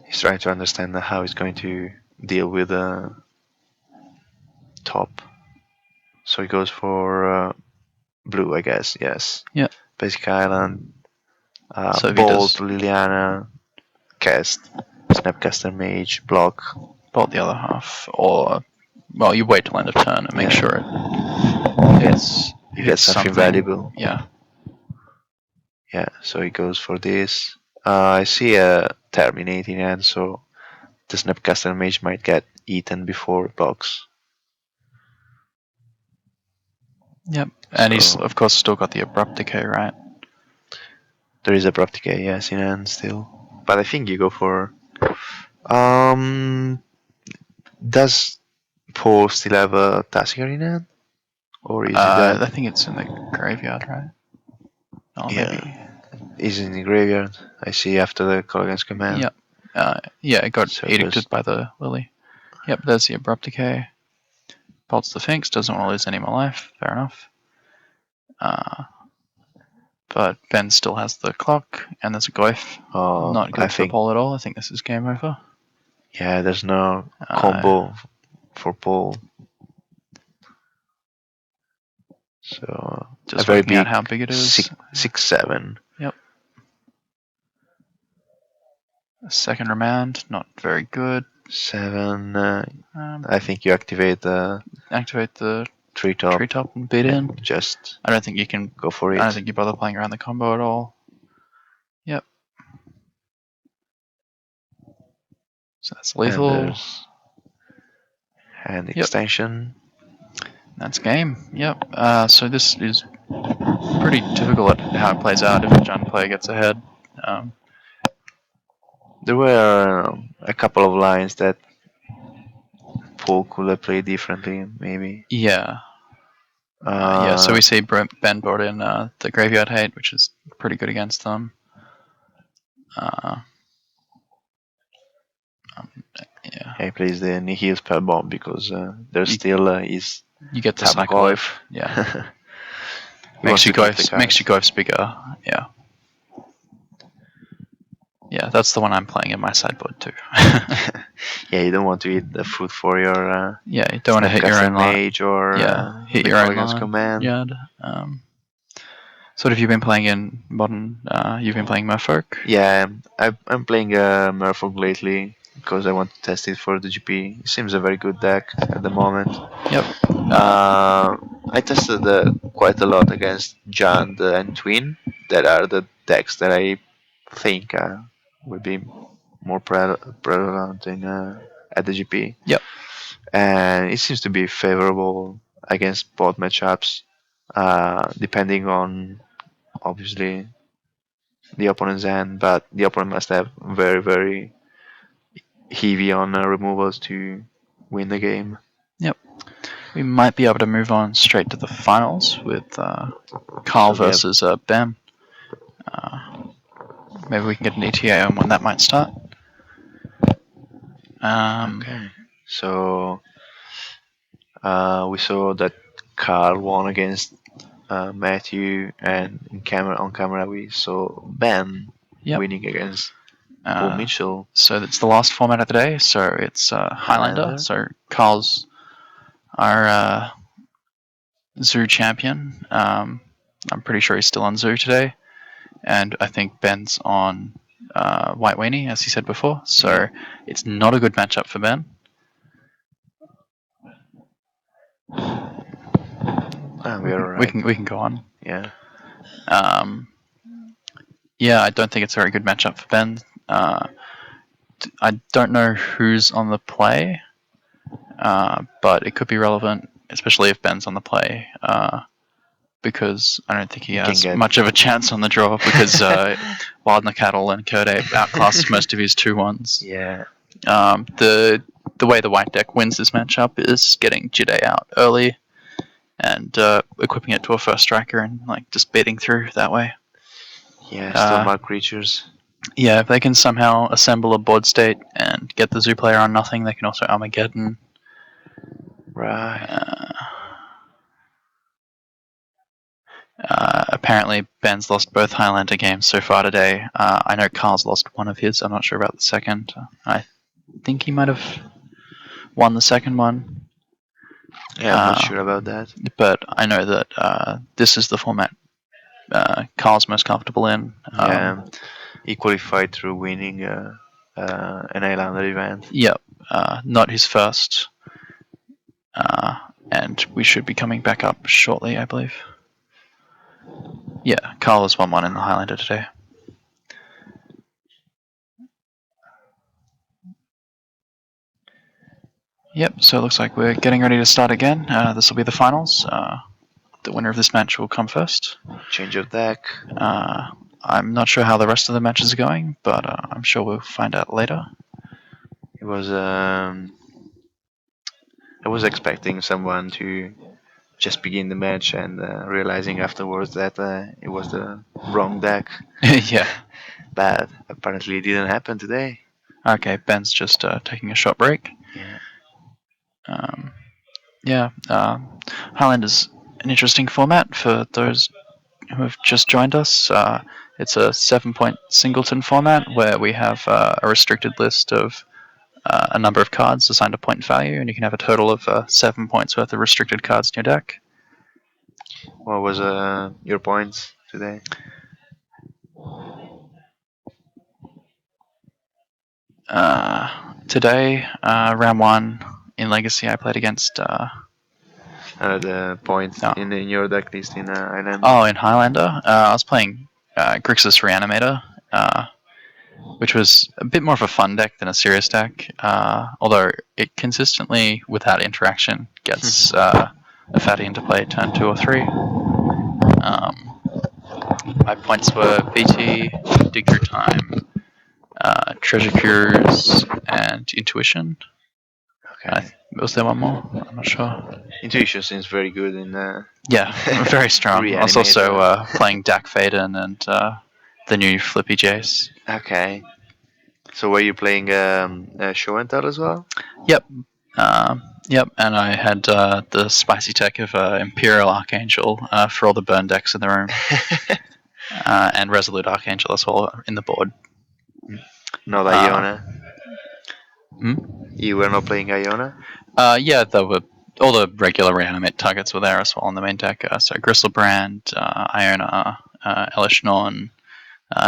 He's trying to understand how he's going to deal with the top. So he goes for blue, I guess. Yes. Yeah. Basic Island. So if he Bolt, does Liliana, Cast, Snapcaster Mage, block. bolt the other half, or well, you wait till end of turn and make Yeah. sure it's You get something valuable. Yeah. Yeah, so he goes for this. I see a Terminating end, so the Snapcaster Mage might get eaten before it blocks. Yep. And he's So- of course still got the Abrupt Decay, right? There is Abrupt Decay, yes, in hand still. But I think you go for... Does Paul still have a Tasker in hand? Or is it that? I think it's in the graveyard, right? Oh, Yeah. maybe. Is in the graveyard. I see after the call against command. Yep. Yeah, it got So edicted by the Lily. Yep, there's the Abrupt Decay. Bolts the Sphinx, doesn't want to lose any more life. Fair enough. But Ben still has the clock, and there's a Goif. Oh, Not good I for think Paul at all. I think this is game over. yeah, there's no combo for Paul. So Just a very working out big how big it is. 6/7. Yep. A second remand, not very good. 7. Um, I think you activate the activate the treetop. treetop and beat in. Just I don't think you can. go for I it. don't think you bother playing around the combo at all. Yep. So that's lethal. And there's hand extension. That's game. Yep. So this is pretty difficult at how it plays out if a Jund player gets ahead. There were a couple of lines that Paul could have played differently, maybe. Yeah. Yeah. So we see Ben brought in the Graveyard Hate, which is pretty good against them. Yeah. He plays the Nihil Spell Bomb because there's still is You get the Tap cycle. Goif. Yeah. He wants to keep the makes your cards. Goifs bigger. Yeah. Yeah, that's the one I'm playing in my sideboard too. Yeah, you don't want to eat the food for your Yeah, you don't want to hit your own line. mage or Hit the your own against line. command. Yard. So what have you been playing in modern? You've been playing Merfolk? Yeah, I'm playing Merfolk lately because I want to test it for the GP. It seems a very good deck at the moment. Yep. I tested quite a lot against Jund and Twin. That are the decks that I think will be more prevalent in at the GP. Yep. And it seems to be favorable against both matchups, depending on obviously the opponent's hand, but the opponent must have very, very heavy on removals to win the game. Yep. We might be able to move on straight to the finals with Carl So we have- versus Ben. Maybe we can get an ETA on when that might start. Okay. So we saw that Carl won against Matthew, and on camera we saw Ben Yep. winning against Paul Mitchell. So that's the last format of the day. So it's Highlander. So Carl's our Zoo champion. I'm pretty sure he's still on Zoo today. And I think Ben's on White Weenie, as he said before. So it's not a good matchup for Ben. We can go on. Yeah. Yeah, I don't think it's a very good matchup for Ben. I don't know who's on the play, but it could be relevant, especially if Ben's on the play, because I don't think he has much of a chance on the draw because Wildner Cattle and Kurde outclass most of his 2-1s. Yeah. The way the white deck wins this matchup is getting Jide out early, and equipping it to a first striker and like just beating through that way. Yeah, Stonemark creatures. Yeah, if they can somehow assemble a board state and get the zoo player on nothing, they can also Armageddon. Right. Apparently, Ben's lost both Highlander games so far today. I know Carl's lost one of his. I'm not sure about the second. I think he might have won the second one. Yeah, I'm not sure about that. But I know that this is the format Carl's most comfortable in. Yeah, he qualified through winning an Highlander event. Yep, not his first. And we should be coming back up shortly, I believe. Yeah, Carl has won one in the Highlander today. Yep, so it looks like we're getting ready to start again. This will be the finals. The winner of this match will come first. Change of deck. I'm not sure how the rest of the matches are going, but I'm sure we'll find out later. It was. I was expecting someone to just begin the match and realizing afterwards that it was the wrong deck. Yeah. But apparently it didn't happen today. Okay, Ben's just taking a short break. Yeah. Highlander's an interesting format for those who have just joined us. It's a 7-point singleton format where we have a restricted list of a number of cards assigned a point value, and you can have a total of 7 points worth of restricted cards in your deck. What was your points today? Today, round 1 in Legacy, I played against. The points in your deck list in Highlander. Oh, in Highlander, I was playing Grixis Reanimator, which was a bit more of a fun deck than a serious deck. Although it consistently, without interaction, gets a fatty into play turn 2 or 3. My points were BT, Dig Through Time, Treasure Cures, and Intuition. Okay. Was there one more? I'm not sure. Intuition seems very good in. Yeah, very strong. I was also playing Dak Faden and the new Flippy Jace. Okay. So were you playing Show and Tell as well? Yep. Yep, and I had the spicy tech of Imperial Archangel for all the burn decks in the room. And Resolute Archangel as well in the board. Not Iona? You were not playing Iona? Yeah, all the regular reanimate targets were there as well on the main deck. So Gristlebrand, Iona, Elish Norn,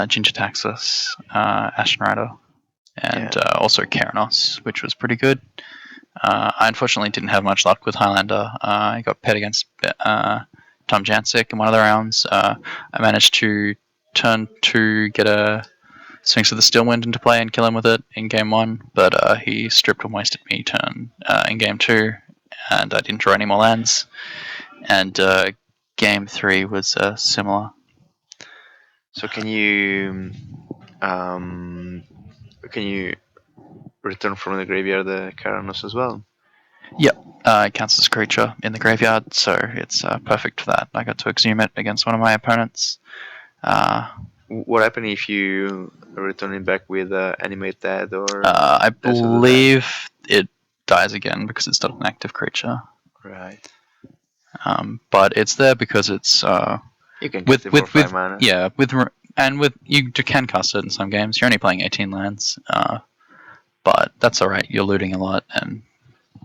Ginger Taxus, Ashen Rider, and also Keranos, which was pretty good. I unfortunately didn't have much luck with Highlander. I got paired against Tom Jancic in one of the rounds. I managed to turn 2 get a Sphinx of the Stillwind into play and kill him with it in game 1, but he stripped and wasted me turn in game 2, and I didn't draw any more lands. And game 3 was similar. So can you return from the graveyard the Keranos as well? Yep, it counts as a creature in the graveyard, so it's perfect for that. I got to exhume it against one of my opponents. What happened if you return it back with Animate Dead or? I believe it dies again because it's not an active creature. Right. But it's there because it's you can cast it for 5 mana. Yeah, you can cast it in some games. You're only playing 18 lands, but that's all right. You're looting a lot, and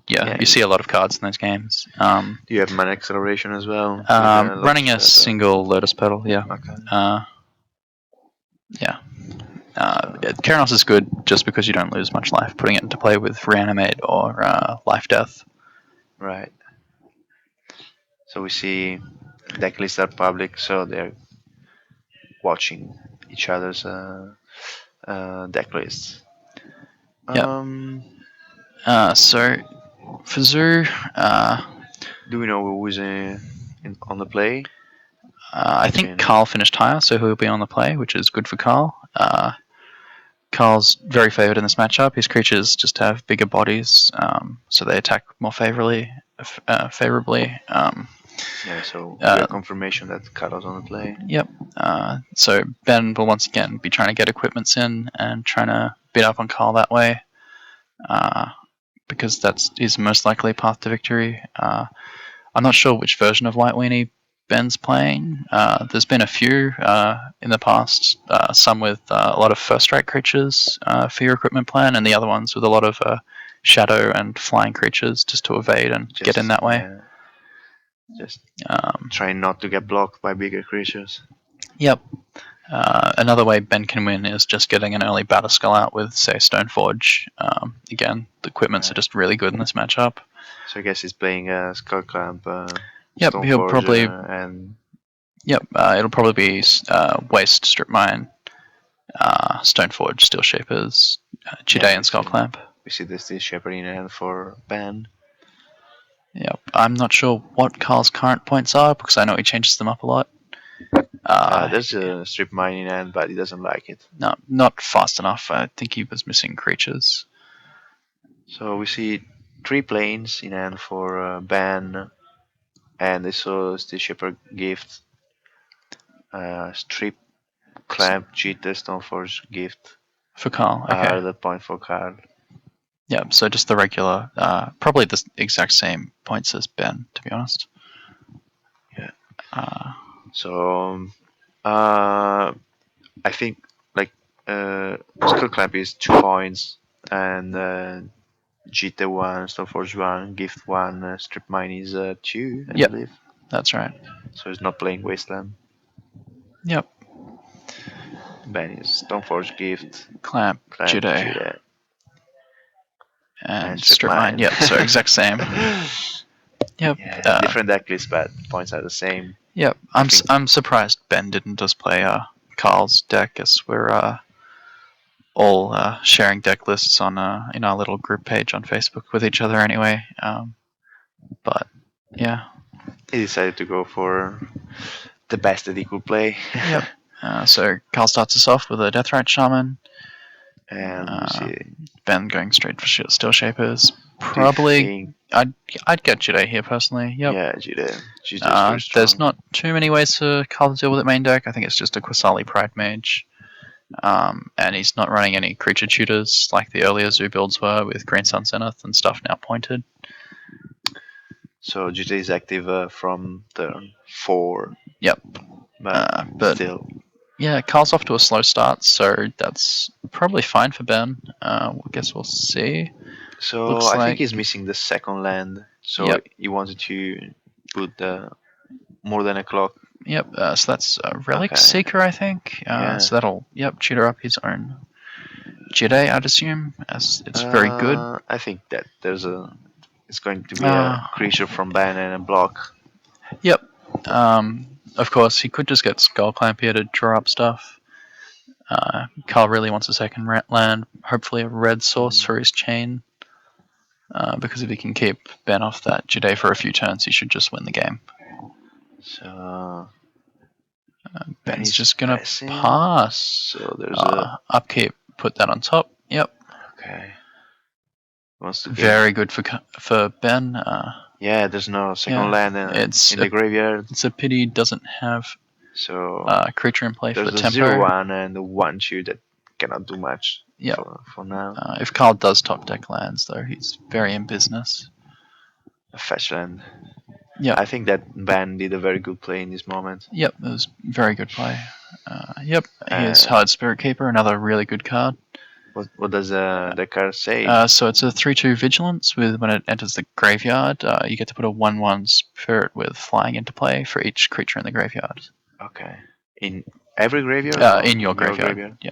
you see a lot of cards in those games. Do you have mana acceleration as well? Running a single Lotus Petal, yeah. Okay. Keranos is good just because you don't lose much life putting it into play with Reanimate or Life Death. Right. So we see deck lists are public, so they're watching each other's deck lists. So for Zoo, do we know who is on the play? I think Carl finished higher, so he'll be on the play, which is good for Carl. Carl's very favoured in this matchup. His creatures just have bigger bodies, so they attack more favourably. Yeah, so we have confirmation that Carlos on the play. Yep. So Ben will once again be trying to get equipments in and trying to beat up on Carl that way, because that's his most likely path to victory. I'm not sure which version of White Weenie Ben's playing. There's been a few in the past, some with a lot of first strike creatures for your equipment plan, and the other ones with a lot of shadow and flying creatures just to evade and get in that way. Just trying not to get blocked by bigger creatures. Yep. Another way Ben can win is just getting an early Batterskull out with, say, Stoneforge. Again, the equipments are just really good in this matchup. So I guess he's playing Skullclamp. Yep, he'll probably. And Yep, it'll probably be Waste, Strip Mine, Stoneforge, Steel Shapers, Jide, and Skullclamp. We see the Steel Shaper in hand for Ben. Yep, I'm not sure what Carl's current points are because I know he changes them up a lot. There's a Strip Mine in hand, but he doesn't like it. No, not fast enough. I think he was missing creatures. So we see 3 planes in hand for Ben, and they saw Steel Shaper Gift, Strip Clamp, Cheater, Stoneforge Gift. For Carl, okay. The point for Carl. Yeah, so just the regular, probably the exact same points as Ben, to be honest. Yeah. I think like Skullclamp is 2 points, and GT 1, Stoneforge 1, Gift 1, Strip Mine is 2, I believe. That's right. So he's not playing Wasteland. Yep. Ben is Stoneforge, Gift, Clamp, Jude. And Strip Mine. Yep, so exact same. Yep. Yeah, different deck list, but points are the same. Yep. I'm surprised Ben didn't just play Carl's deck, as we're all sharing deck lists on in our little group page on Facebook with each other anyway. But yeah, he decided to go for the best that he could play. Yep. So Carl starts us off with a Deathrite Shaman, and Ben going straight for Steel Shapers. Probably, I'd get Jide here personally. Yep. Yeah, Jide. There's not too many ways for Carl to deal with it main deck. I think it's just a Quasali Pride Mage. And he's not running any creature tutors like the earlier Zoo builds were with Green Sun Zenith and stuff now pointed. So Jide is active from turn 4. Yep. But still. Yeah, Carl's off to a slow start, so that's probably fine for Ben. I guess we'll see. So I think he's missing the second land, so he wanted to put more than a clock. Yep, so that's a Relic Seeker, I think. So that'll, tutor up his own Jide, I'd assume, as it's very good. I think that it's going to be a creature from Ben and a block. Yep. Of course, he could just get Skullclamp here to draw up stuff. Carl really wants a second land, hopefully a red source for his chain. Because if he can keep Ben off that Jide for a few turns, he should just win the game. So Ben's just gonna pass. So there's a upkeep. Put that on top. Yep. Okay. Very good for Ben. Yeah, there's no second land in the graveyard. It's a pity he doesn't have creature in play for the tempo. There's a 0/1 and a 1/2 that cannot do much for now. If Carl does top deck lands, though, he's very in business. A fetch land. Yeah, I think that Ben did a very good play in this moment. Yep, it was very good play. Yep, here's Hard Spirit Keeper, another really good card. What does the card say? So it's a 3/2 Vigilance with when it enters the graveyard, you get to put a 1/1 Spirit with flying into play for each creature in the graveyard. Okay. In every graveyard? In your graveyard. Yeah.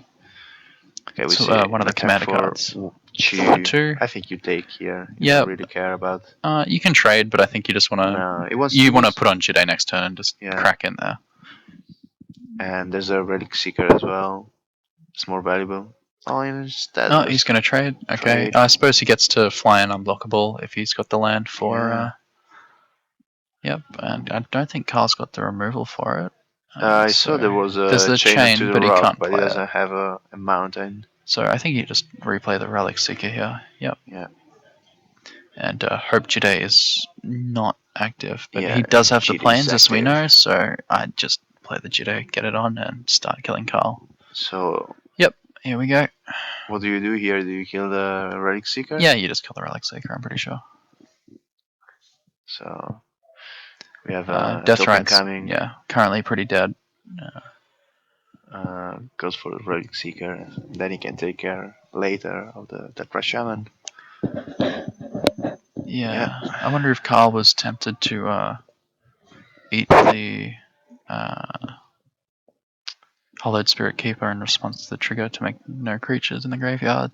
Okay, we so, see one of the commander cards. 2. I think you take here. You don't really care about. You can trade, but I think you just want to. No, you want to put on Jide next turn and just crack in there. And there's a Relic Seeker as well. It's more valuable. Oh, instead. No, he's going to trade. Okay. I suppose he gets to fly in unblockable if he's got the land for. Yep, and I don't think Carl's got the removal for it. I saw there was a chain to the but rock, he can't but he doesn't have a mountain. So I think you just replay the Relic Seeker here. Yep. Yeah. And hope Jide is not active, but Yeah, he does have the Jitter's planes, as we active. know. So I'd just play the Jitter, get it on, and start killing Carl. So Here we go. what do you do here? Do you kill the Relic Seeker? Yeah, you just kill the Relic Seeker. I'm pretty sure. So we have Death token Rights. coming. Yeah, currently pretty dead. Goes for the Relic Seeker, and then he can take care later of the Crash Shaman. Yeah. I wonder if Carl was tempted to eat the Hollowed Spirit Keeper in response to the trigger to make no creatures in the graveyard.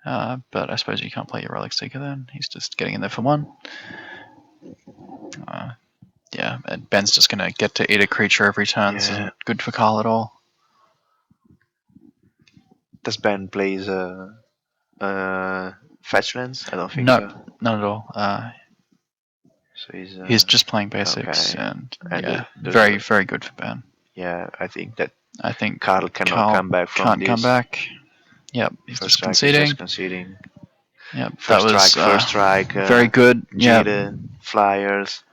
But I suppose you can't play your Relic Seeker then. He's just getting in there for one. Yeah, and Ben's just going to get to eat a creature every turn. This isn't good for Carl at all. Does Ben plays fetch lands? I don't think No, so. not at all. So He's just playing basics, okay. and And very, very good for Ben. yeah, I think that I think Carl cannot come back from can't this. come back. Yep, he's First just strike, conceding. he's just conceding. Yep, First that was strike, first strike. very good. Yeah, Jada, Flyers.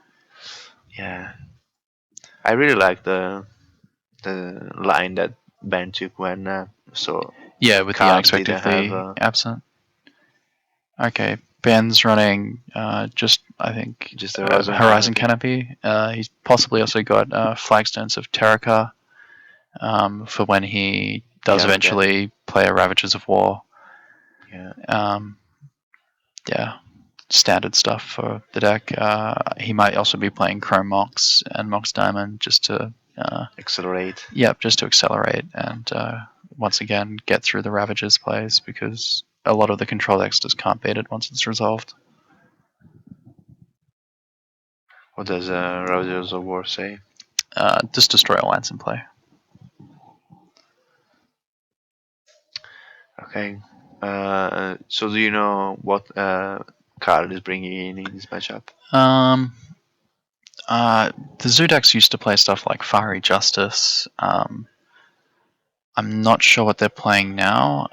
Yeah, I really like the line that Ben took when yeah, with the Carl unexpectedly didn't have, absent. Okay, Ben's running just I think just a Horizon Canopy. He's possibly also got Flagstones of Terracar for when he does Yeah, eventually play a Ravagers of War. Yeah. Yeah, standard stuff for the deck. He might also be playing Chrome Mox and Mox Diamond just to accelerate. Yep, just to accelerate and once again get through the Ravagers plays because a lot of the control decks just can't beat it once it's resolved. What does Ravagers of War say? Just destroy all lands in play. Okay. So do you know what card is bringing in this matchup? The Zoo decks used to play stuff like Fiery Justice. I'm not sure what they're playing now.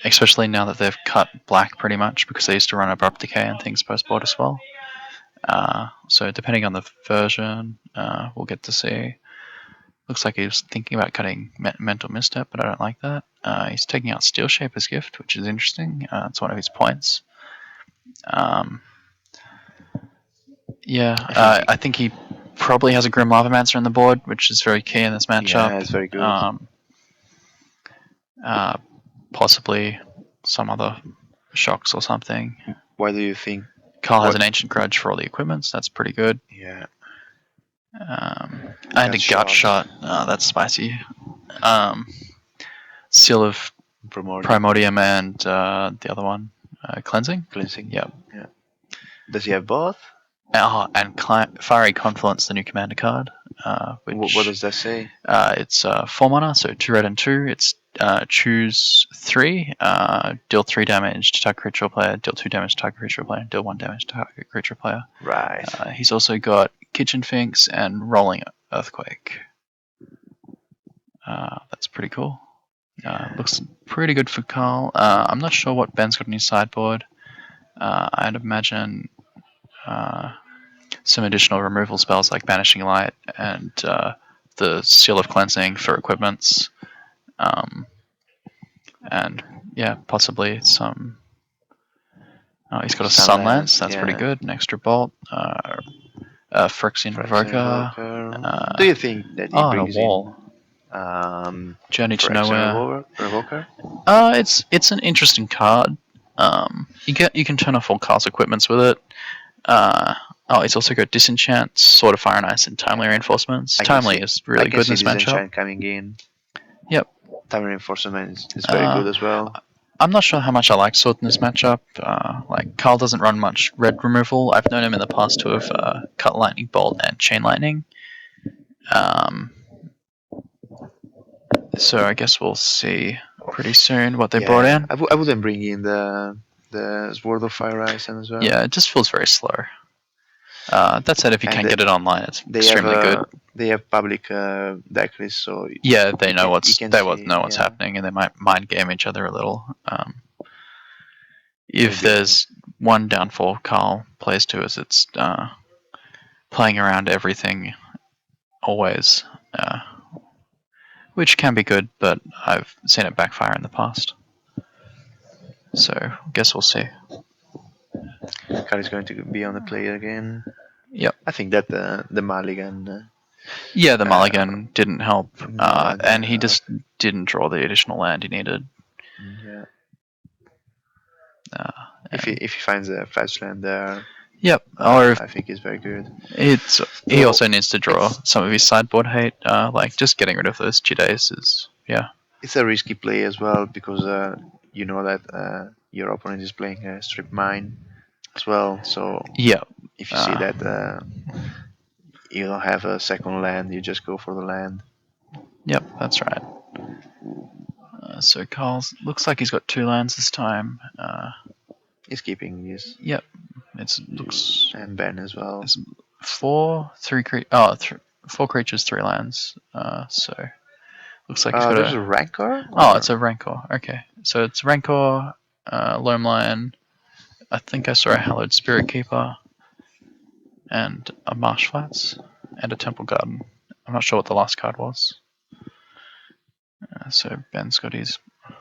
Especially now that they've cut black pretty much because they used to run Abrupt Decay and things post-board as well. So depending on the version, we'll get to see. Looks like he was thinking about cutting Mental Misstep, but I don't like that. He's taking out Steel Shaper's Gift, which is interesting. It's one of his points. I think he probably has a Grim Lavamancer on the board, which is very key in this matchup. Yeah, it's very good. Possibly some other shocks or something. Why do you think? Carl has an Ancient Grudge for all the equipments. That's pretty good. Yeah. And a Gut Shot. That's spicy. Seal of Primordium and the other one, Cleansing. Cleansing. Yep. Yeah. Does he have both? And Fiery Confluence, the new commander card. Which, what does that say? It's 4 mana, so 2 red and 2. It's choose 3, deal 3 damage to target creature player, deal 2 damage to target creature player, and deal 1 damage to target creature player. Right. He's also got Kitchen Finks and Rolling Earthquake. That's pretty cool. Looks pretty good for Carl. I'm not sure what Ben's got on his sideboard. I'd imagine some additional removal spells like Banishing Light and the Seal of Cleansing for equipments. And yeah, possibly some. Oh, he's got a Sunlance. That's pretty good. An extra bolt. Phyrexian Revoker. Do you think that he brings a wall? Journey to Nowhere. Revoker? It's an interesting card. You can turn off all Carl's equipments with it. It's also got Disenchant, Sword of Fire and Ice, and Timely Reinforcements. Timely is really good in this matchup. Disenchant coming in. Yep. Timely Reinforcement is very good as well. I'm not sure how much I like Sword in this matchup. Carl doesn't run much red removal. I've known him in the past to have cut Lightning Bolt and Chain Lightning. So I guess we'll see pretty soon what they brought in. I wouldn't bring in the Sword of Fire Ice as well. Yeah, it just feels very slow. That said, if you can get it online, it's extremely good. They have public deck lists, so yeah, they know what's happening, and they might mind game each other a little. if there's one downfall Carl plays to is it's playing around everything always, which can be good, but I've seen it backfire in the past. So I guess we'll see. Carl is going to be on the play again. Yep. I think that the mulligan. Yeah, the mulligan didn't help, and he just didn't draw the additional land he needed. Yeah. Uh, If he finds a fetch land there. Yep. Or if I think it's very good. he also needs to draw some of his sideboard hate. Like just getting rid of those Chidays is It's a risky play as well because you know that your opponent is playing a strip mine as well. So if you see that you don't have a second land, you just go for the land. Yep, that's right. So Carl looks like he's got 2 lands this time. He's keeping this. Yep, it looks. And Ben as well. It's 4 creatures, 3 lands. So looks like he's got there's a Rancor. Oh, it's a Rancor. Okay, so it's Rancor, Loam Lion. I think I saw a Hallowed Spirit Keeper, and a Marsh Flats, and a Temple Garden. I'm not sure what the last card was. So Ben's got his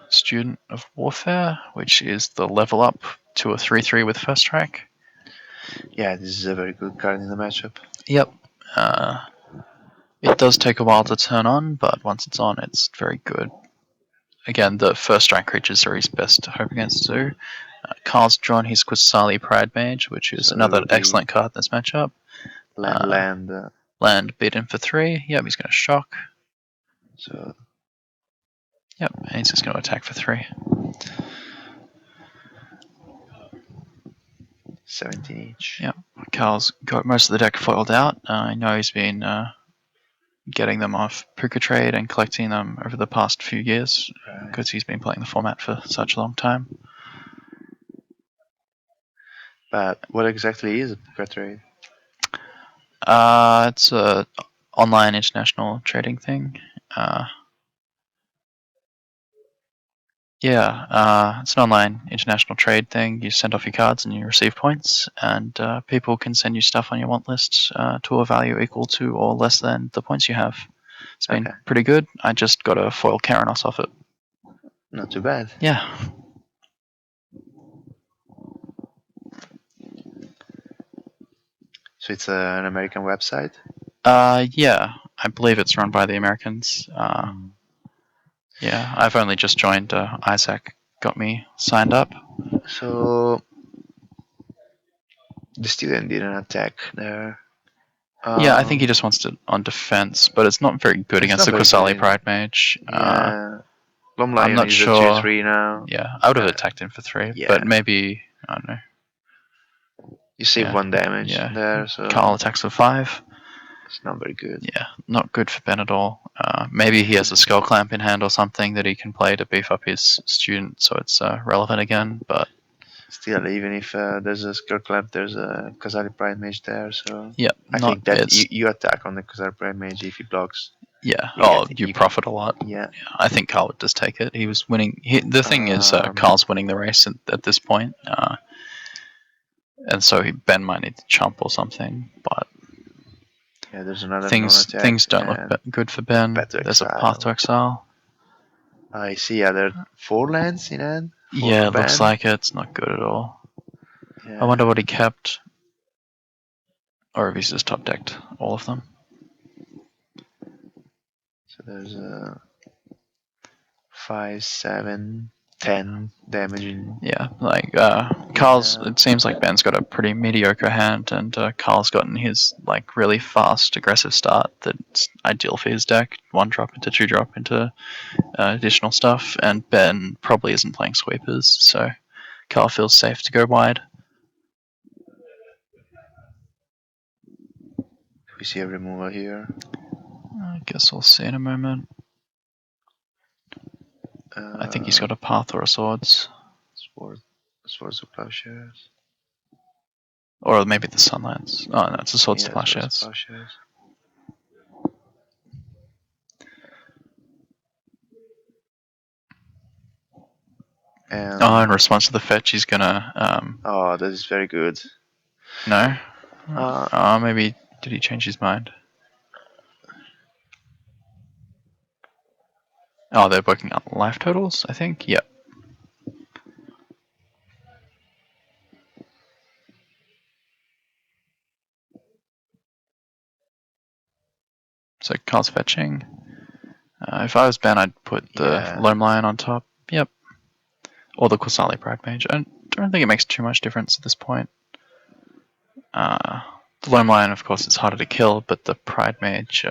Student of Warfare, which is the level up to a 3/3 with first strike. Yeah, this is a very good card in the matchup. Yep. It does take a while to turn on, but once it's on, it's very good. Again, the first strike creatures are his best to hope against too. Carl's drawn his Quasali Pride Mage, which is another excellent card in this matchup. Land beaten for 3. Yep, he's going to shock. So. Yep, and he's just going to attack for 3. 17 each. Yep, Carl's got most of the deck foiled out. I know he's been getting them off Puka Trade and collecting them over the past few years because he's been playing the format for such a long time. But what exactly is a Puka Trade? It's a online international trading thing. It's an online international trade thing. You send off your cards and you receive points, and people can send you stuff on your want list to a value equal to or less than the points you have. It's been pretty good. I just got a foil Keranos off it. Not too bad. Yeah. So it's an American website? Yeah. I believe it's run by the Americans. Yeah, I've only just joined. Isaac got me signed up. So the student didn't attack there. Yeah, I think he just wants to on defense, but it's not very good against the Quasali Pride Mage. Yeah. I'm not sure. 2/3 now. Yeah, I would have attacked him for 3, but maybe I don't know. You save 1 damage there, so Carl attacks for 5. It's not very good. Yeah, not good for Ben at all. Maybe he has a Skull Clamp in hand or something that he can play to beef up his student, so it's relevant again. But still, even if there's a Skull Clamp, there's a Quasali Pride Mage there. So I think that you attack on the Quasali Pride Mage if he blocks. Yeah. You profit a lot. Yeah. I think Carl would just take it. He was winning. The thing is, Carl's winning the race at this point, and so Ben might need to chump or something, but. Yeah, there's another things don't look good for Ben. There's a Path to Exile. I see. Are there 4 lands in hand? Yeah, it looks like it. It's not good at all. Yeah. I wonder what he kept. Or if he's just top decked all of them. So there's a 5, 7, 10 damaging. Yeah, like Carl's. It seems like Ben's got a pretty mediocre hand, and Carl's gotten his like really fast, aggressive start that's ideal for his deck. 1-drop into 2-drop into additional stuff, and Ben probably isn't playing sweepers, so Carl feels safe to go wide. We see a removal here. I guess we'll see in a moment. I think he's got a Path or a Swords. Swords of Plowshares. Or maybe the Sunlands. Oh no, it's a Swords to Plowshares. Oh, in response to the fetch, he's gonna. Oh, that is very good. No. Uh, Maybe did he change his mind? Oh, they're working out life totals, I think. Yep. So Carl's fetching. If I was Ben, I'd put the Loam Lion on top. Yep. Or the Quasali Pride Mage. I don't think it makes too much difference at this point. The Loam Lion, of course, is harder to kill, but the Pride Mage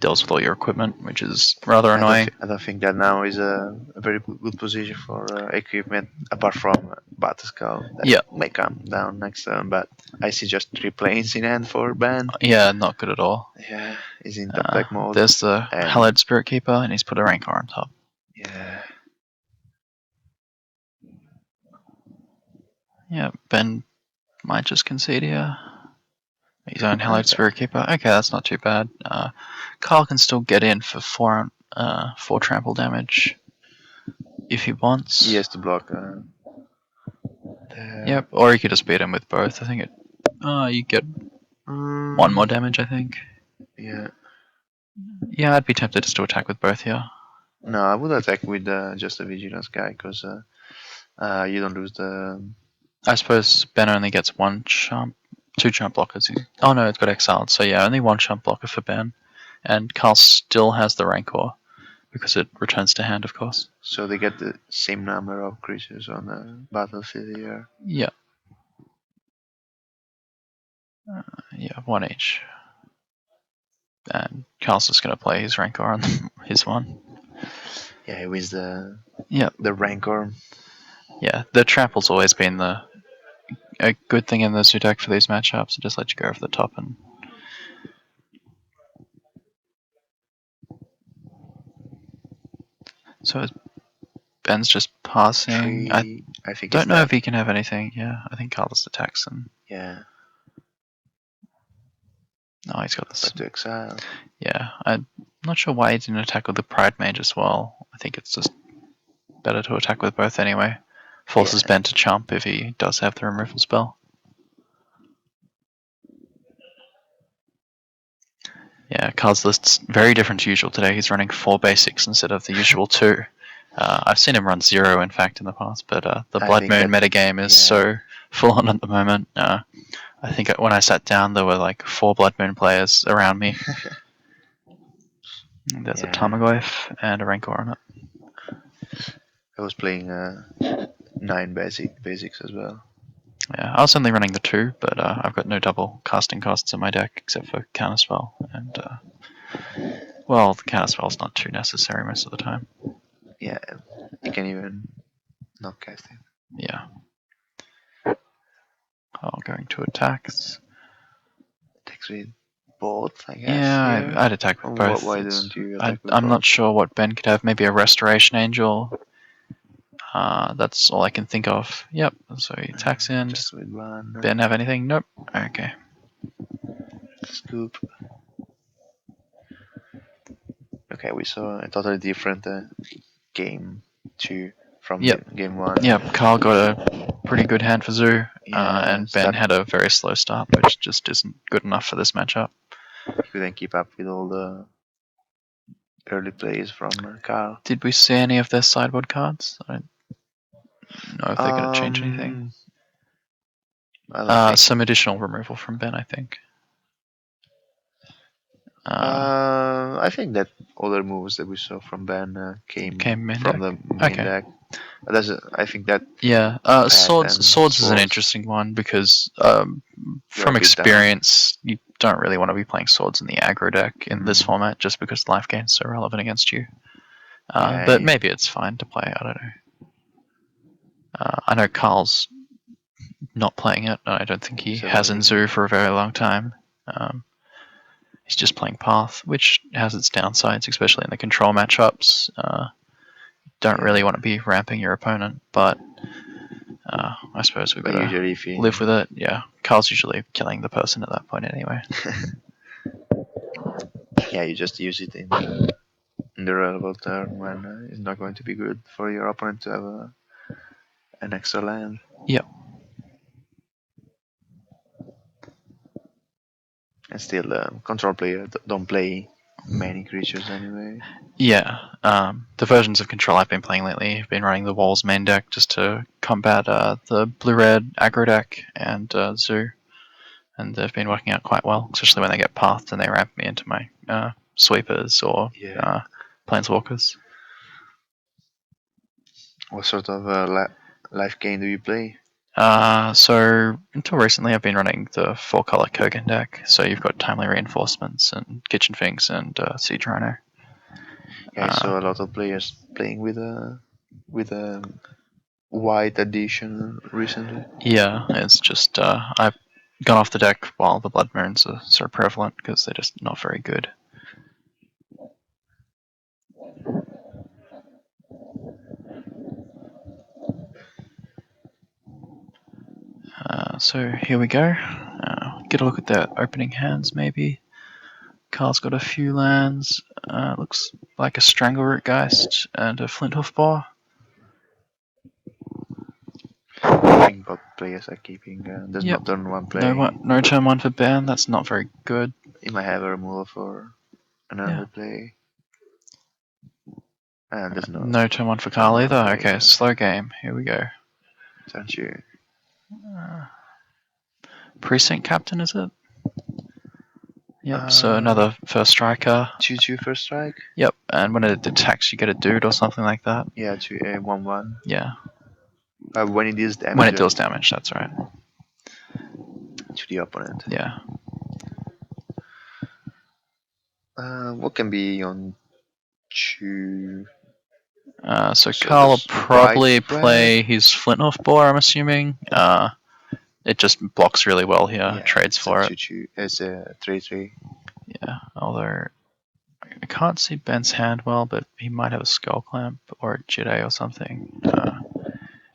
deals with all your equipment, which is rather annoying. I don't think that now is a very good position for equipment, apart from Battleskull. That may come down next turn, but I see just 3 planes in hand for Ben. Yeah, not good at all. Yeah, he's in top deck mode. There's the Hallowed Spirit Keeper, and he's put a Rancor on top. Yeah. Yeah, Ben might just concede here. He's on Hallowed Spirit Keeper. Okay, that's not too bad. Carl can still get in for 4 trample damage if he wants. He has to block. Yep, or you could just beat him with both. I think it. You get 1 more damage, I think. Yeah. Yeah, I'd be tempted just to attack with both here. No, I would attack with just a Vigilance guy, because you don't lose the... I suppose Ben only gets 1 chump, 2 chump blockers. Oh no, it's got exiled, so yeah, only 1 chump blocker for Ben. And Carl still has the Rancor, because it returns to hand, of course. So they get the same number of creatures on the battlefield here. Yeah. Yeah, 1 each. And Carl's just going to play his Rancor on his one. Yeah, he wins the Rancor. Yeah, the trample's always been a good thing in the Zoo deck for these matchups. It just lets you go over the top and... So Ben's just passing. I think don't know if he can have anything. Yeah, I think Carlos attacks and... Yeah. No, he's got this. Back to exile. Yeah, I'm not sure why he didn't attack with the Pride Mage as well. I think it's just better to attack with both anyway. Forces Ben to chump if he does have the removal spell. Yeah, Carl's list's very different to usual today. He's running 4 basics instead of the usual 2. I've seen him run 0, in fact, in the past, but the Blood Moon metagame is so full on at the moment. I think when I sat down, there were like 4 Blood Moon players around me. There's a Tarmogoyf and a Rancor on it. I was playing 9 basics as well. Yeah, I was only running the 2, but I've got no double casting costs in my deck except for Counterspell. And, well, the Counterspell's not too necessary most of the time. Yeah, you can even not cast it. Yeah. Oh, going to attacks. Attacks with both, I guess. Yeah, I'd attack with both. Why don't you attack with I'm both? not sure what Ben could have. Maybe a Restoration Angel. That's all I can think of. Yep, so he attacks in. Just with 1. Ben have anything? Nope. Okay. Scoop. Okay, we saw a totally different game 2 from game 1. Yep, Carl got a pretty good hand for Zoo, and Ben had a very slow start, which just isn't good enough for this matchup. He couldn't keep up with all the early plays from Carl. Did we see any of their sideboard cards? I don't know if they're going to change anything. Some additional removal from Ben, I think. I think that other moves that we saw from Ben came from the main deck. I think that swords is an interesting one because from experience you don't really want to be playing swords in the aggro deck in this format just because life gain is so relevant against you. But maybe it's fine to play. I don't know. I know Carl's not playing it, and I don't think he has in Zoo for a very long time. He's just playing Path, which has its downsides, especially in the control matchups. Don't really want to be ramping your opponent, but I suppose we've got to live with it. Yeah, Carl's usually killing the person at that point anyway. Yeah, you just use it in the relevant turn when it's not going to be good for your opponent to have an extra land. Yep. And still, control player don't play many creatures anyway. Yeah. The versions of Control I've been playing lately have been running the Walls main deck just to combat the blue-red aggro deck and Zoo. And they've been working out quite well, especially when they get pathed and they ramp me into my sweepers or planeswalkers. What sort of life gain do you play? So until recently, I've been running the 4-color Kurgan deck. So you've got Timely Reinforcements and Kitchen Finks and Siege Rhino. Yeah, I saw a lot of players playing with a white edition recently. Yeah, it's just I've gone off the deck while the Blood Moons are sort of prevalent because they're just not very good. So here we go. Get a look at their opening hands, maybe. Carl's got a few lands. Looks like a Strangleroot Geist and a Flinthoof Boar. I think both players are keeping. There's Yep. not turn one play. No turn 1 for ban. That's not very good. He might have a removal for another play. And there's no turn 1 for Carl either. Okay, slow game. Here we go. Turn 2. Precinct Captain, is it? Yep, so another first striker. 2/2 first strike? Yep, and when it attacks, you get a dude or something like that. Yeah, 1/1. Yeah. When it deals damage. When it deals damage, that's right. To the opponent. Yeah. What can be on 2? So Carl will probably play his Flinthoof Boar, I'm assuming. It just blocks really well here, trades for it. It's a 3/3. Yeah, although I can't see Ben's hand well, but he might have a Skull Clamp or a Jide or something.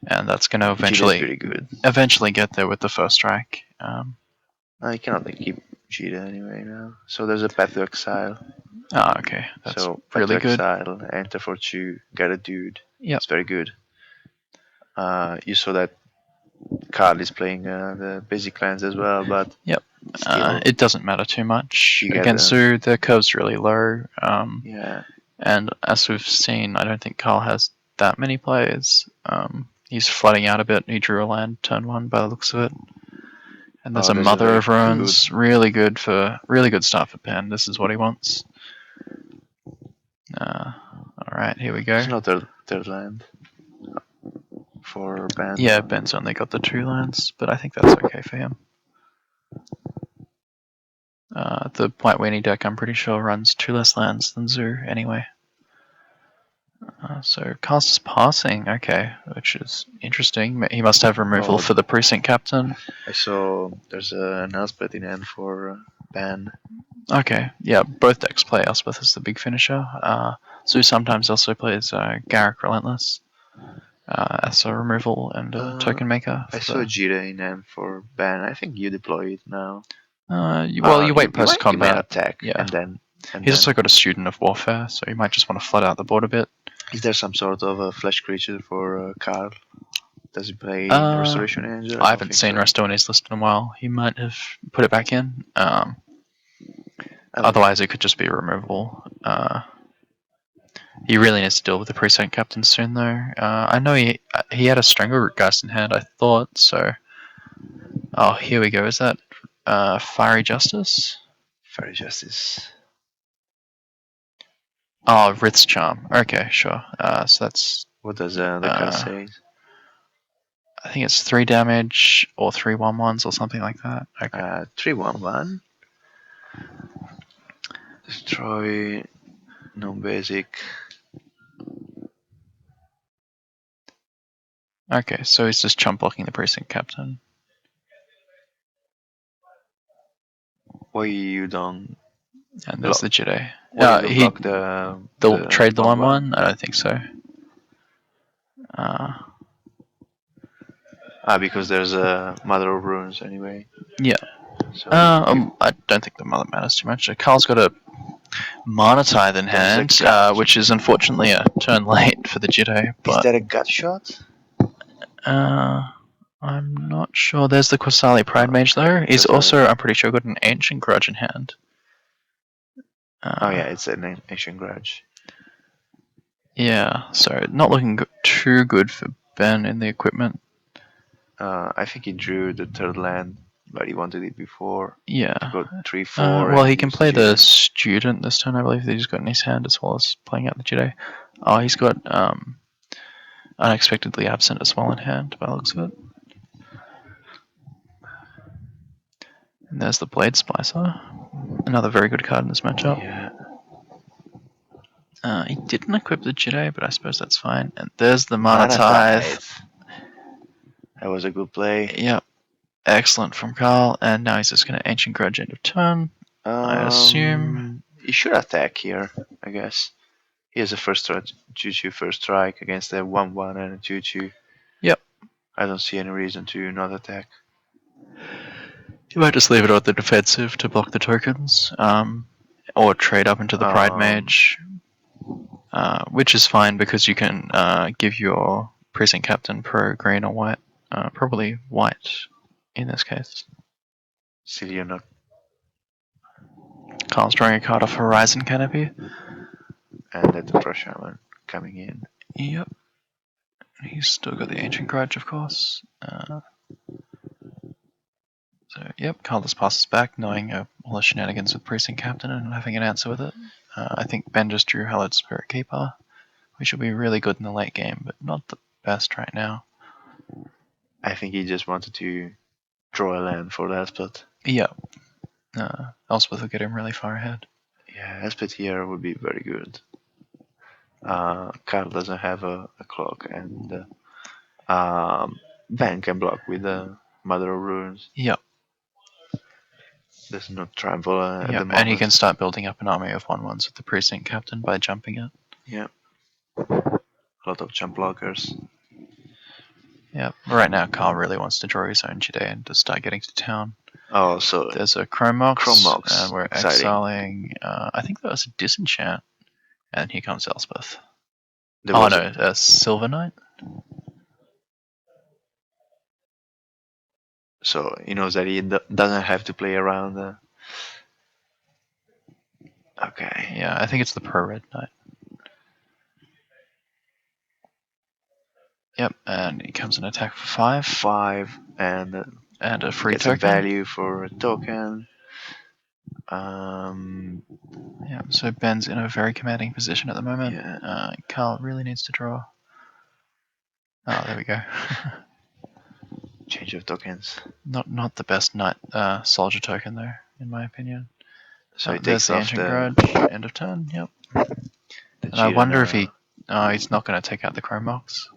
And that's going to eventually get there with the first strike. I cannot keep Jide anyway now. So there's a Path to Exile. Okay. That's really good. Exile, enter for 2, get a dude. Yeah. It's very good. You saw that Carl is playing the basic lands as well, but it doesn't matter too much. Against Zoo, the curve's really low. And as we've seen, I don't think Carl has that many players. He's flooding out a bit. He drew a land turn 1 by the looks of it. And there's a Mother of Ruins. Really good start for Ben. This is what he wants. Alright, here we go. There's no third land for Ben. Yeah, Ben's only got the 2 lands, but I think that's okay for him. The White Weenie deck, I'm pretty sure, runs 2 less lands than Zoo anyway. So Carl's just passing, okay, which is interesting. He must have removal for the Precinct Captain. I saw there's an Elspeth in hand for Ben. Okay, yeah, both decks play Elspeth as the big finisher. Zoo sometimes also plays Garrick Relentless as a removal and a token maker. I saw Jide in hand for Ben. I think you deploy it now. You wait post combat. Attack, yeah. And he's also got a Student of Warfare, so you might just want to flood out the board a bit. Is there some sort of a flesh creature for Carl? Does he play Restoration Angel? I haven't seen Resto in his list in a while. He might have put it back in. Otherwise, it could just be a removal. He really needs to deal with the Precinct Captain soon, though. I know he had a Strangleroot Geist in hand, I thought, so... Oh, here we go. Is that Fiery Justice? Fiery Justice. Oh, Rith's Charm. Okay, sure. So that's... What does the card say? I think it's 3 damage or 3 1/1s or something like that. Okay. 3 1/1. Destroy. Non-basic. Okay, so he's just chump blocking the Precinct Captain. Why you don't? And there's the Jide. Block they'll trade the 1/1? I don't think so. Because there's a Mother of Ruins anyway. Yeah. So I don't think the Mother matters too much. Carl's got a Mana Tithe in hand, which is unfortunately a turn late for the Jide. Is that a gut shot? I'm not sure. There's the Quasali Pride Mage though. He's also, I'm pretty sure, got an Ancient Grudge in hand. Oh yeah, it's an Ancient Grudge. Yeah, so not looking too good for Ben in the equipment. I think he drew the third land, but he wanted it before. Yeah. To go 3/4. Well, he can play the student this turn, I believe, that he's got in his hand, as well as playing out the Jedi. Oh, he's got Unexpectedly Absent as well in hand, by the looks of it. And there's the Blade Splicer. Another very good card in this matchup. Yeah. He didn't equip the Jedi, but I suppose that's fine. And there's the Mana Tithe. That was a good play. Yep. Excellent from Carl. And now he's just going to Ancient Grudge end of turn. I assume. He should attack here, I guess. He has a first strike, 2/2 first strike against a 1/1 and a 2/2. Yep. I don't see any reason to not attack. You might just leave it on the defensive to block the tokens, or trade up into the Pride Mage, which is fine because you can give your Precinct Captain pro green or white, probably white in this case. Still, you're not. Carl's drawing a card off Horizon Canopy. And that the Pro Shaman coming in. Yep. He's still got the Ancient Grudge, of course. So, yep, Carl just passes back, knowing all the shenanigans with Precinct Captain and having an answer with it. I think Ben just drew Hallowed Spirit Keeper, which will be really good in the late game, but not the best right now. I think he just wanted to draw a land for the Elspeth. Yep. Elspeth will get him really far ahead. Yeah, Elspeth here would be very good. Carl doesn't have a clock, and Ben can block with the Mother of Runes. Yep. There's no trample at the moment. And he can start building up an army of 1/1s with the Precinct Captain by jumping it. Yeah. A lot of jump blockers. Yeah, right now Carl really wants to draw his own Jedi and to start getting to town. Oh, so there's a Chrome Mox. And we're exciting. exiling. I think that was a Disenchant. And here comes Elspeth. A Silver Knight. So he knows that he doesn't have to play around. Okay. Yeah, I think it's the Pro Red Knight. Yep, and he comes an attack for 5. 5 and a free gets token. A value for a token. Yeah, so Ben's in a very commanding position at the moment. Yeah. Carl really needs to draw. Oh, there we go. Change of tokens. Not the best Knight Soldier token though, in my opinion. So he there's takes the off Ancient Grudge, end of turn, yep. And I wonder if he's not going to take out the Chrome Mox.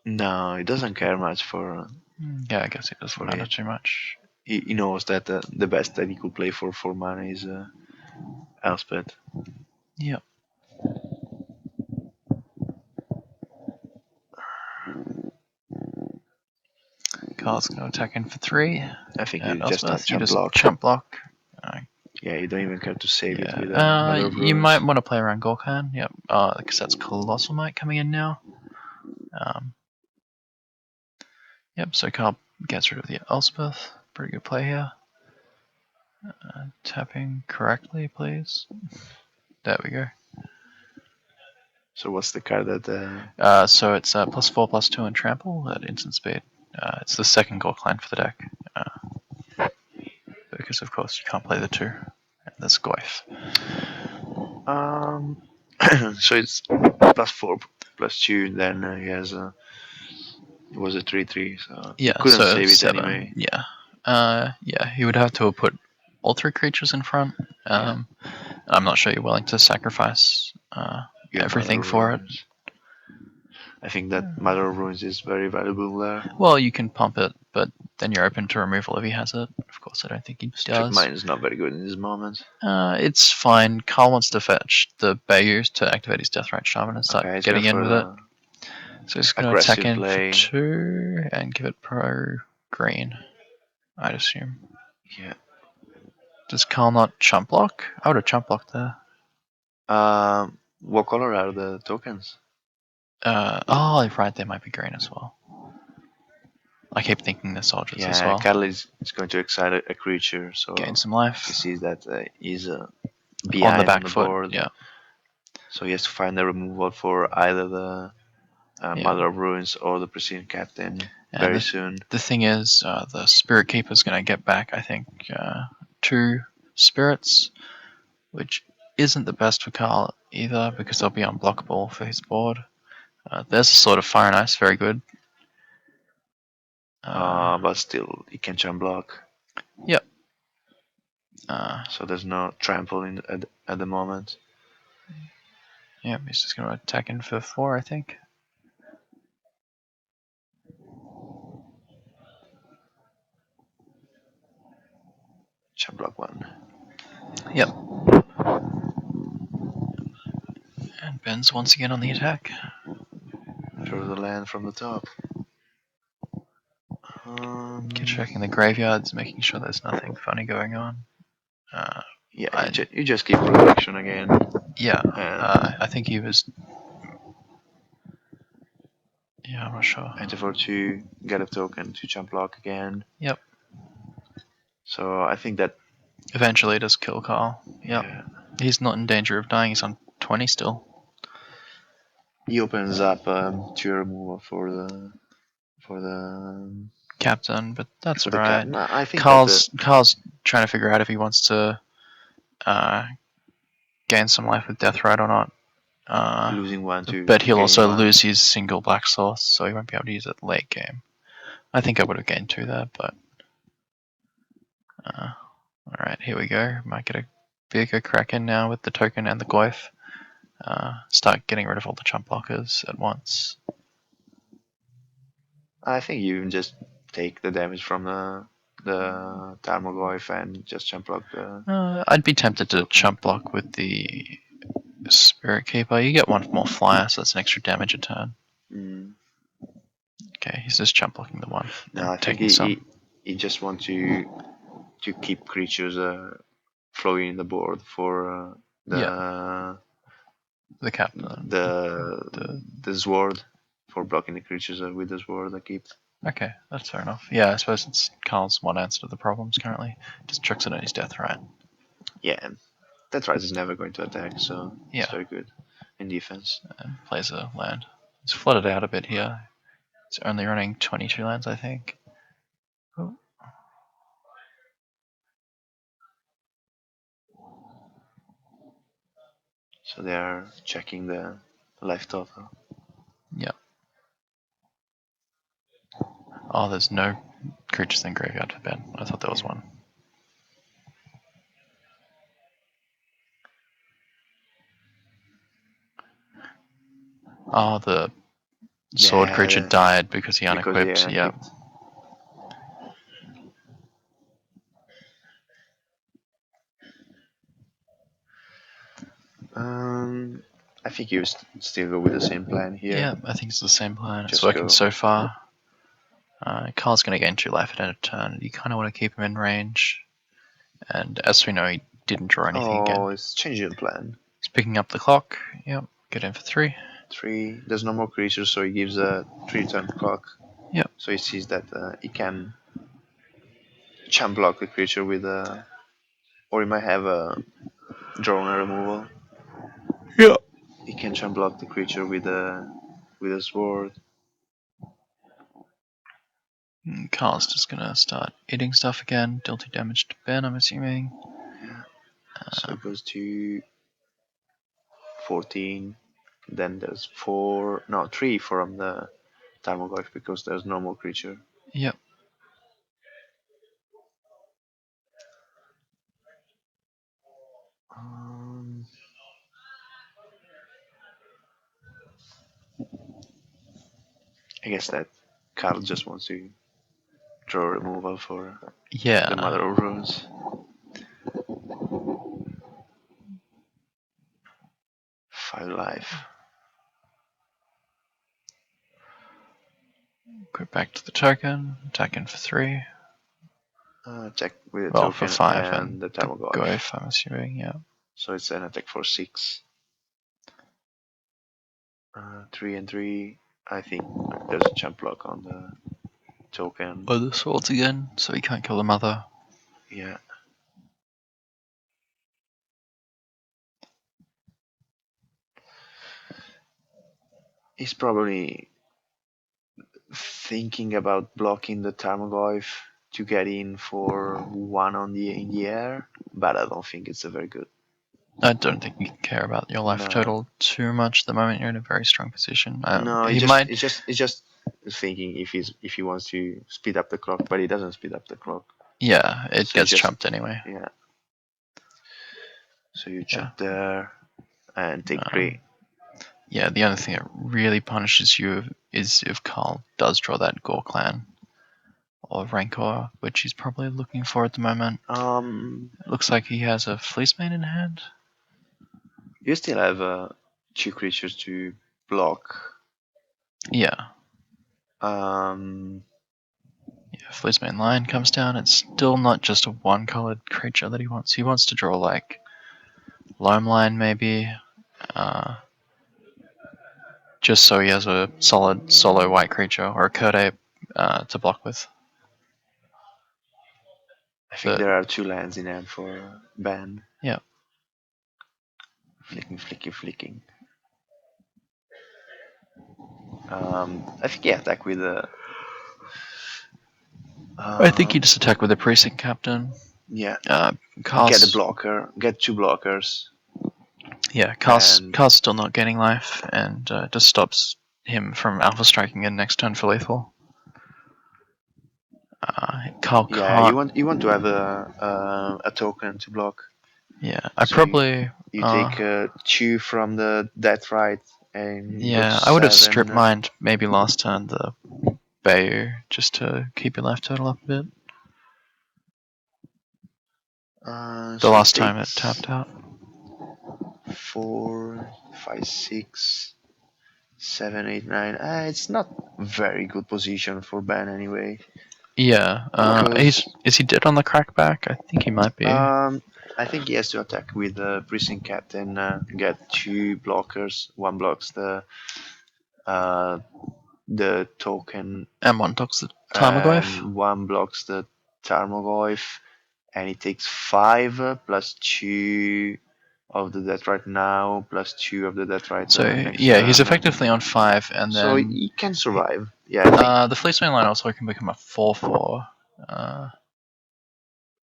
No, he doesn't care much for... Yeah, I guess it doesn't matter too much. He knows that the best that he could play for 4 mana is Elspeth. Yep. Carl's going to attack in for 3. I think and you just chump block. Yeah, you don't even care to save it with a you might want to play around Gorkhan, yep, because that's Colossal Knight coming in now. Yep, so Carl gets rid of the Elspeth. Pretty good play here. Tapping correctly, please. There we go. So what's the card that... so it's +4/+2 and trample at instant speed. It's the second Gorkhan for the deck. Because of course you can't play the 2. And there's Goyf. So it's +4/+2, then he has a... It was a 3/3, so yeah, couldn't so save it 7. anyway. Yeah. Yeah, he would have to have put all 3 creatures in front. I'm not sure you're willing to sacrifice everything for it. I think that Mother of Runes is very valuable there. Well, you can pump it, but then you're open to removal if he has it. Of course, I don't think he does. Mine is not very good in this moment. It's fine. Carl wants to fetch the Bayous to activate his Deathrite Shaman and start getting in with it. So he's going to attack in for 2 and give it pro green, I'd assume. Yeah. Does Carl not chump block? I would have chump blocked there. What color are the tokens? Oh, right, they might be green as well. I keep thinking they're soldiers as well. Carl is going to excite a creature, so Gain some life. he sees that he's On behind the back the foot, board. yeah. So he has to find a removal for either the Yeah. Mother of Ruins or the Precision Captain very soon. The thing is, the Spirit Keeper's going to get back, I think, 2 spirits, which isn't the best for Carl either, because they'll be unblockable for his board. There's a Sword of Fire and Ice, very good. But still, he can jump block. Yep. So there's no trample at the moment. Yep, he's just going to attack in for 4, I think. Jump block 1. Yep. And Ben's once again on the attack. Throw the land from the top. Keep checking the graveyards, making sure there's nothing funny going on. You just keep protection again. Yeah, I think he was. Yeah, I'm not sure. Enter for 2, get a token to jump block again. Yep. So I think that eventually does kill Carl. Yep. Yeah. He's not in danger of dying. He's on 20 still. He opens up to removal for the captain, but that's for alright. I think Carl's trying to figure out if he wants to gain some life with Death Ride or not. Losing 1 to. But he'll also 1. lose his single black source, so he won't be able to use it late game. I think I would have gained 2 there, but alright, here we go. Might get a bigger crack in now with the token and the Goif. Start getting rid of all the chump blockers at once. I think you just take the damage from the Tarmogoyf and just jump block the. I'd be tempted to chump block with the Spirit Keeper. You get 1 more flyer, so that's an extra damage a turn. Okay, he's just chump blocking the 1. No, I think he just wants to keep creatures flowing in the board for the captain. The sword for blocking the creatures with the sword I keep. Okay, that's fair enough. Yeah, I suppose it's Carl's one answer to the problems currently. Just chucks it on his Death Right. Yeah, and Death Right is never going to attack, so it's very good in defense. And plays a land. He's flooded out a bit here. He's only running 22 lands, I think. Oh. So they are checking the life total. Yep. Oh, there's no creatures in graveyard for Ben. I thought there was one. Oh, the sword creature died because he unequipped. Yep. I think you still go with the same plan here. Yeah, I think it's the same plan. It's working so far. Carl's going to gain 2 life at end of turn. You kind of want to keep him in range. And as we know, he didn't draw anything again. Oh, it's changing the plan. He's picking up the clock. Yep, get in for 3. 3. There's no more creatures, so he gives a 3-turn clock. Yep. So he sees that he can chump block the creature with a, or he might have a drone removal. Yeah. He can chump block the creature with a sword. Carl's just gonna start eating stuff again. Deal 2 damage to Ben, I'm assuming. Yeah. So it goes to 14. Then there's 3 from the Tarmogoyf because there's no more creature. Yep. I guess that Carl just wants to draw removal for the Mother of Runes. 5 life. Go back to the token. Attack in for 3. Attack with the token for 5 and the Tarmogoyf. I'm assuming, yeah. So it's an attack for 6. 3 and 3. I think there's a jump block on the token. Oh, the swords again, so he can't kill the mother. Yeah. He's probably thinking about blocking the Tarmogoyf to get in for 1 on the in the air, but I don't think it's a very good. I don't think you care about your life No. total too much at the moment. You're in a very strong position. No, he it's just thinking if he wants to speed up the clock, but he doesn't speed up the clock. Yeah, it So gets trumped anyway. Yeah. So you jump there and take 3. Yeah, the only thing that really punishes you is if Carl does draw that Gore Clan or Rancor, which he's probably looking for at the moment. It looks like he has a Fleecemane in hand. You still have 2 creatures to block. Yeah. Yeah, Fleecemane Lion comes down. It's still not just a one-colored creature that he wants. He wants to draw like Loam Lion maybe. Just so he has a solid solo white creature or a Curd Ape to block with. I think there are 2 lands in hand for ban. Yeah. Flicking. I think he attack with a. I think he just attack with a Precinct Captain. Yeah. Cast, get a blocker. Get 2 blockers. Yeah, Cast's still not getting life, and just stops him from alpha striking in next turn for lethal. Carl can't. You want to have a token to block. Yeah, I probably. You take 2 from the Death Right and. Yeah, I would have strip mined maybe last turn the Bayou just to keep your life total up a bit. The last time it tapped out. 4, 5, 6, 7, 8, 9. It's not very good position for ban anyway. Yeah. Is he dead on the crackback? I think he might be. I think he has to attack with the Precinct Captain. Get 2 blockers. 1 blocks the token. And 1 blocks the Tarmogoyf. And 1 blocks the Tarmogoyf. And he takes 5 plus 2 of the death right now, plus 2 of the death right. So yeah, he's effectively on 5, and then so he can survive. Yeah. The Fleecemane line also can become a 4/4.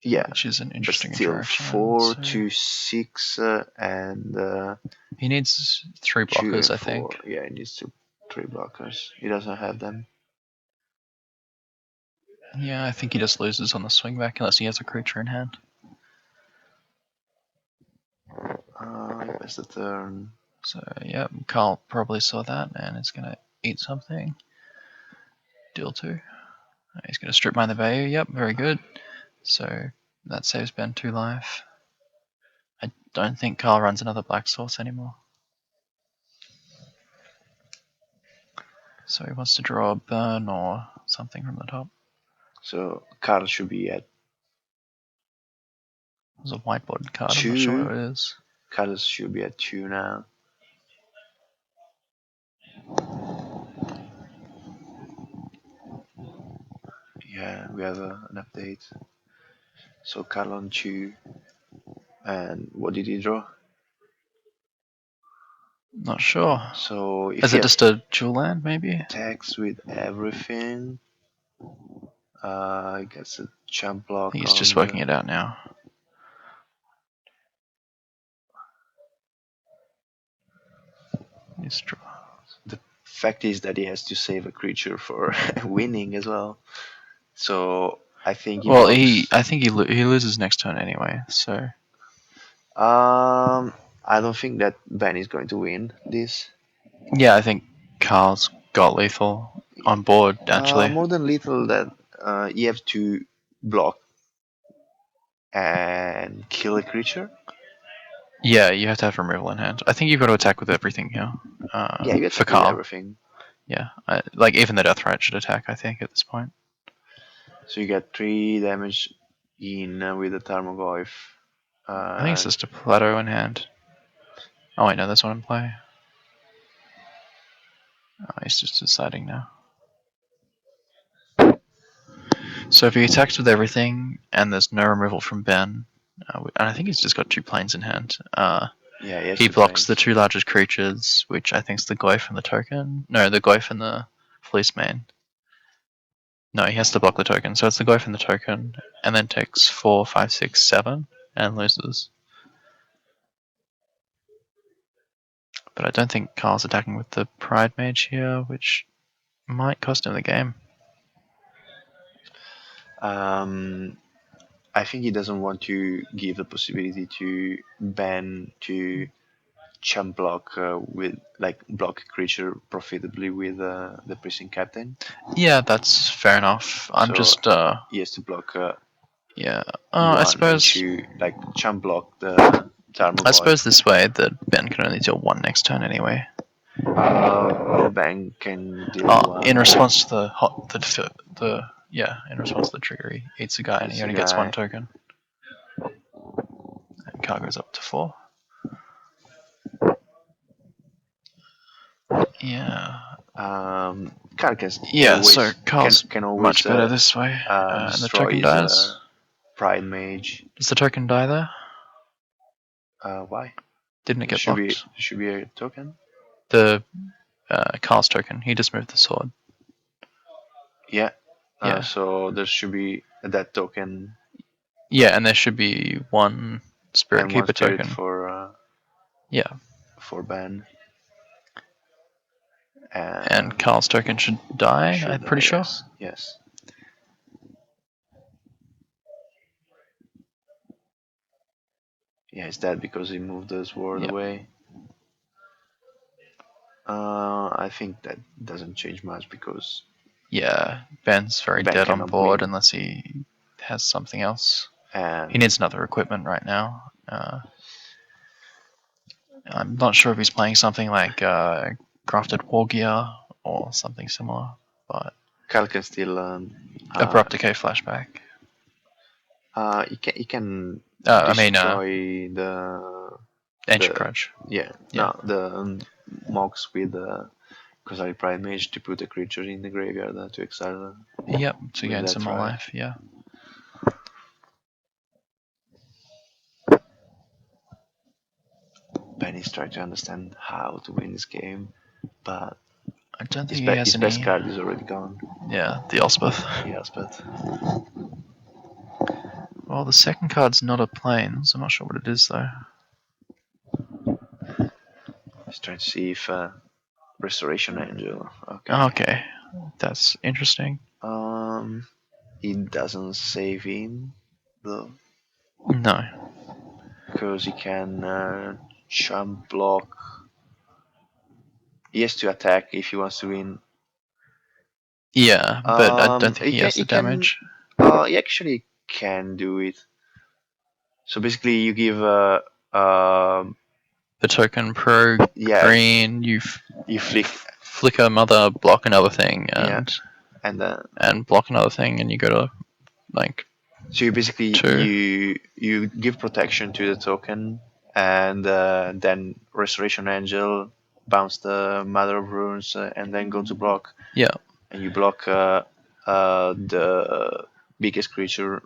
Yeah, which is an interesting but still interaction. 4 to 6 and he needs 3 blockers, I think. Yeah, he needs 3 blockers. He doesn't have them. Yeah, I think he just loses on the swing back unless he has a creature in hand. That's the turn. So yeah, Carl probably saw that and is gonna eat something. Deal 2. He's gonna strip mine the value. Yep, very good. So that saves Ben 2 life. I don't think Carl runs another black source anymore. So he wants to draw a burn or something from the top. So Carl should be at. There's a whiteboard card. 2. I'm not sure what it is. Carl should be at 2 now. Yeah, we have an update. So Carl on 2. And what did he draw? Not sure. So is it just a dual land, maybe? Attacks with everything. He gets a jump block. He's just working it out now. The fact is that he has to save a creature for winning as well. So I think. I think he loses next turn anyway. So. I don't think that Ben is going to win this. Yeah, I think Carl's got lethal on board actually. More than lethal, that you have to block and kill a creature. Yeah, you have to have removal in hand. I think you've got to attack with everything here. Yeah, you attack with everything. Yeah, like even the Deathrite should attack, I think, at this point. So you get 3 damage in with the Tarmogoyf. I think it's just a Plateau in hand. Oh wait, no, that's one in play. He's just deciding now. So if he attacks with everything and there's no removal from Ben, and I think he's just got 2 planes in hand. He blocks the 2 largest creatures, which I think is the Glyph and the token. No, the Glyph and the Fleece Mane. No, he has to block the token, so it's the Glyph and the token, and then takes 4, 5, 6, 7, and loses. But I don't think Carl's attacking with the Pride Mage here, which might cost him the game. I think he doesn't want to give the possibility to Ben to chump block with block a creature profitably with the Precinct Captain. Yeah, that's fair enough. He has to block. Yeah. I suppose. To chump block the Armor Boy. I suppose this way that Ben can only deal 1 next turn anyway. Ben can deal 1. In response to in response to the trigger, he eats a guy and he only gets 1 token. And Carl goes up to 4. Yeah. Carl can so Carl's can always much better this way. And the token dies. Pride Mage. Does the token die there? Why? Didn't it get blocked? Should be a token. The Carl's token. He just moved the sword. Yeah. So there should be that token. Yeah, and there should be 1 Spirit Keeper token for. For Ben. And Carl's token should die. I'm pretty sure. Yes. Yeah, it's dead because he moved the sword away. I think that doesn't change much because. Yeah, Ben's very dead on board unless he has something else. He needs another equipment right now. I'm not sure if he's playing something like Crafted War Gear or something similar, but Carl can still Abrupt Decay Flashback. He can destroy the Ancient Crutch. Yeah. No, the Mox with Kozari Pride Mage to put a creature in the graveyard to exile. Yep, to gain some more life. Yeah. Ben is trying to understand how to win this game, but I don't think his best card is already gone. Yeah, the Elspeth. Well, the second card's not a plane, so I'm not sure what it is though. Just trying to see if Restoration Angel. Okay, that's interesting. It doesn't save him though. No. Because he can jump block. He has to attack if he wants to win. Yeah, but I don't think he has the damage. He actually can do it. So basically, you give the token pro green. You flicker mother, block another thing, and block another thing, and you go to So you basically you give protection to the token, and then Restoration Angel bounce the Mother of Runes, and then go to block. Yeah. And you block the biggest creature.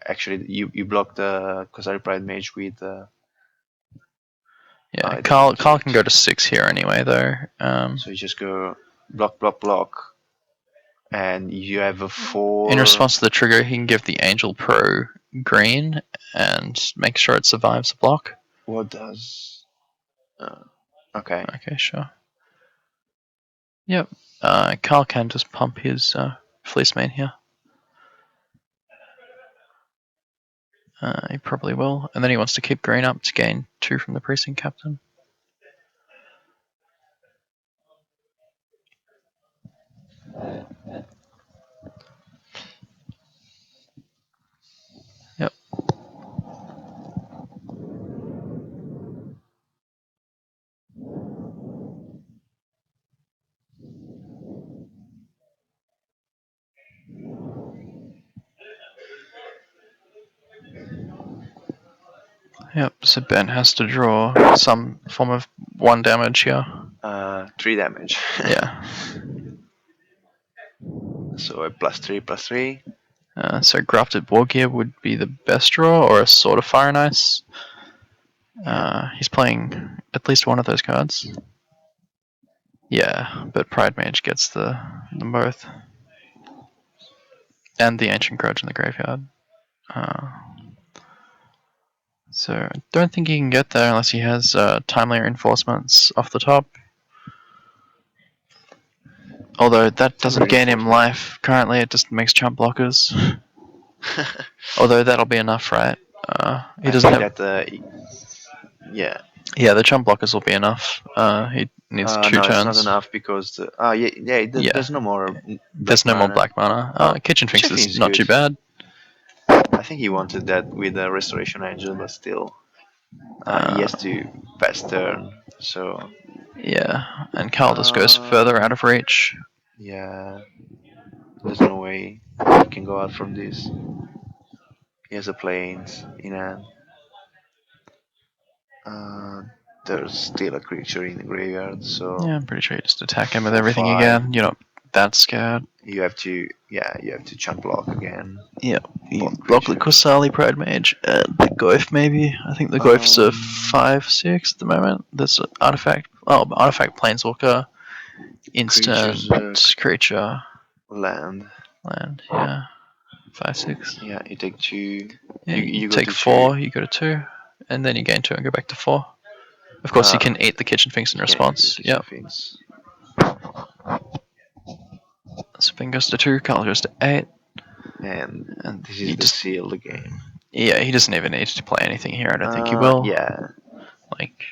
Actually, you block the Kozari Pride Mage with. Carl can go to 6 here anyway, though. So you just go block. And you have a 4. In response to the trigger, he can give the Angel Pro green and make sure it survives the block. What does? Okay. Okay, sure. Yep. Carl can just pump his Fleece Mane here. He probably will. And then he wants to keep green up to gain 2 from the Precinct Captain. Yep. Yep, so Ben has to draw some form of 1 damage here. 3 damage. Yeah. So a +3/+3. So Grafted Wargear would be the best draw, or a Sword of Fire and Ice. He's playing at least one of those cards. Yeah, but Pride Mage gets them both. And the Ancient Grudge in the graveyard. So I don't think he can get there unless he has Timely Reinforcements off the top. Although that doesn't gain him life currently, it just makes chump blockers. Although that'll be enough, right? He doesn't have. Yeah. Yeah, the chump blockers will be enough. He needs 2 no, turns. it's not enough because there's no more. There's no more black mana. Kitchen Finks is not too bad. I think he wanted that with the Restoration Angel, but still, he has to pass turn. So yeah, and Carl just goes further out of reach. Yeah, there's no way he can go out from this. He has a plains in hand. There's still a creature in the graveyard, so yeah, I'm pretty sure you just attack him with everything again. You're not that scared. You have to chunk block again. Yeah, you block the Kosali Pride Mage and the Goif maybe. I think the Goif's a 5/6 at the moment. There's an artifact. Oh, artifact Planeswalker, instant creature, land. Yeah, 5/6. Yeah, you take 2. Yeah, you take 4. 2. You go to 2, and then you gain 2 and go back to 4. Of course, you can eat the Kitchen Finks in response. Yep. Spin goes to 2, Carl goes to 8. And this is to seal the game. Yeah, he doesn't even need to play anything here. I don't think he will. Yeah. Like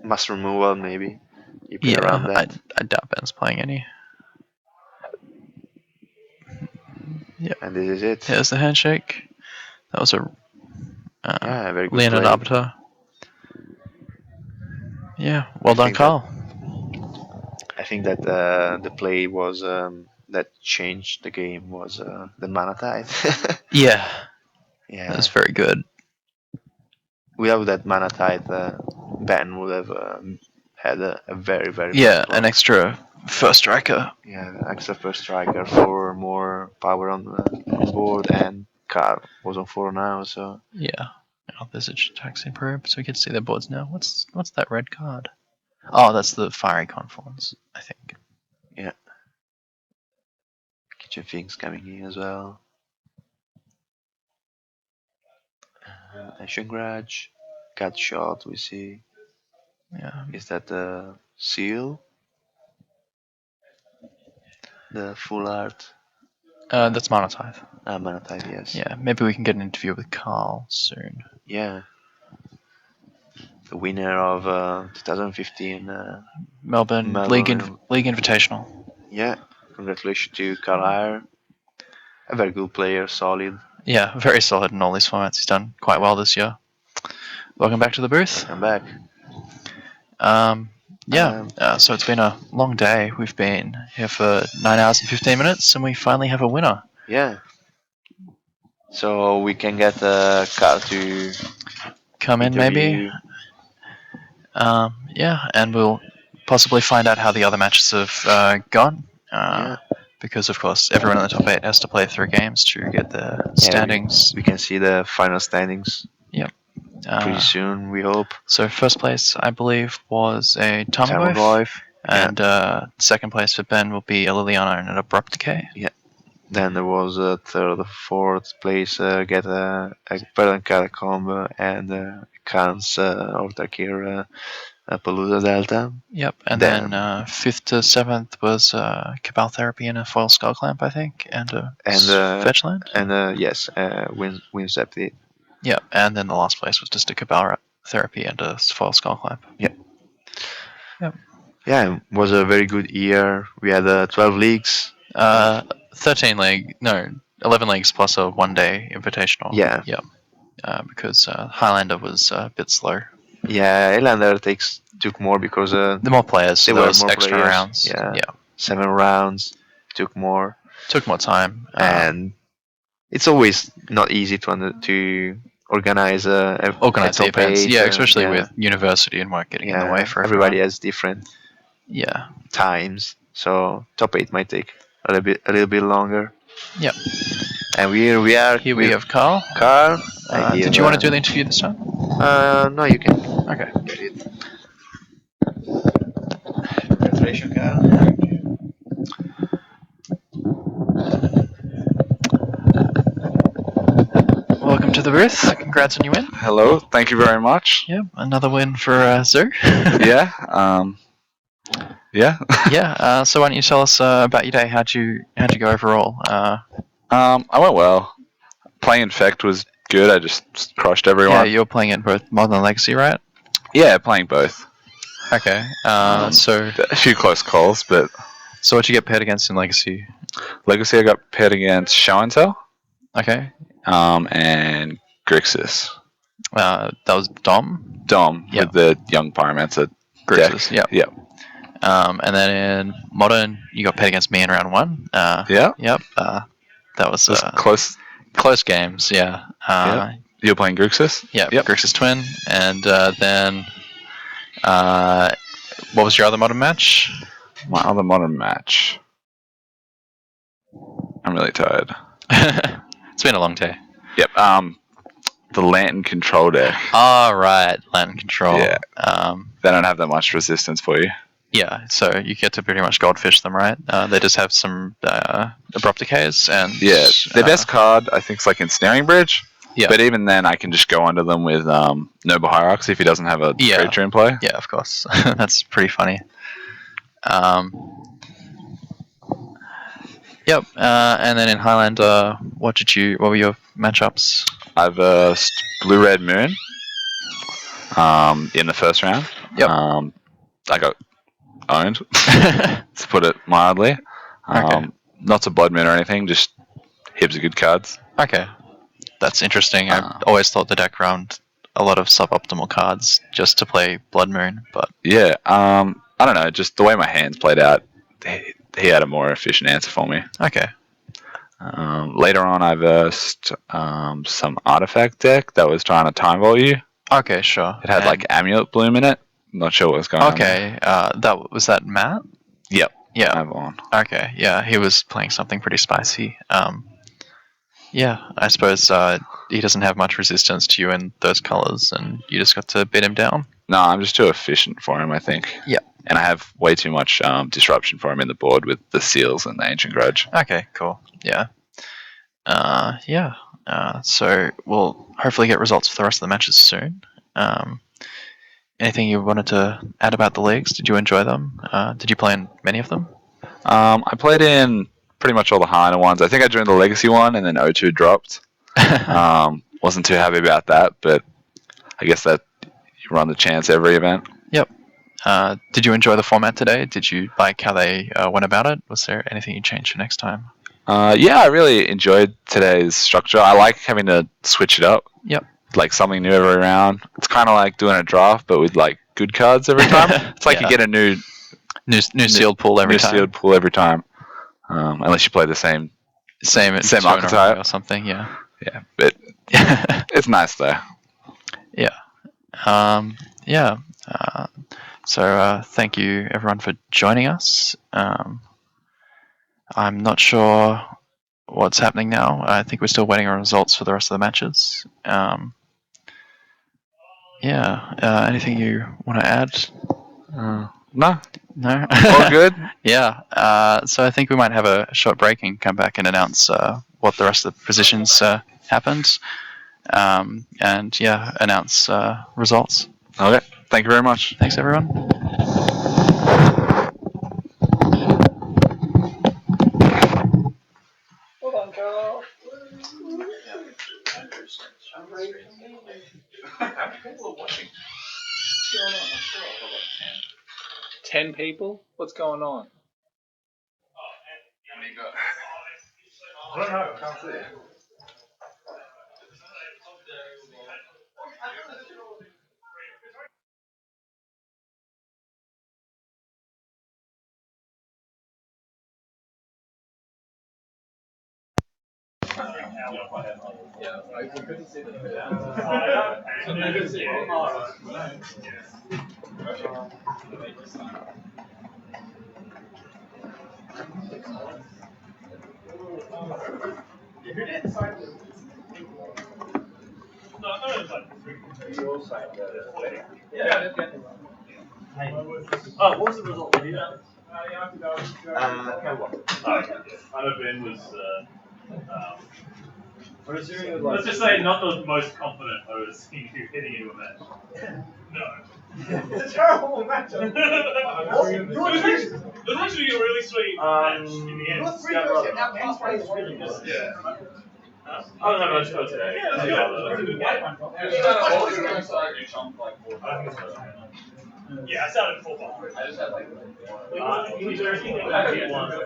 mass removal, maybe. You play around that. I doubt Ben's playing any. Yeah. And this is it. Here's the handshake. That was a very good Leonid play. Arbiter. Yeah, well done, Carl. I think that the play was that changed the game was the Mana Tide. Yeah. Yeah. That's very good. Without that Mana Tide, Ben would have had a very, very an extra first striker. Yeah, extra first striker for more power on the board, and Carl was on 4 now, so... Yeah. Visage attacks improve, so we can see their boards now. What's that red card? Oh, that's the Fiery Confluence, I think. Yeah. Kitchen Finks coming in as well. Ancient Grudge. Cut Shot, we see. Yeah. Is that the seal? The full art? That's Mana Tithe. Mana Tithe, yes. Yeah, maybe we can get an interview with Carl soon. Yeah. The winner of 2015 Melbourne League Invitational. Yeah, congratulations to Carl. A very good player, solid. Yeah, very solid in all these formats. He's done quite well this year. Welcome back to the booth. I'm back. So it's been a long day. We've been here for 9 hours and 15 minutes, and we finally have a winner. Yeah. So we can get Carl to come in, maybe. And we'll possibly find out how the other matches have gone. Because, of course, everyone in the top 8 has to play 3 games to get the standings. We can see the final standings. Yep. Pretty soon, we hope. So first place, I believe, was a Tarmogoyf. And second place for Ben will be a Liliana and an Abrupt Decay. Yeah. Then there was a third, fourth place, get a Perlan Catacomb and Khan's or Tarkir Palooza Delta. Yep, and then 5th to 7th was Cabal Therapy and a Foil Skull Clamp, I think, and Fetchland. And yes, Windswept. Yep, and then the last place was just a Cabal Therapy and a Foil Skull Clamp. Yep. Yep. Yeah, it was a very good year. We had 12 leagues. 11 leagues plus a 1-day invitational. Yeah. Yep. Because Highlander was a bit slow. Yeah, Highlander took more because the more players, so there was more extra players. rounds. Yeah. 7 rounds took more time, and it's always not easy to organize Organize the top events, eight, yeah, especially yeah. with university and work getting in the way for everybody everyone. has different Yeah. times, so top eight might take a little bit longer. Yep. And we are Here we with have Carl. Carl. Did you want to do the interview this time? No, you can. Okay. Congratulations, Carl. Welcome to the booth. Congrats on your win. Hello, thank you very much. Yep, another win for Zoo. Yeah. Yeah. Yeah. So why don't you tell us about your day? How'd you go overall? I went well. Playing Infect was good. I just crushed everyone. Yeah, you're playing it both Modern and Legacy, right? Yeah, playing both. Okay. So A few close calls, but so what'd you get paired against in Legacy? Legacy I got paired against Show and Tell. Okay. And Grixis. That was Dom. With the young Pyromancer Grixis. deck. Yep. And then in Modern, you got paired against me in round 1. Yeah. Yep. That was close. Close games. Yeah. You're playing Grixis? Yeah. Yep. Grixis Twin, and then what was your other Modern match? My other Modern match. I'm really tired. It's been a long day. Yep. The Lantern Control deck. Oh, right. Lantern Control. Yeah. They don't have that much resistance for you. Yeah, so you get to pretty much goldfish them, right? They just have some abrupt decays and their best card I think is like Ensnaring Bridge. Yeah. But even then, I can just go under them with Noble Hierarchy if he doesn't have a creature in play. Yeah, of course. That's pretty funny. Yep. And then in Highlander, what were your matchups? I versed Blue Red Moon in the first round. Yep. I got owned, to put it mildly. Okay. Not to Blood Moon or anything, just heaps of good cards. Okay. That's interesting. I've always thought the deck round a lot of suboptimal cards just to play Blood Moon, but yeah, I don't know, just the way my hands played out, he had a more efficient answer for me. Okay. Later on, I versed some artifact deck that was trying to time vault you. Okay, sure. It had like Amulet Bloom in it. I'm not sure what was going on. Okay, that Matt? Yep. Yeah. Avalon. Okay, yeah, he was playing something pretty spicy. Yeah, I suppose he doesn't have much resistance to you in those colors, and you just got to beat him down. No, I'm just too efficient for him, I think. Yeah. And I have way too much disruption for him in the board with the Seals and the Ancient Grudge. Okay, cool. Yeah. So we'll hopefully get results for the rest of the matches soon. Anything you wanted to add about the leagues? Did you enjoy them? Did you play in many of them? I played in pretty much all the Highlander ones. I think I joined the Legacy one and then O2 dropped. Wasn't too happy about that, but I guess that you run the chance every event. Yep. Did you enjoy the format today? Did you like how they went about it? Was there anything you changed for next time? Yeah, I really enjoyed today's structure. I like having to switch it up. Yep. Like something new every round. It's kind of like doing a draft, but with like good cards every time. It's like you get a new sealed pool every time. New sealed pool every time. Unless you play the same archetype or something. Yeah. Yeah, but it's nice though. Yeah. Yeah. So thank you everyone for joining us. I'm not sure what's happening now. I think we're still waiting on results for the rest of the matches. Anything you want to add? No. All good. Yeah. So I think we might have a short break and come back and announce what the rest of the positions happened. Announce results. Okay. Thank you very much. Thanks, everyone. Hold on, Carl. How many people are watching? What's going on? I'm sure I've got like 10. 10 people? What's going on? How many you got? I don't know. I can't see it. Oh, what was the result? I know Ben was. Let's just say not the most confident I was heading into a match. No. It's a terrible match. It was actually a really sweet match in the end. Yeah. I don't know, I just got today. Yeah, let's go. Yeah, I started 4-5. I just had like. Was there anything that I did want? And I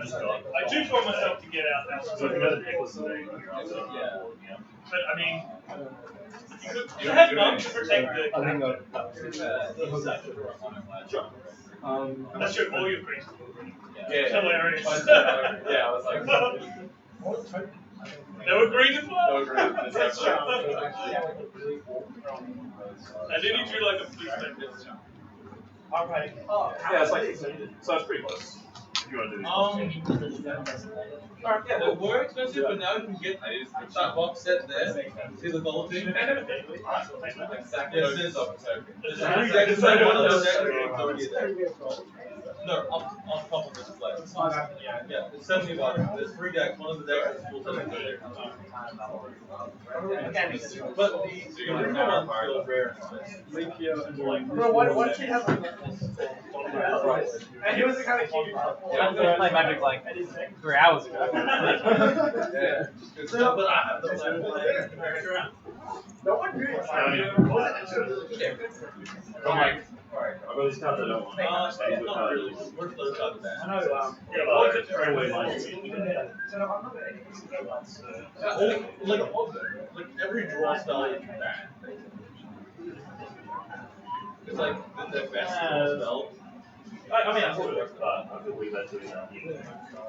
just got. I do for myself to get out now. So I got a necklace today. Yeah. But I mean, you have none to protect the. Sure. That's your all your green. Yeah. Hilarious. Yeah, I was like. They were green as well. And then he drew like a blue spectre. Alright. Yeah, it's like so it's pretty close. If you want to do this. Alright, yeah, they were expensive, but now you can get that box set there. See the gold thing? Yes, it is up. No, on top of this plate. Yeah, it's 71. There's 3 decks. One of the decks is full selling. But the original one's still rare. Bro, why did you have like and he was the kind of kid I was going to play Magic like 3 hours ago. Yeah. But I have the no one really. I'm like, alright, I've got these cards I don't want. It's not really. Where's those cards at? I know, yeah, well, it's just throw away mine. Like every draw style is bad. It's like the best draw spell. I mean, that's what it works, but I could believe that doing that.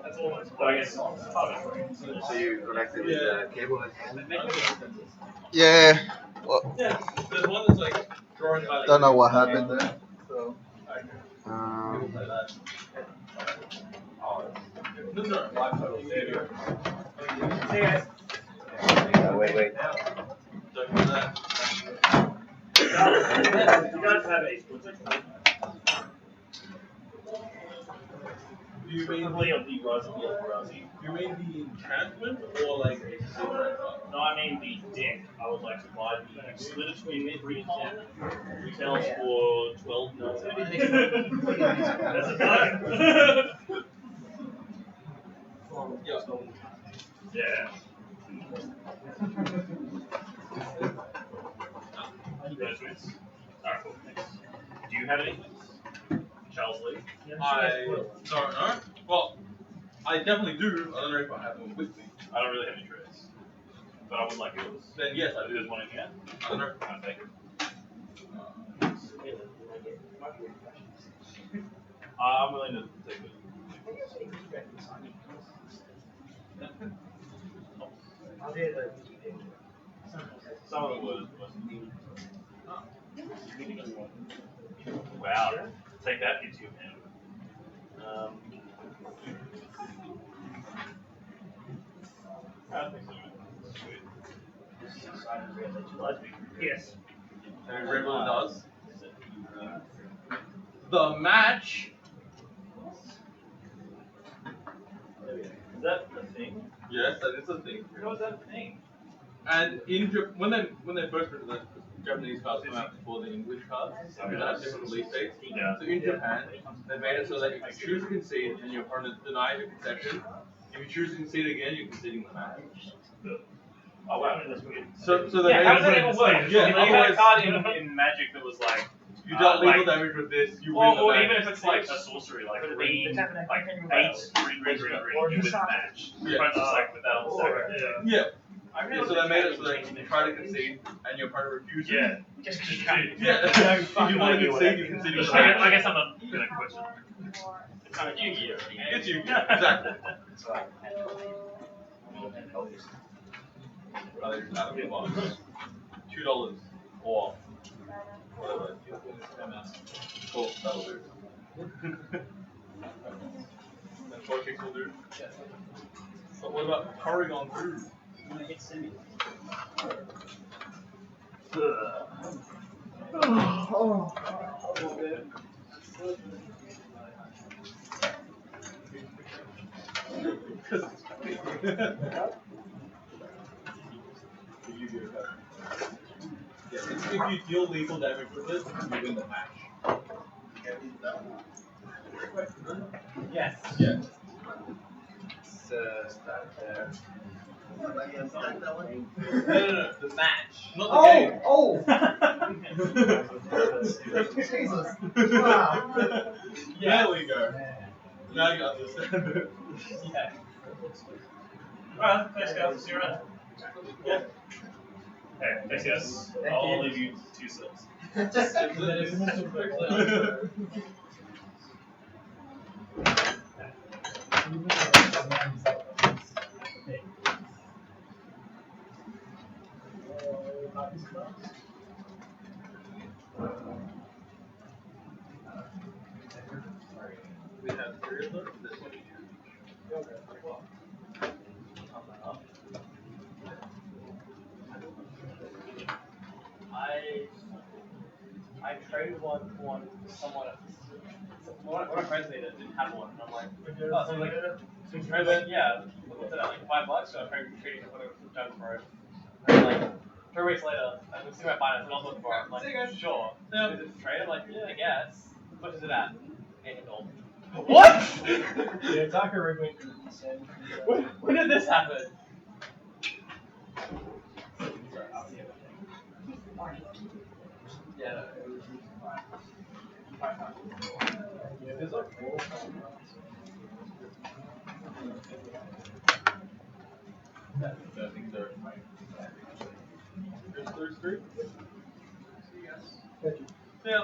That's almost, but I guess it's part of it. So you connected with the cable and Yeah. Well, Yeah, there's one that's like drawing by. don't know what happened there. So, wait. Don't do that. You guys have ace. Do you mean the enchantment or like a secret? No, I mean the deck. I would like to buy the split between free enchantment. Retails for 12 mils. That's a target. Yeah. Alright, cool. Thanks. Do you have any? Charles Lee? I don't know. Well, I definitely do. I don't know if I have one with me. I don't really have any trades. But I would like yours. Then yes, I do. There's one in here. I don't know. I'll take it. I'm willing to take it. Some of them was. Wow. Take that into your hand. I think so. Sweet. Yes. And Rebel does. The match. Is that a thing? Yes, that is a thing. How is that a thing? And when they first printed that, Japanese cards come out before the English cards. They have different release dates. Yeah. So in Japan, they made it so that if you choose to concede and your opponent denies your concession, if you choose to concede again, you're conceding the match. Oh wow, that's weird. So they Yeah, made how does that even work? Yeah, I had a card in Magic that was like you dealt like, lethal damage with this, you win the or match. even if it's like a sorcery, like green, like 8 green, you win the match. Yeah. Just like with that on the stack. Yeah. Yeah, so they made it so that you try to concede and your opponent refuses. Yeah. Just Yeah. If you want to concede, you concede. I guess I'm not gonna question. It's kind of Yu-Gi-Oh. It's Yu-Gi-Oh, exactly. $2 or whatever. Cool, that'll do. And short kicks will do. But what about hurrying on through? If you deal lethal damage with it, you win the match. Yes. Yes. Start there. No, the match. Not the game. Oh! Jesus. Wow. There we go. Now you understand it. Yeah. Alright, thanks guys. See you around. Yeah. Hey, thanks guys. I'll leave you to yourselves. We have 3 of them. This one I traded one for someone. One of my friends made it, didn't have one. And I'm like, oh, so like, yeah, what's that, like $5? So I'm trading for it, done for it. And like 3 weeks later, I was seeing my finance and I was looking for it. I'm like, sure. Yeah. Is it a trade? I'm like, yeah, I guess. How much is it at? $8. What? Yeah, Tucker Ridley. When did this happen? Yeah. There's like 4 I think there's 3. Yeah.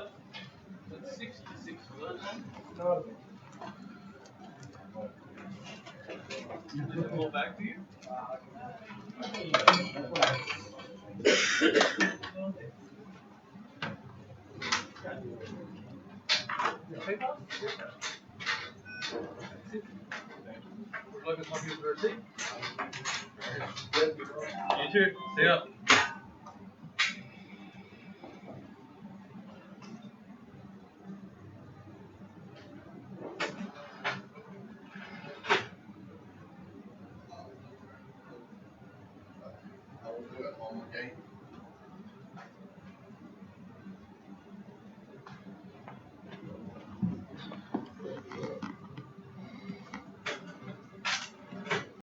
That's 66 for those ones. Is it all back to you? PayPal? Would you like a copy of the receipt? You too. See ya. I will do it home, okay?